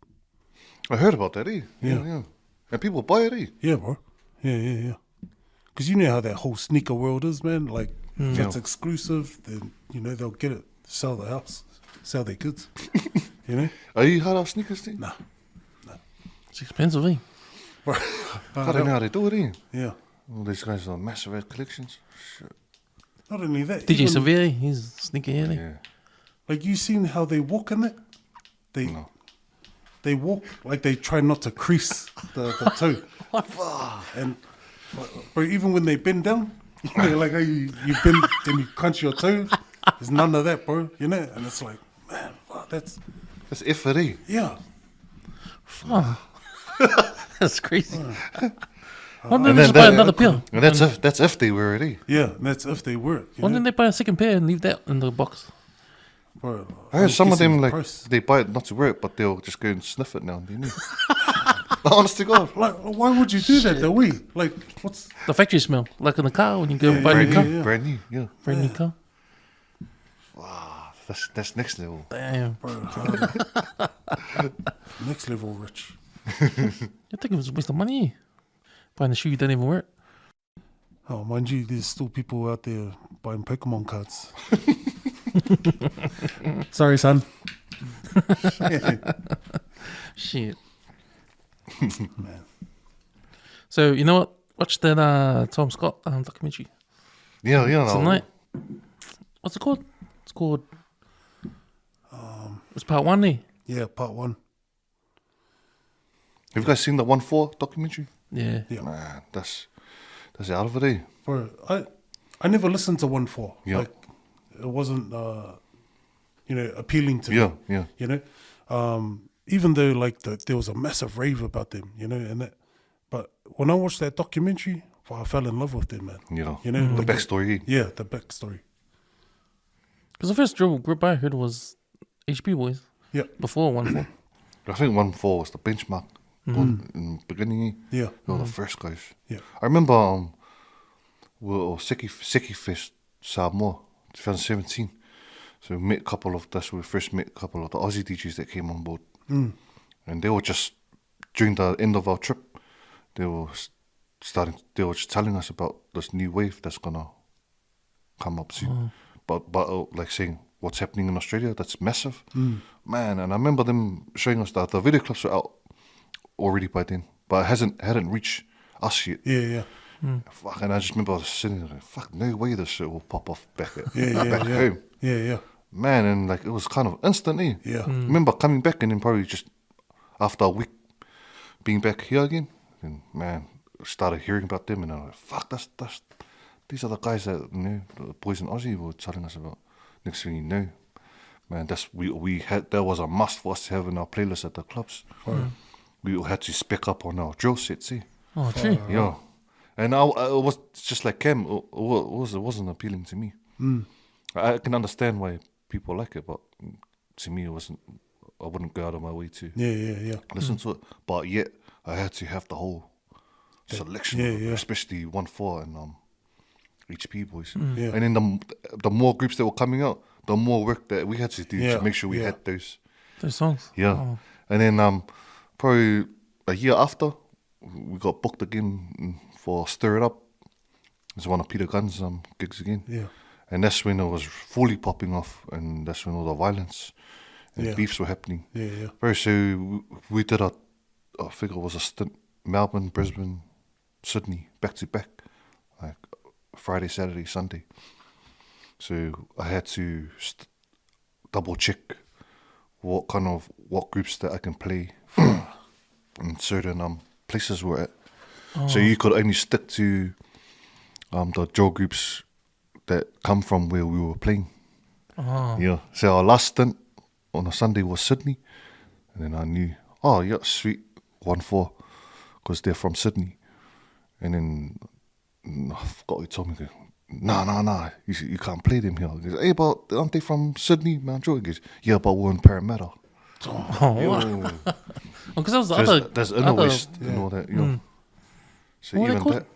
I heard about that, Yeah. And people buy it, Yeah, bro. Yeah. Because you know how that whole sneaker world is, man. Like, if it's exclusive, then, they'll get it, sell the house, sell their kids, Are you hard off sneakers, thing? Nah. It's expensive, Bro, I don't know how they do it, Yeah. All these guys are massive red collections. Shit. Not only that. DJ Severe, he's sneaky, Yeah. Like, you seen how they walk in it? No. they walk like they try not to crease the toe. And but even when they bend down, you know, like how you bend and you crunch your toes, there's none of that, bro. You know, and it's like, man, wow, that's effort, eh? Yeah. That's crazy. Why didn't they just buy another pair? And that's if they wear it, eh? Yeah, that's if they wear it. Why didn't they buy a second pair and leave that in the box? Bro, I heard some of them, like, price. they buy it not to wear it, but they'll just go and sniff it now and then. Honest to God. Like, why would you do that, though? Like, what's... The factory smell, like in the car when you go buy a new car. Brand new, yeah. Brand new car. Wow, that's next level. Damn. Bro, next level rich. You think it was a waste of money? Buying a shoe you don't even wear it. Oh, mind you, there's still people out there buying Pokemon cards. Sorry, son. Shit. Man. So, you know what? Watch that Tom Scott documentary. Yeah. Tonight. What's it called? It's called... it's part 1, eh? Yeah, part 1. Have you guys seen the 1-4 documentary? Yeah. Man, that's out of it, eh? Bro, I never listened to 1-4. Yeah. Like, it wasn't, appealing to me. Yeah. You know? Even though, like, there was a massive rave about them, you know, and that. But when I watched that documentary, I fell in love with them, man. Yeah. You know? The like backstory, eh? Yeah, the backstory. Because the first group I heard was HP Boys. Yeah. Before 1-4. I think 1-4 was the benchmark in the beginning, eh? Yeah. They were the first guys. Yeah. I remember Seki Fest Samoa 2017. So we met a couple of we first met a couple of the Aussie DJs that came on board. And they were just during the end of our trip, they were just telling us about this new wave that's gonna come up soon. But like saying what's happening in Australia, that's massive. Man, and I remember them showing us that the video clips were out already by then, but it hadn't reached us yet. Yeah. Fuck, and I just remember I was sitting there, fuck, no way this shit will pop off back Yeah. home. Yeah. Man, and like it was kind of instantly. Yeah. Remember coming back and then probably just after a week being back here again, and man, started hearing about them and I was like, fuck, these are the guys that the boys in Aussie were telling us about. Next thing you know, man, that was a must for us to have in our playlist at the clubs. We all had to spec up on our drill sets, eh? Oh, true. Yeah. And I was just like Cam, it wasn't appealing to me. I can understand why people like it, but to me, I wouldn't go out of my way to listen to it. But yet, I had to have the whole selection, especially 1-4 and HP Boys. And then the more groups that were coming out, the more work that we had to do to make sure we had those songs. Yeah. Oh. And then probably a year after, we got booked again for Stir It Up. It's one of Peter Gunn's gigs again. Yeah. And that's when it was fully popping off, and that's when all the violence and beefs were happening. Yeah. Very so we did I figure it was a stint, Melbourne, Brisbane, Sydney, back to back, like Friday, Saturday, Sunday. So I had to double check what groups that I can play for in certain places we're at. So you could only stick to the drill groups that come from where we were playing. Yeah. So our last stint on a Sunday was Sydney, and then I knew, sweet, 1-4, because they're from Sydney. And then I forgot who told me, no, you can't play them here. He goes, hey, but aren't they from Sydney, Mount Joy? He goes, yeah, but we're in Parramatta. Because that was there's Inner West and all that. Yeah. So what even that,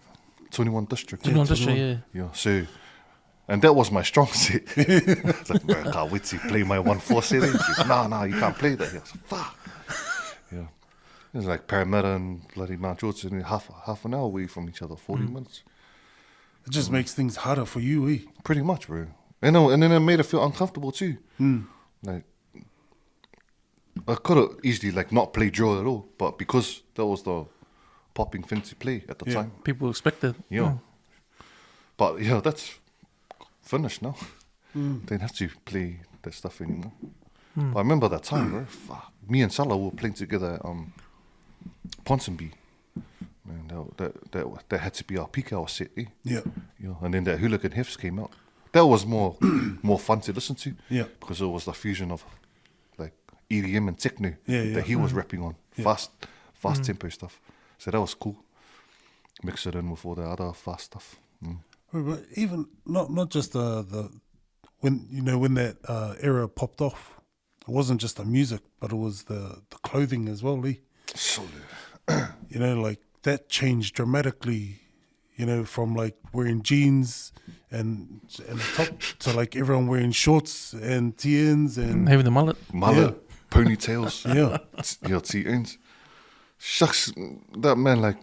21 District. 21 District, yeah. Yeah, so, and that was my strong set. It's like, I can't wait to play my 1-4 set. He goes, no, you can't play that here. I was like, fuck. Yeah. It was like Parramatta and bloody Mount George, and half an hour away from each other, 40 minutes. It just makes things harder for you, eh? Pretty much, bro. And then it made it feel uncomfortable too. Like, I could have easily not play drill at all, but because that was the popping thing to play at the time. People expect it. Yeah. But that's finished now. Don't have to play that stuff anymore. But I remember that time, bro. Fuck. Me and Salah were playing together at Ponsonby. Man, that had to be our peak hour set, eh? Yeah. And then that Hooligan Hefts came out. That was more fun to listen to. Yeah. Because it was the fusion of like EDM and techno that he was rapping on. Yeah. Fast tempo stuff. So that was cool. Mix it in with all the other fast stuff. But even not just the when that era popped off, it wasn't just the music, but it was the clothing as well, Lee. So Like that changed dramatically, from like wearing jeans and the top to like everyone wearing shorts and TNs and Having the mullet. ponytails, TNs. Shucks, that man, like,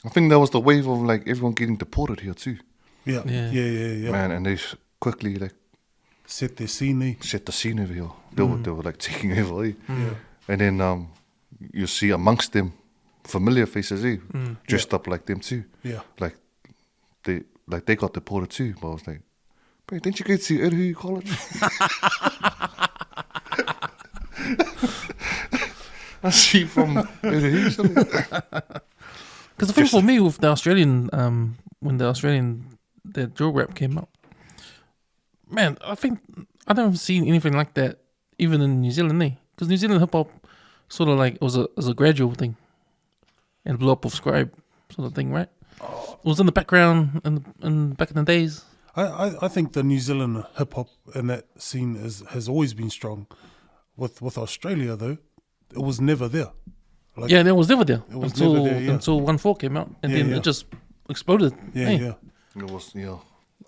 I think that was the wave of like everyone getting deported here too. Yeah. Man, and they quickly like set the scene over here. They were like taking over, eh? Yeah. And then you see amongst them familiar faces, eh? Dressed up like them too. Yeah. Like they got deported too. But I was like, bro, didn't you go to Uruhu College? I see from Uruhu. Because the thing for me with the Australian, when the drill rap came out, man, I think I never seen anything like that even in New Zealand, eh? Because New Zealand hip hop sort of like it was a gradual thing, and blew up with Scribe sort of thing, right? It was in the background and back in the days. I think the New Zealand hip hop and that scene has always been strong. With Australia though, it was never there. Like, It was never there until 1-4 came out, and then it just exploded. Yeah. It was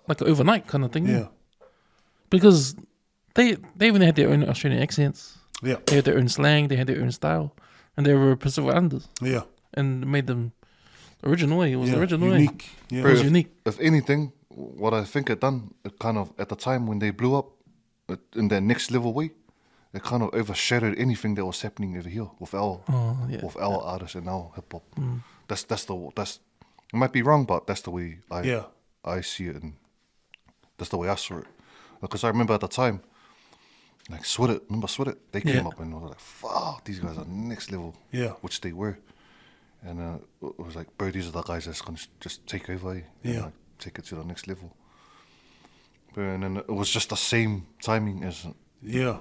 like an overnight kind of thing. Yeah. Because they even had their own Australian accents. Yeah. They had their own slang. They had their own style, and they were Pacific Islanders. Yeah. And made them original. It was original. Unique. Yeah. It was unique. If anything, what I think it done, it kind of at the time when they blew up, in their next level way, it kind of overshadowed anything that was happening over here with our artists and our hip hop. That's it might be wrong, but that's the way I see it, and that's the way I saw it. Because I remember at the time, like remember Sweat It? They came up and I was like, fuck, these guys are next level. Yeah. Which they were. And it was like, bro, these are the guys that's going to just take over, Yeah. like, take it to the next level. But, and then it was just the same timing as Yeah.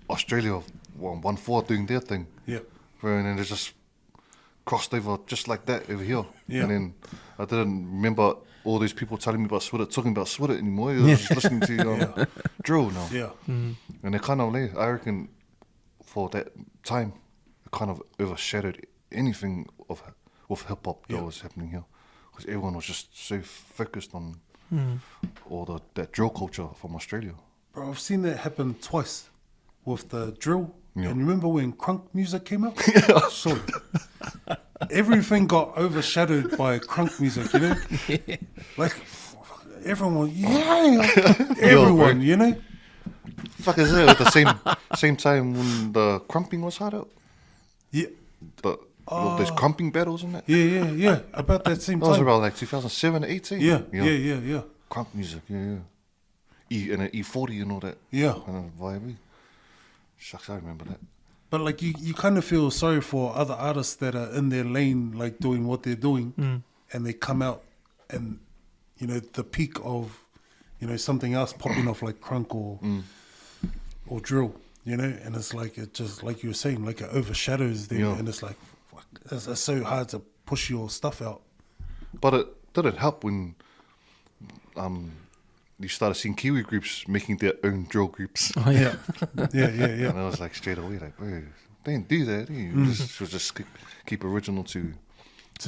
Australia 1-4 doing their thing. Yeah. And then they just crossed over just like that over here. Yeah. And then I didn't remember all these people telling me about Sweat It, talking about Sweat It anymore. I was just listening to drill now. Yeah. And it kind of, I reckon, for that time, it kind of overshadowed anything with hip hop that was happening here, because everyone was just so focused on all that drill culture from Australia. Bro, I've seen that happen twice with the drill. Yeah. And remember when crunk music came out? Sorry. Everything got overshadowed by crunk music, Like, everyone, everyone, Fuck is it at the same time when the crumping was hard out? Yeah. There's crumping battles and that? Yeah. About that same That time. was around like 2007 or 18. Yeah. Crump music, and an E40 and all that. Yeah. Kind of vibe. Shucks, I remember that. But like you kind of feel sorry for other artists that are in their lane, like doing what they're doing, and they come out and, the peak of, something else popping off like crunk or drill, and it's like, it just, like you were saying, like it overshadows them, and it's like, fuck, it's so hard to push your stuff out. But it didn't help when you started seeing Kiwi groups making their own drill groups. Oh yeah. Yeah. And I was like, straight away, like, bro, they didn't do that. You should just keep original to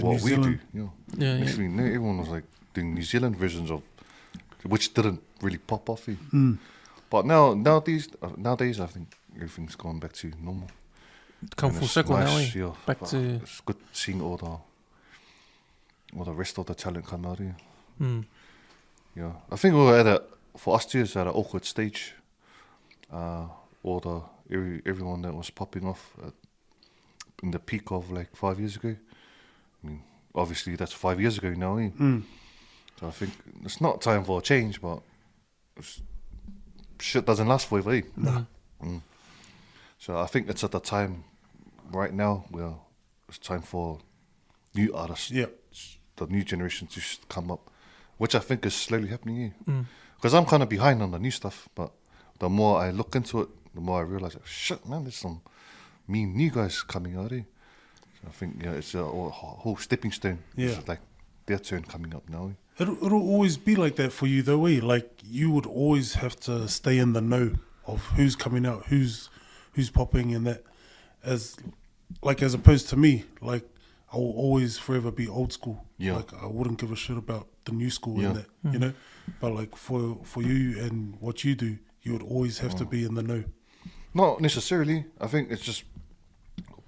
what New we Zealand. do. Yeah. Next thing you know, everyone was like doing New Zealand versions of, which didn't really pop off. But nowadays, I think everything's gone back to normal. Come And full it's circle nice, now. Back to. It's good seeing all the rest of the talent come out here. Yeah, I think we were for us too, it's at an awkward stage. Everyone that was popping off in the peak of like 5 years ago. I mean, obviously that's 5 years ago now, So I think it's not time for a change, but shit doesn't last forever, Nah. So I think it's at the time right now where it's time for new artists, the new generation to come up, which I think is slowly happening here. Because I'm kind of behind on the new stuff, but the more I look into it, the more I realize, shit, man, there's some mean new guys coming out here. So I think it's a whole stepping stone. It's like their turn coming up now. It'll always be like that for you though, like you would always have to stay in the know of who's coming out, who's popping and that, as opposed to me, like I will always forever be old school. Like I wouldn't give a shit about the new school and that, you know. But like for you and what you do, you would always have to be in the know. Not necessarily. I think it's just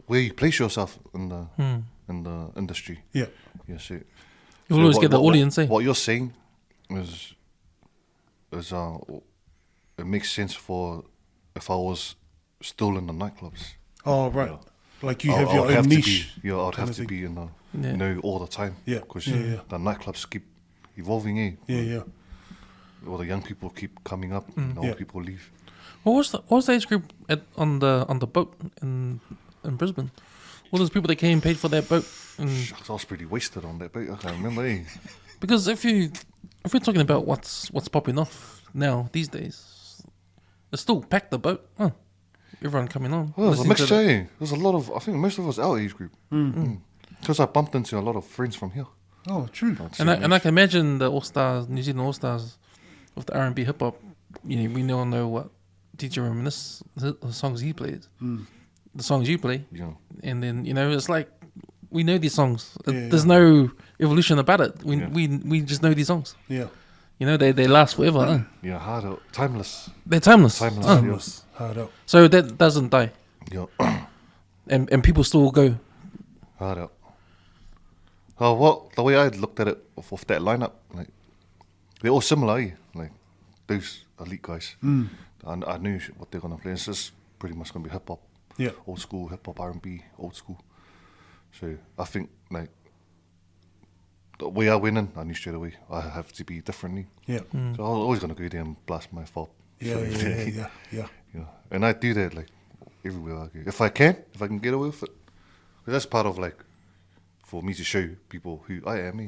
where you place yourself in the industry. Yeah. So you always get the audience. What you're saying is it makes sense for if I was still in the nightclubs. Oh right. Like you have your own niche. I'd have to be in the know all the time. Because the nightclubs keep evolving. All the young people keep coming up, and old people leave. What was the age group on the boat in Brisbane? All those people that came paid for that boat. Shucks, I was pretty wasted on that boat. I can't remember. Because if we're talking about what's popping off now these days, it's still packed the boat. Everyone coming on. Well, it was a mixture. There's a lot of. I think most of us our age group. Because I bumped into a lot of friends from here. Oh, true. And I can imagine the All Stars, New Zealand All Stars, of the R&B hip hop. You know, we all know what DJ Reminisce, the songs he plays, the songs you play, and then it's like we know these songs. There's no evolution about it. We just know these songs. They last forever. Hard out, timeless. They're timeless. Timeless. Hard out. So that doesn't die. And people still go hard out. The way I looked at it off that lineup, like they're all similar, like those elite guys. I knew what they're gonna play. It's just pretty much gonna be hip hop, old school hip hop, R&B, old school. So I think like the way I went in, I knew straight away I have to be differently. So I was always gonna go there and blast my fob. Yeah. And I do that like everywhere I go. If I can get away with it, because that's part of like for me to show people who I am.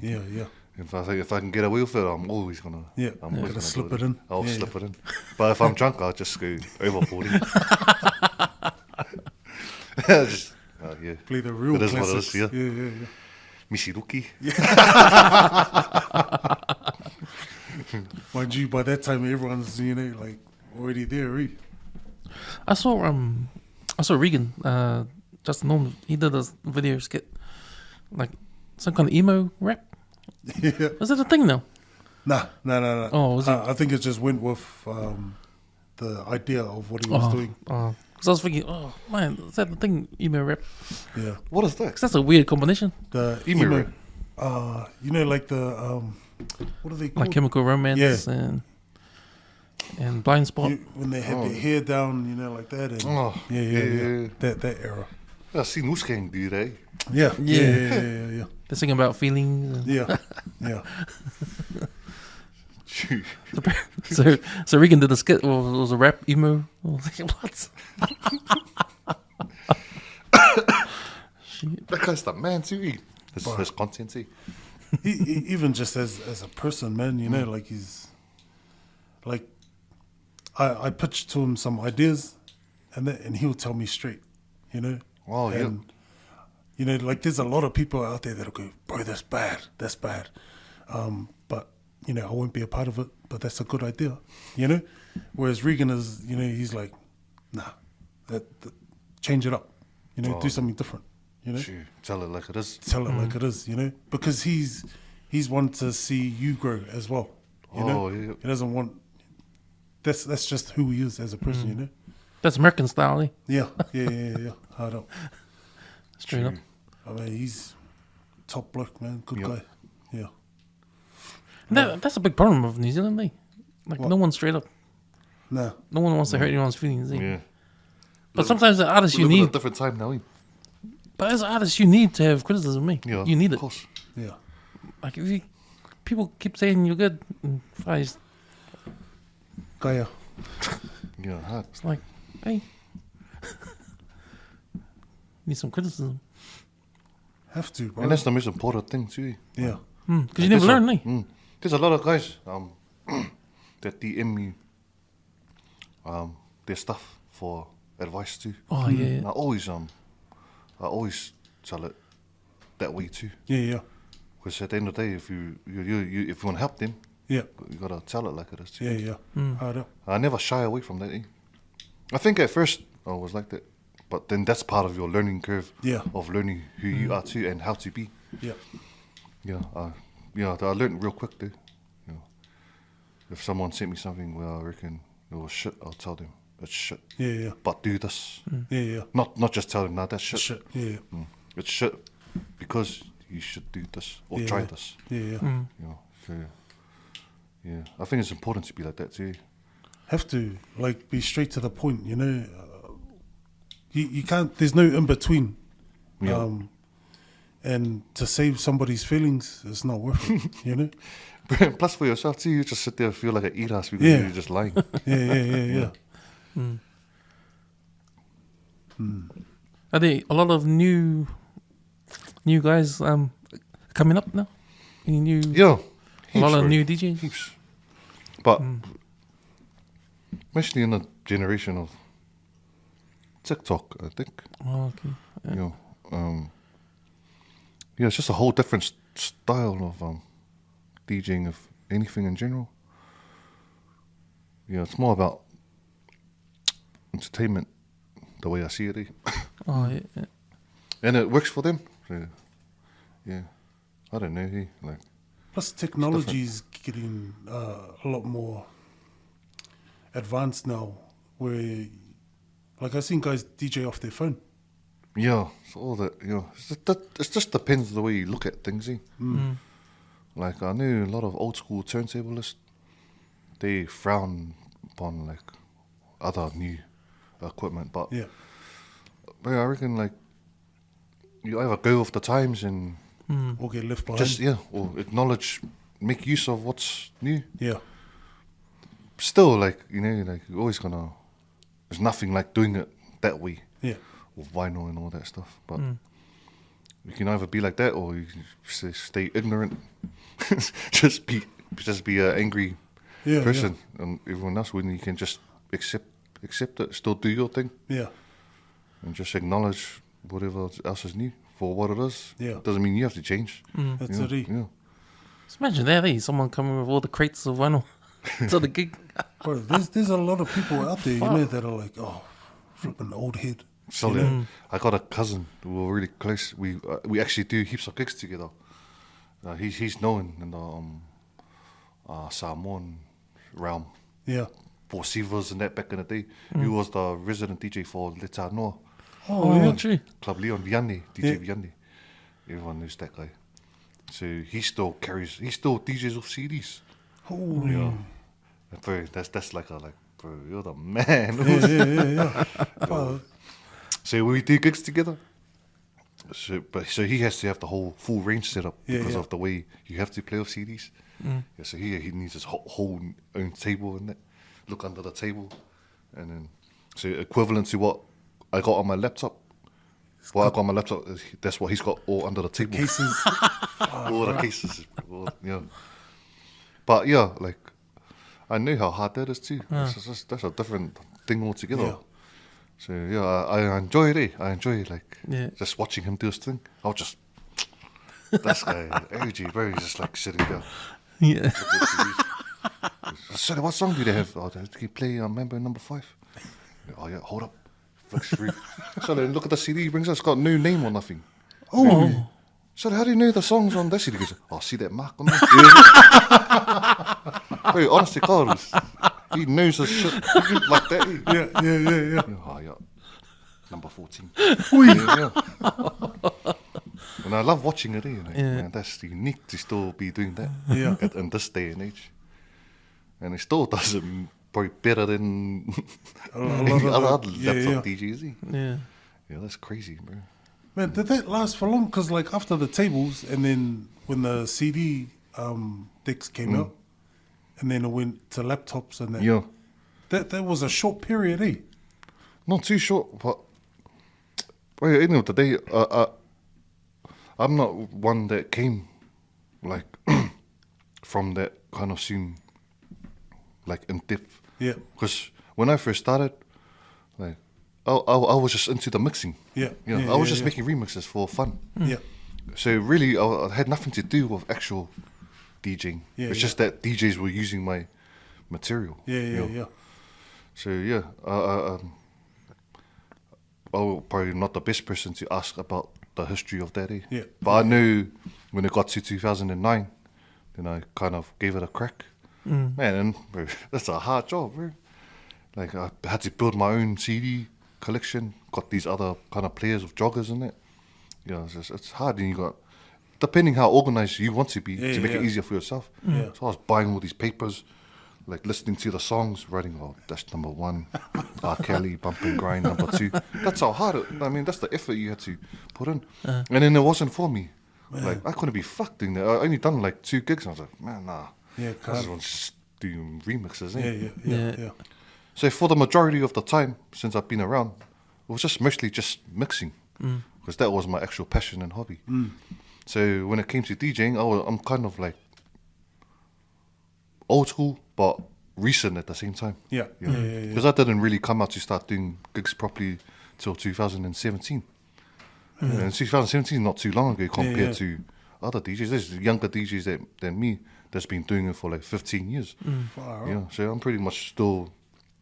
If I can get away with it, I'm always gonna. I'm always gonna slip it in. I'll slip it in. But if I'm drunk, I'll just go overboard. Play the real it is classics. What it is. Yeah. Mishiruki. Mind you, by that time everyone's like already there. I saw Regan, Justin Norman. He did a video skit, like some kind of emo rap. Is it a thing now? Nah. Oh, was it? I think it just went with the idea of what he was doing. Because I was thinking, oh man, is that the thing? Emo rap. Yeah. What is that? Because that's a weird combination. The emo rap. Like the what are they called? Like Chemical Romance and Blind Spot. When they had their hair down, like that. And That era. I've seen Wolfgang do that. Yeah. They're singing about feelings. Yeah. So Regan did a skit. It was a rap emo. I was like, what? That guy's the man too. His content too. He even just as a person, man, like he's like I pitched to him some ideas, and he'll tell me straight, Oh, and, like there's a lot of people out there that'll go, bro, that's bad. But I won't be a part of it. But that's a good idea, Whereas Regan is, he's like, nah, that change it up, do something different, Tell it like it is. Tell it like it is, because he's one to see you grow as well, He doesn't want. That's just who he is as a person, That's American style, eh? Yeah. Hard up. Straight up. I mean, he's top bloke, man. Good guy. Yeah. And that's a big problem of New Zealand, eh? Like no one's straight up. No. No one wants to hurt anyone's feelings, eh? Yeah. But sometimes the artists you need. A different time now, eh? But as artists, you need to have criticism, eh? Yeah. You need it. Of course. Yeah. Like if people keep saying you're good, guys. Gaia. Yeah, hard. It's like, hey. need some criticism. Have to, bro. And that's the most important thing too. Yeah. Because you never learn, eh? There's a lot of guys that DM me their stuff for advice too. Oh, yeah. And I always tell it that way too. Yeah. Because at the end of the day, if you want to help them, Yeah. you gotta tell it like it is too. Yeah. Hard up. I never shy away from that. I think at first I was like that, but then that's part of your learning curve. Yeah. Of learning who you are too and how to be. Yeah. I learned real quick too. You know, if someone sent me something where I reckon it was shit, I'll tell them it's shit. Yeah. But do this. Yeah. Not just tell them, nah, that's shit. Shit. Yeah. It's shit because you should do this or try this. Yeah. You know, so yeah, I think it's important to be like that too. Have to like be straight to the point. You know, you can't. There's no in between. Yeah. And to save somebody's feelings, it's not worth it. You know. Plus for yourself too, you just sit there and feel like an eat-ass because Yeah. you're just lying. Yeah. Are there a lot of new guys coming up now? Any new? Yeah. A lot of bro. new DJs. Heaps. But especially in the generation of TikTok, I think. Oh, okay. You know, it's just a whole different style of DJing of anything in general. Yeah, it's more about entertainment, the way I see it. Oh, yeah. And it works for them. So, yeah, I don't know. Like, Plus, technology's getting a lot more advanced now. Where, like, I've seen guys DJ off their phone. yeah, so all that. You know, it just depends the way you look at things. Like, I knew a lot of old school turntablists. They frown upon like other new equipment, but Yeah. I reckon like you either go with the times and Or get left behind. or acknowledge, make use of what's new. Yeah. Still, like like you're always gonna. There's nothing like doing it that way Yeah. with vinyl and all that stuff. But you can either be like that or you can stay ignorant. just be an angry Yeah. person, and everyone else when you can just accept it, still do your thing, Yeah. and just acknowledge whatever else is new for what it is. Yeah. Doesn't mean you have to change. That's you it. know? Yeah. Just imagine that, eh? Someone coming with all the crates of vinyl to the gig. Bro, there's a lot of people out there, you know, that are like, oh, flipping old head. So I got a cousin who were really close. We actually do heaps of gigs together. He's known in the Samoan realm Yeah. for Sivas and that back in the day. He was the resident DJ for Leta Noa, Oh, yeah, true. Club Leon Vianney, DJ Yeah. Vianney. Everyone knows that guy. So he still DJs off CDs. Holy. Yeah. Bro, that's like bro, you're the man. Yeah. But, So when we do gigs together, so he has to have the whole full range set up Yeah, because yeah. of the way you have to play off CDs. Yeah, so he needs his whole own table and that. Look under the table, and then so equivalent to what I got on my laptop. What I got on my laptop, that's what he's got all under the table. cases. All the cases, yeah. But yeah, like I knew how hard that is too. That's a different thing altogether. Yeah. So yeah, I enjoy it. I enjoy like just watching him do his thing. I'll just this guy, OG, bro, he's just like sitting there. Yeah. So what song do they have? Oh, they play Mambo number 5. Oh yeah, hold up. Flicks through. So then look at the CD he brings us. It's got no name or nothing. Oh. So how do you know the songs on this CD? He goes, oh, see that mark on there? Bro, honestly, God, he knows his shit like that. Yeah. Oh yeah, number 14. Yeah. And I love watching it. Like, man, that's unique to still be doing that. Yeah. In this day and age, and he still does it probably better than any other laptop DJs. Yeah, that's crazy, bro. Man, did that last for long? Because like after the tables, and then when the CD decks came out, and then it went to laptops and that. Yeah, That was a short period, eh? not too short, but Well, at the end of the day, I'm not one that came like from that kind of scene, like in depth. Yeah. Because when I first started, like I was just into the mixing. Yeah. You know, I was just making remixes for fun. Yeah. So really, I had nothing to do with actual DJing. Yeah, It's just that DJs were using my material. Yeah, you yeah, know. yeah. So yeah, I'm probably not the best person to ask about the history of that. Yeah. But I knew when it got to 2009, then I kind of gave it a crack. Man, and bro, that's a hard job, bro. Like I had to build my own CD collection. Got these other kind of players with joggers in it. You know, it's hard, and you got depending how organized you want to be to make it easier for yourself. Yeah. So I was buying all these papers, like listening to the songs, writing, oh, that's number 1, R. Kelly, Bump and Grind, number 2. That's how hard I mean, that's the effort you had to put in. And then it wasn't for me. Like, I couldn't be fucked doing that. I only done like 2 gigs, and I was like, man, nah. Yeah, I just want to do remixes, eh? Yeah. So for the majority of the time, since I've been around, it was just mostly just mixing. Because that was my actual passion and hobby. So when it came to DJing, I'm kind of like old school, but recent at the same time. Yeah. Because I didn't really come out to start doing gigs properly till 2017. And 2017 is not too long ago compared to other DJs. There's younger DJs than me that's been doing it for like 15 years. So I'm pretty much still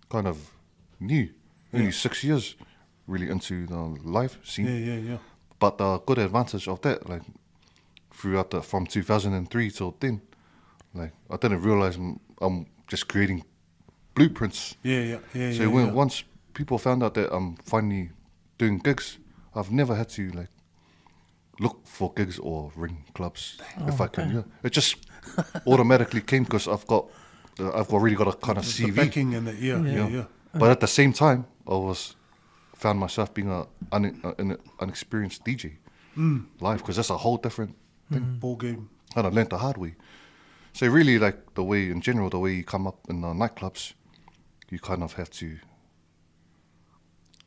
kind of new. Only 6 years really into the live scene. Yeah. But the good advantage of that, like throughout from 2003 till then, like I didn't realize I'm just creating blueprints. So once people found out that I'm finally doing gigs, I've never had to like look for gigs or ring clubs if I can. Yeah. It just automatically came because I've already got a kind of CV. The backing and yeah. But at the same time, found myself being an unexperienced DJ live, because that's a whole different thing. Ball game. And I learned the hard way. So really, like the way you come up in the nightclubs, you kind of have to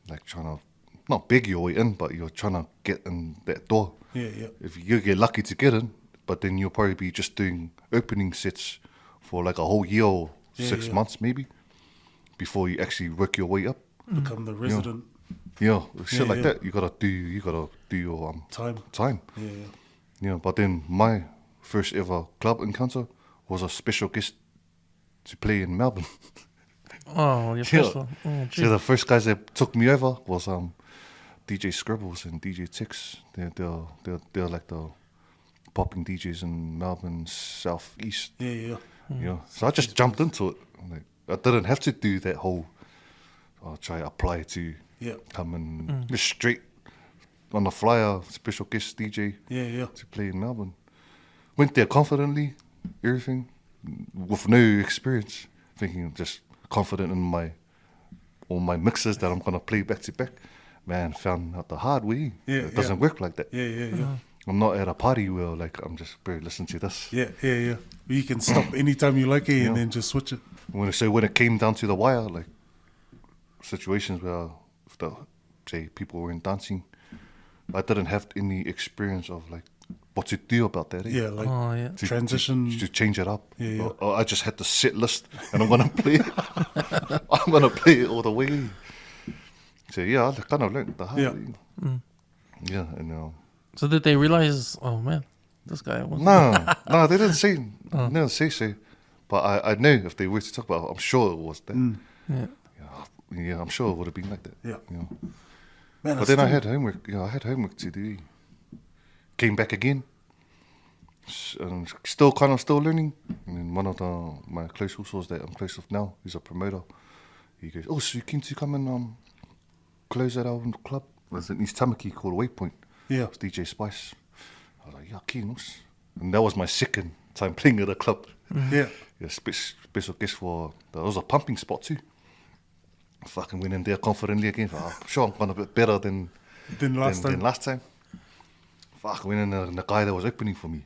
like trying to not beg your way in, but you're trying to get in that door. Yeah. If you get lucky to get in, but then you'll probably be just doing opening sets for like a whole year or 6 months maybe before you actually work your way up. Become the resident. Shit like that. You gotta do your time. Yeah. But then my first ever club encounter was a special guest to play in Melbourne. Oh, your first one. Oh, so the first guys that took me over was DJ Scribbles and DJ Tix. They're like the popping DJs in Melbourne southeast. Yeah. So I just jumped into it. Like, I didn't have to do that whole. I'll try to apply to come and just straight on the flyer, special guest DJ to play in Melbourne. Went there confidently, everything, with no experience, thinking just confident in all my mixes that I'm gonna play back to back. Man, found out the hard way. It doesn't work like that. Yeah. I'm not at a party where like I'm just, bro, listen to this. Yeah. You can stop anytime you like it and then just switch it. When it came down to the wire, like situations where say people weren't dancing, I didn't have any experience of like what to do about that. Yeah, like transition to change it up. Yeah. Or I just had the set list and I'm gonna play it. I'm gonna play it all the way. So I kind of learned the hard way. Yeah, and So did they realize? Oh man, this guy was. No, they didn't say. Never say so. But I know if they were to talk about it, I'm sure it was that. Yeah, I'm sure it would have been like that. Yeah. Man, but then I had homework. I had homework to do. Came back again. And still learning. And then one of my close usos that I'm close with now, he's a promoter. He goes, "Oh, so you keen to come and close that album club?" There's in East Tamaki called Waypoint. Yeah. It's DJ Spice. I was like, yeah, keen. And that was my second time playing at a club. Yeah. Special guest for, that was a pumping spot too. I fucking went in there confidently again. I'm sure I'm going a bit better than last time. Fuck, I went in there and the guy that was opening for me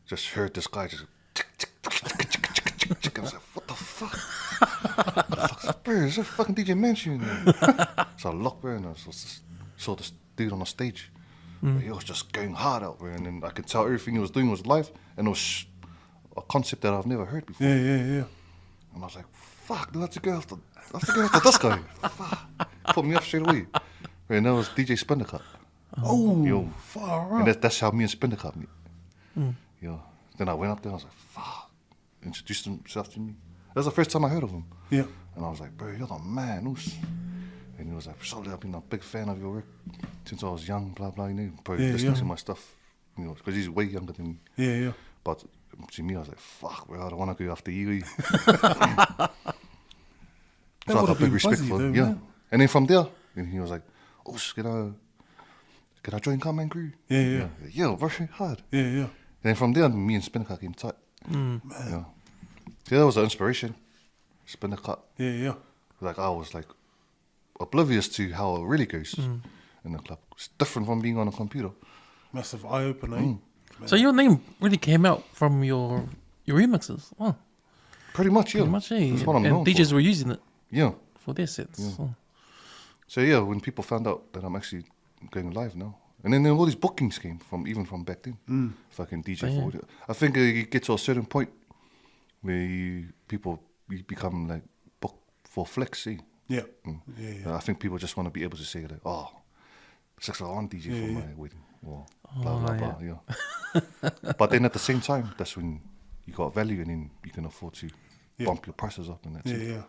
just heard this guy just I was like, what the fuck? I was like, bro, is that fucking DJ Mansion? So I locked, bro, and I saw this dude on the stage. But he was just going hard out there, and then I could tell everything he was doing was live, and it was a concept that I've never heard before. Yeah. And I was like, fuck, dude, I have to go after this guy. Fuck. Put me up straight away. And that was DJ Spindercut. Oh, far out. And that's how me and Spindercut meet. Yo. Then I went up there, I was like, fuck. Introduced himself to me. That was the first time I heard of him. Yeah. And I was like, bro, you're the man. And he was like, sorry, I've been a big fan of your work since I was young, blah, blah, you know. Probably listening to my stuff, you know, because he's way younger than me. Yeah. But to me, I was like, fuck, bro, I don't want to go after you. So I got a big respect for him. Yeah. And then from there, and he was like, oh, can I join Come and Crew? Yeah. Yeah, very hard. Yeah. And then from there, me and Spinnercut came tight. Man. Yeah. So that was the inspiration. Spinnercut. Yeah. Like I was like oblivious to how it really goes in the club. It's different from being on a computer. Massive eye opener. So your name really came out from your remixes. Oh, Pretty much, yeah. pretty much, yeah. That's what I'm And known DJs for. were using it Yeah. for their sets. Oh. So yeah, when people found out that I'm actually going live now, and then all these bookings came from back then. Fucking DJ Yeah. for it. I think you get to a certain point where you become like booked for flex. See? Yeah. I think people just want to be able to say like, oh, 601 DJ for my wedding, or blah blah blah. Yeah. But then at the same time, that's when you got value, and then you can afford to bump your prices up, and that's it. Yeah.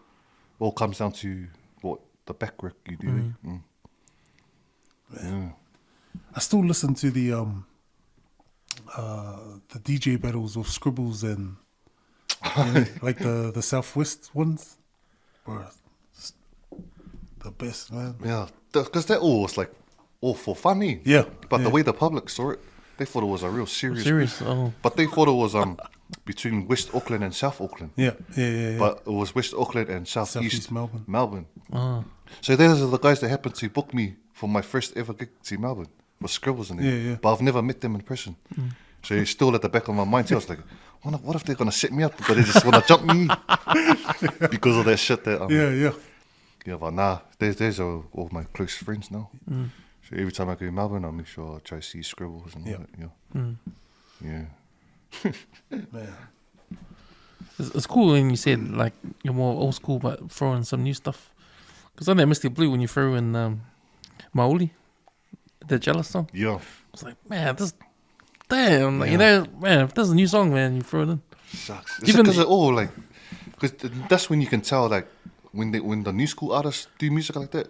All comes down to what the back work you do. Yeah. I still listen to the DJ battles with Scribbles and like the Southwest ones. Bro, it's the best, man. Yeah, because that all was like all for funny. Yeah. But the way the public saw it, they thought it was a real serious. Serious. Oh. But they thought it was between West Auckland and South Auckland. Yeah. But it was West Auckland and Southeast Melbourne. Oh. So those are the guys that happened to book me for my first ever gig to Melbourne. Was Scribbles in it. Yeah. But I've never met them in person. So it's still at the back of my mind too. I was like, what if they're gonna set me up, but they just wanna jump me because of that shit that. Yeah. Yeah, but nah, there's all my close friends now. So every time I go to Melbourne, I make sure I try to see Scribbles and all that. Yeah. Man. It's cool when you said like you're more old school, but throw in some new stuff. Because on that Misty Blue, when you throw in Maoli, the Jealous song, Yeah. it's like, man, you know, man, if there's a new song, man, you throw it in. Sucks. It's because of all like, because that's when you can tell like when the new school artists do music like that,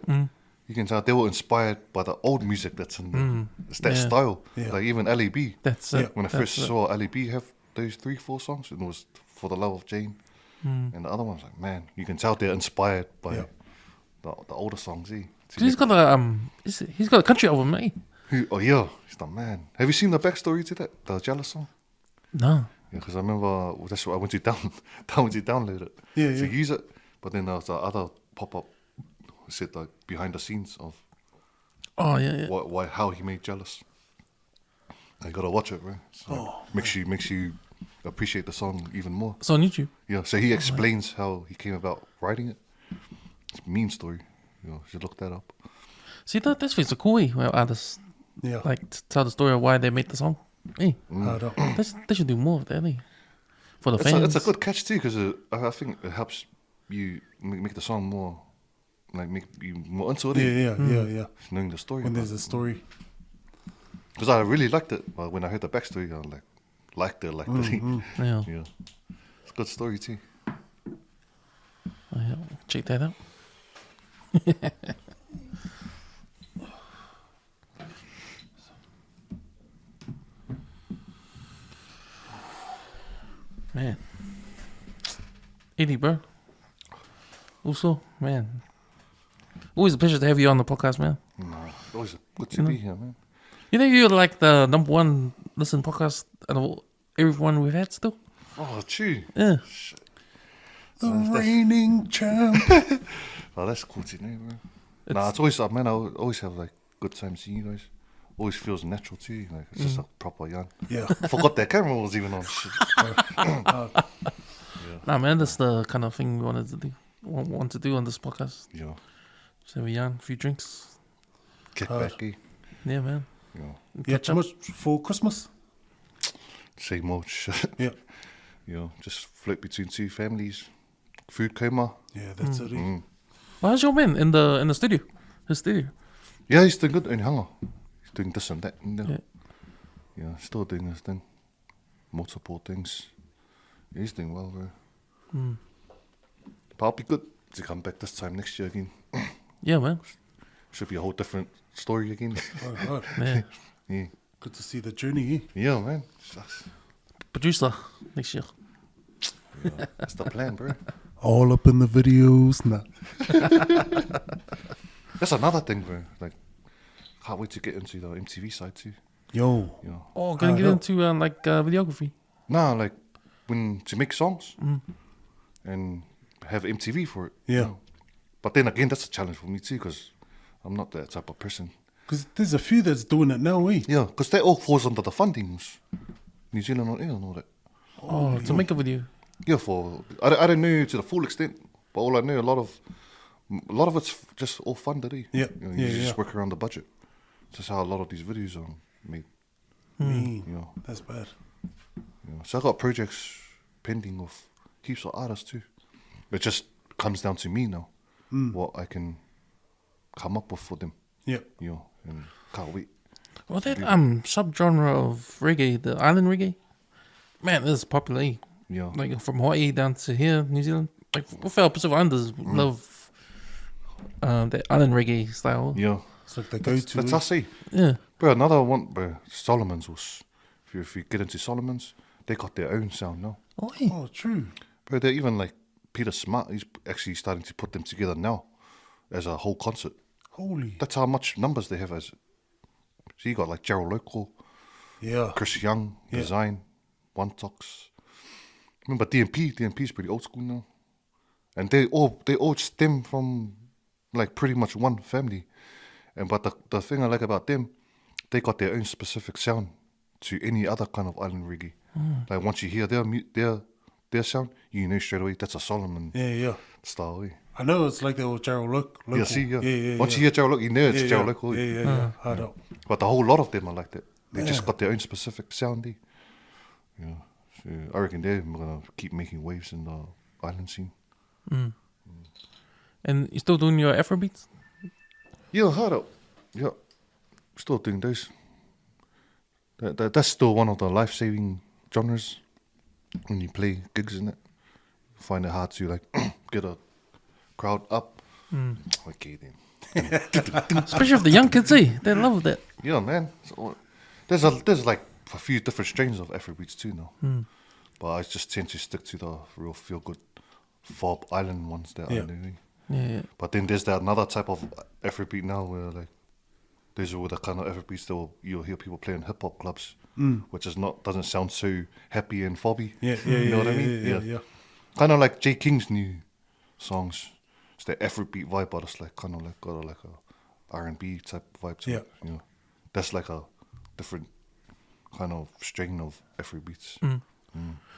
you can tell they were inspired by the old music that's in it's that style. Yeah. Like even LAB. That's it. When I first saw LAB have those 3-4 songs, and it was For the Love of Jane, and the other one's like, man, you can tell they're inspired by the older songs. He's got a country album, mate. Oh yeah, he's the man. Have you seen the backstory to that, the Jealous song? No. Yeah, because I remember that's what I went to download it to use it. But then there was the other pop-up said like behind the scenes of how he made Jealous. I gotta watch it, bro. So makes you appreciate the song even more. It's on YouTube. Yeah, so he explains how he came about writing it. It's a mean story. You should look that up. See, that's what's a cool way where artists like to tell the story of why they made the song. Hey, they should do more of that, eh? For the fans. It's a good catch too, because I think it helps you make the song more, like make you more into it. Yeah. Knowing the story. When there's a story. Because I really liked it, but when I heard the backstory, I liked it. Yeah. Yeah. It's a good story too. Oh, yeah. Check that out. Man. Eddie, bro. Also, man. Always a pleasure to have you on the podcast, man. It's always good to be here, man. You think you're like the number one listen podcast out of everyone we've had still? Oh, true. Yeah. Shit. The reigning champ. Oh, that's cool to know, bro. It's always, man, I always have like good time seeing you guys. Always feels natural too. Like it's just a proper yarn. Yeah. I forgot that camera was even on. Shit. Nah, man, that's the kind of thing we wanted to do. Want to do on this podcast. Yeah. Just have a yarn, a few drinks. Kick back, eh? Yeah, man. You know, Yeah, too much for Christmas. same old shit. Yeah. You know, just float between two families. Food coma. Yeah, that's it. Mm. Well, how's your man in the studio? His studio. Yeah, he's doing good in Hanga. He's doing this and that. Yeah. Yeah, still doing his thing. Multiple things. Yeah, he's doing well, bro. But I'll be good to come back this time next year again. Yeah, man. Should be a whole different story again. Right. Yeah. Yeah. Good to see the journey, eh? Yeah, man. Shucks. Producer next year. Yeah, that's the plan, bro. All up in the videos now. That's another thing, bro. Like, can't wait to get into the MTV side too. Yo. You know. Oh, gonna get into videography. Nah, like when to make songs and have MTV for it. Yeah. You know. But then again, that's a challenge for me too, because I'm not that type of person. Because there's a few that's doing it now, eh? Yeah, because that all falls under the fundings. New Zealand on air and all that. Oh, to make a video. Yeah, I don't know to the full extent, but all I know, a lot of it's just all funded. Eh? Yeah, you know, you yeah. just work around the budget. That's how a lot of these videos are made. Mean. You know, That's bad. you know. So I got projects pending of heaps of artists too. It just comes down to me now, what I can come up with for them. Yeah. You know, and can't wait. Well, that subgenre of reggae, the island reggae, man, this is popular. Eh? Yeah, Like from Hawaii down to here, New Zealand. Like with our Pacific Islanders love that island reggae style. yeah. It's like the go-to. That's us, eh? Yeah. Bro, another one, bro. Solomon's was. If you get into Solomon's, they got their own sound now. Oh, hey. Oh, true. Bro, they're even like Peter Smart. He's actually starting to put them together now as a whole concert. Holy. That's how much numbers they have as. So you got like Gerald Local, Yeah. Chris Young, Yeah. Design, One Tox. Remember DMP? DMP is pretty old school now, and they all stem from like pretty much one family. And but the thing I like about them, they got their own specific sound to any other kind of island reggae. Like once you hear their sound, you know straight away that's a Solomon Yeah. style. Eh? I know it's like the old Gerald Local. Yeah, see, yeah. Yeah. Once you hear Gerald Local, you know it's Gerald Local. eh? Yeah. Hard up. But the whole lot of them are like that. They just Yeah. got their own specific sound. Eh? Yeah. So I reckon they're gonna keep making waves in the island scene. And you still doing your Afrobeats? Yeah, hard up. Yeah. Still doing those. That's still one of the life-saving genres. When you play gigs in it, you find it hard to like get a crowd up. Okay then. Especially if the young kids, eh? They love that. Yeah, man. So, there's like a few different strains of Afrobeats too now. But I just tend to stick to the real feel-good Fob Island ones that Yeah. I know. Yeah. But then there's that another type of Afrobeat now where like these are the kind of Afrobeats that you'll hear people play in hip hop clubs, which doesn't sound so happy and fobby. Yeah. You know what I mean? Yeah. Kind of like J King's new songs. It's the Afrobeat vibe, but it's like kind of like got like a R&B type vibe to it. You know, that's like a different kind of strain of Afrobeats.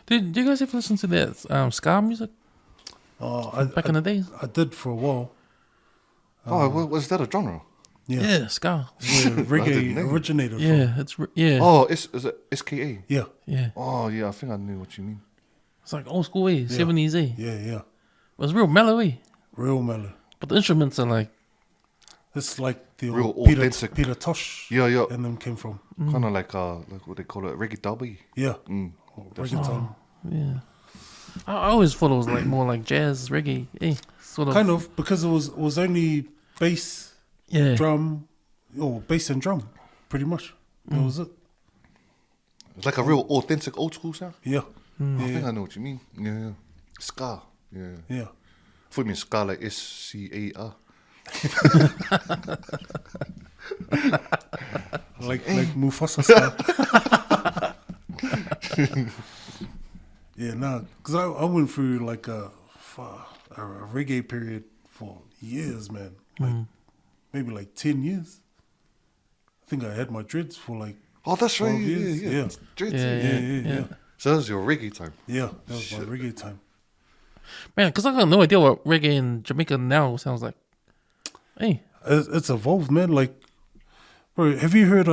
Did you guys ever listen to that ska music back in the days? I did for a while. Was that a genre? Yeah, ska. Where reggae didn't know. originated from. Yeah, yeah. Oh, is it SKA? Yeah. Yeah. Oh yeah, I think I knew what you mean. It's like old school, eh? 70s, eh? Yeah. It was real mellow, eh? Real mellow. But the instruments are like, It's like the Real old authentic. Peter Tosh. Yeah. And them came from. Kind of like what they call it, reggae dubby. Yeah. Oh, Reggaeton. yeah. I always thought it was like more like jazz, reggae, eh? Sort of. Kind of, because it was only bass, Yeah. drum, or bass and drum, pretty much. That was it. It's like a real authentic old school sound. Yeah. I think I know what you mean. Yeah. Ska. Yeah. Yeah. I thought you mean ska like SCAR. Like Mufasa style. Yeah, nah, because I went through like a reggae period for years, man. Like maybe like 10 years. I think I had my dreads for like Oh, that's right. 12 years. Yeah. Yeah. Dreads, Yeah. So that was your reggae time. Yeah, that was my reggae time. Man, because I got no idea what reggae in Jamaica now sounds like. Hey. It's evolved, man. Like Bro, have you heard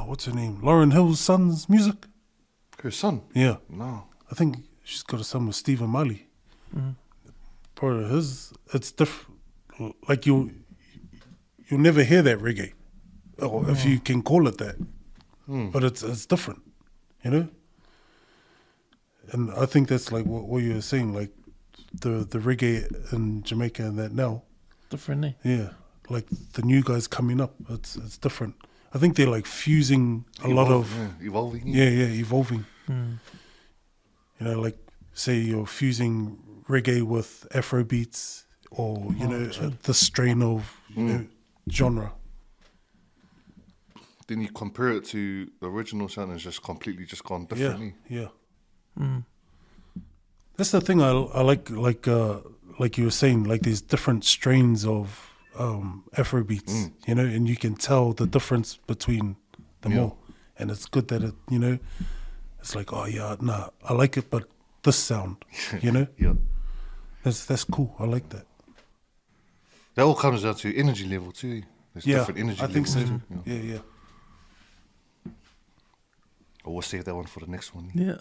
what's her name? Lauryn Hill's son's music? Her son? Yeah. No. I think she's got a son with Stephen Marley. Bro, it's different. Like you'll never hear that reggae, or if you can call it that. But it's different, you know. And I think that's like what you were saying, like the reggae in Jamaica and that now. Different, eh? Yeah, like the new guys coming up, it's different. I think they're like fusing a lot of evolving. Yeah, evolving. You know, like say you're fusing reggae with Afro beats, or you know the strain of you know, genre. Then you compare it to the original sound, and it's just completely just gone differently. Yeah. That's the thing I like you were saying, like there's different strains of Afro beats, you know, and you can tell the difference between them all, and it's good that it, you know, it's like, oh yeah, nah, I like it, but this sound, you know, that's cool. I like that. That all comes down to energy level too. There's different energy I think levels so. too. Yeah. Oh, we'll save that one for the next one. Yeah.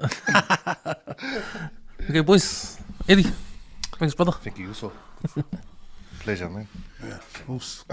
Okay, boys. Eddie. Thanks, brother. Thank you, also. Pleasure, man. Yeah. Oops.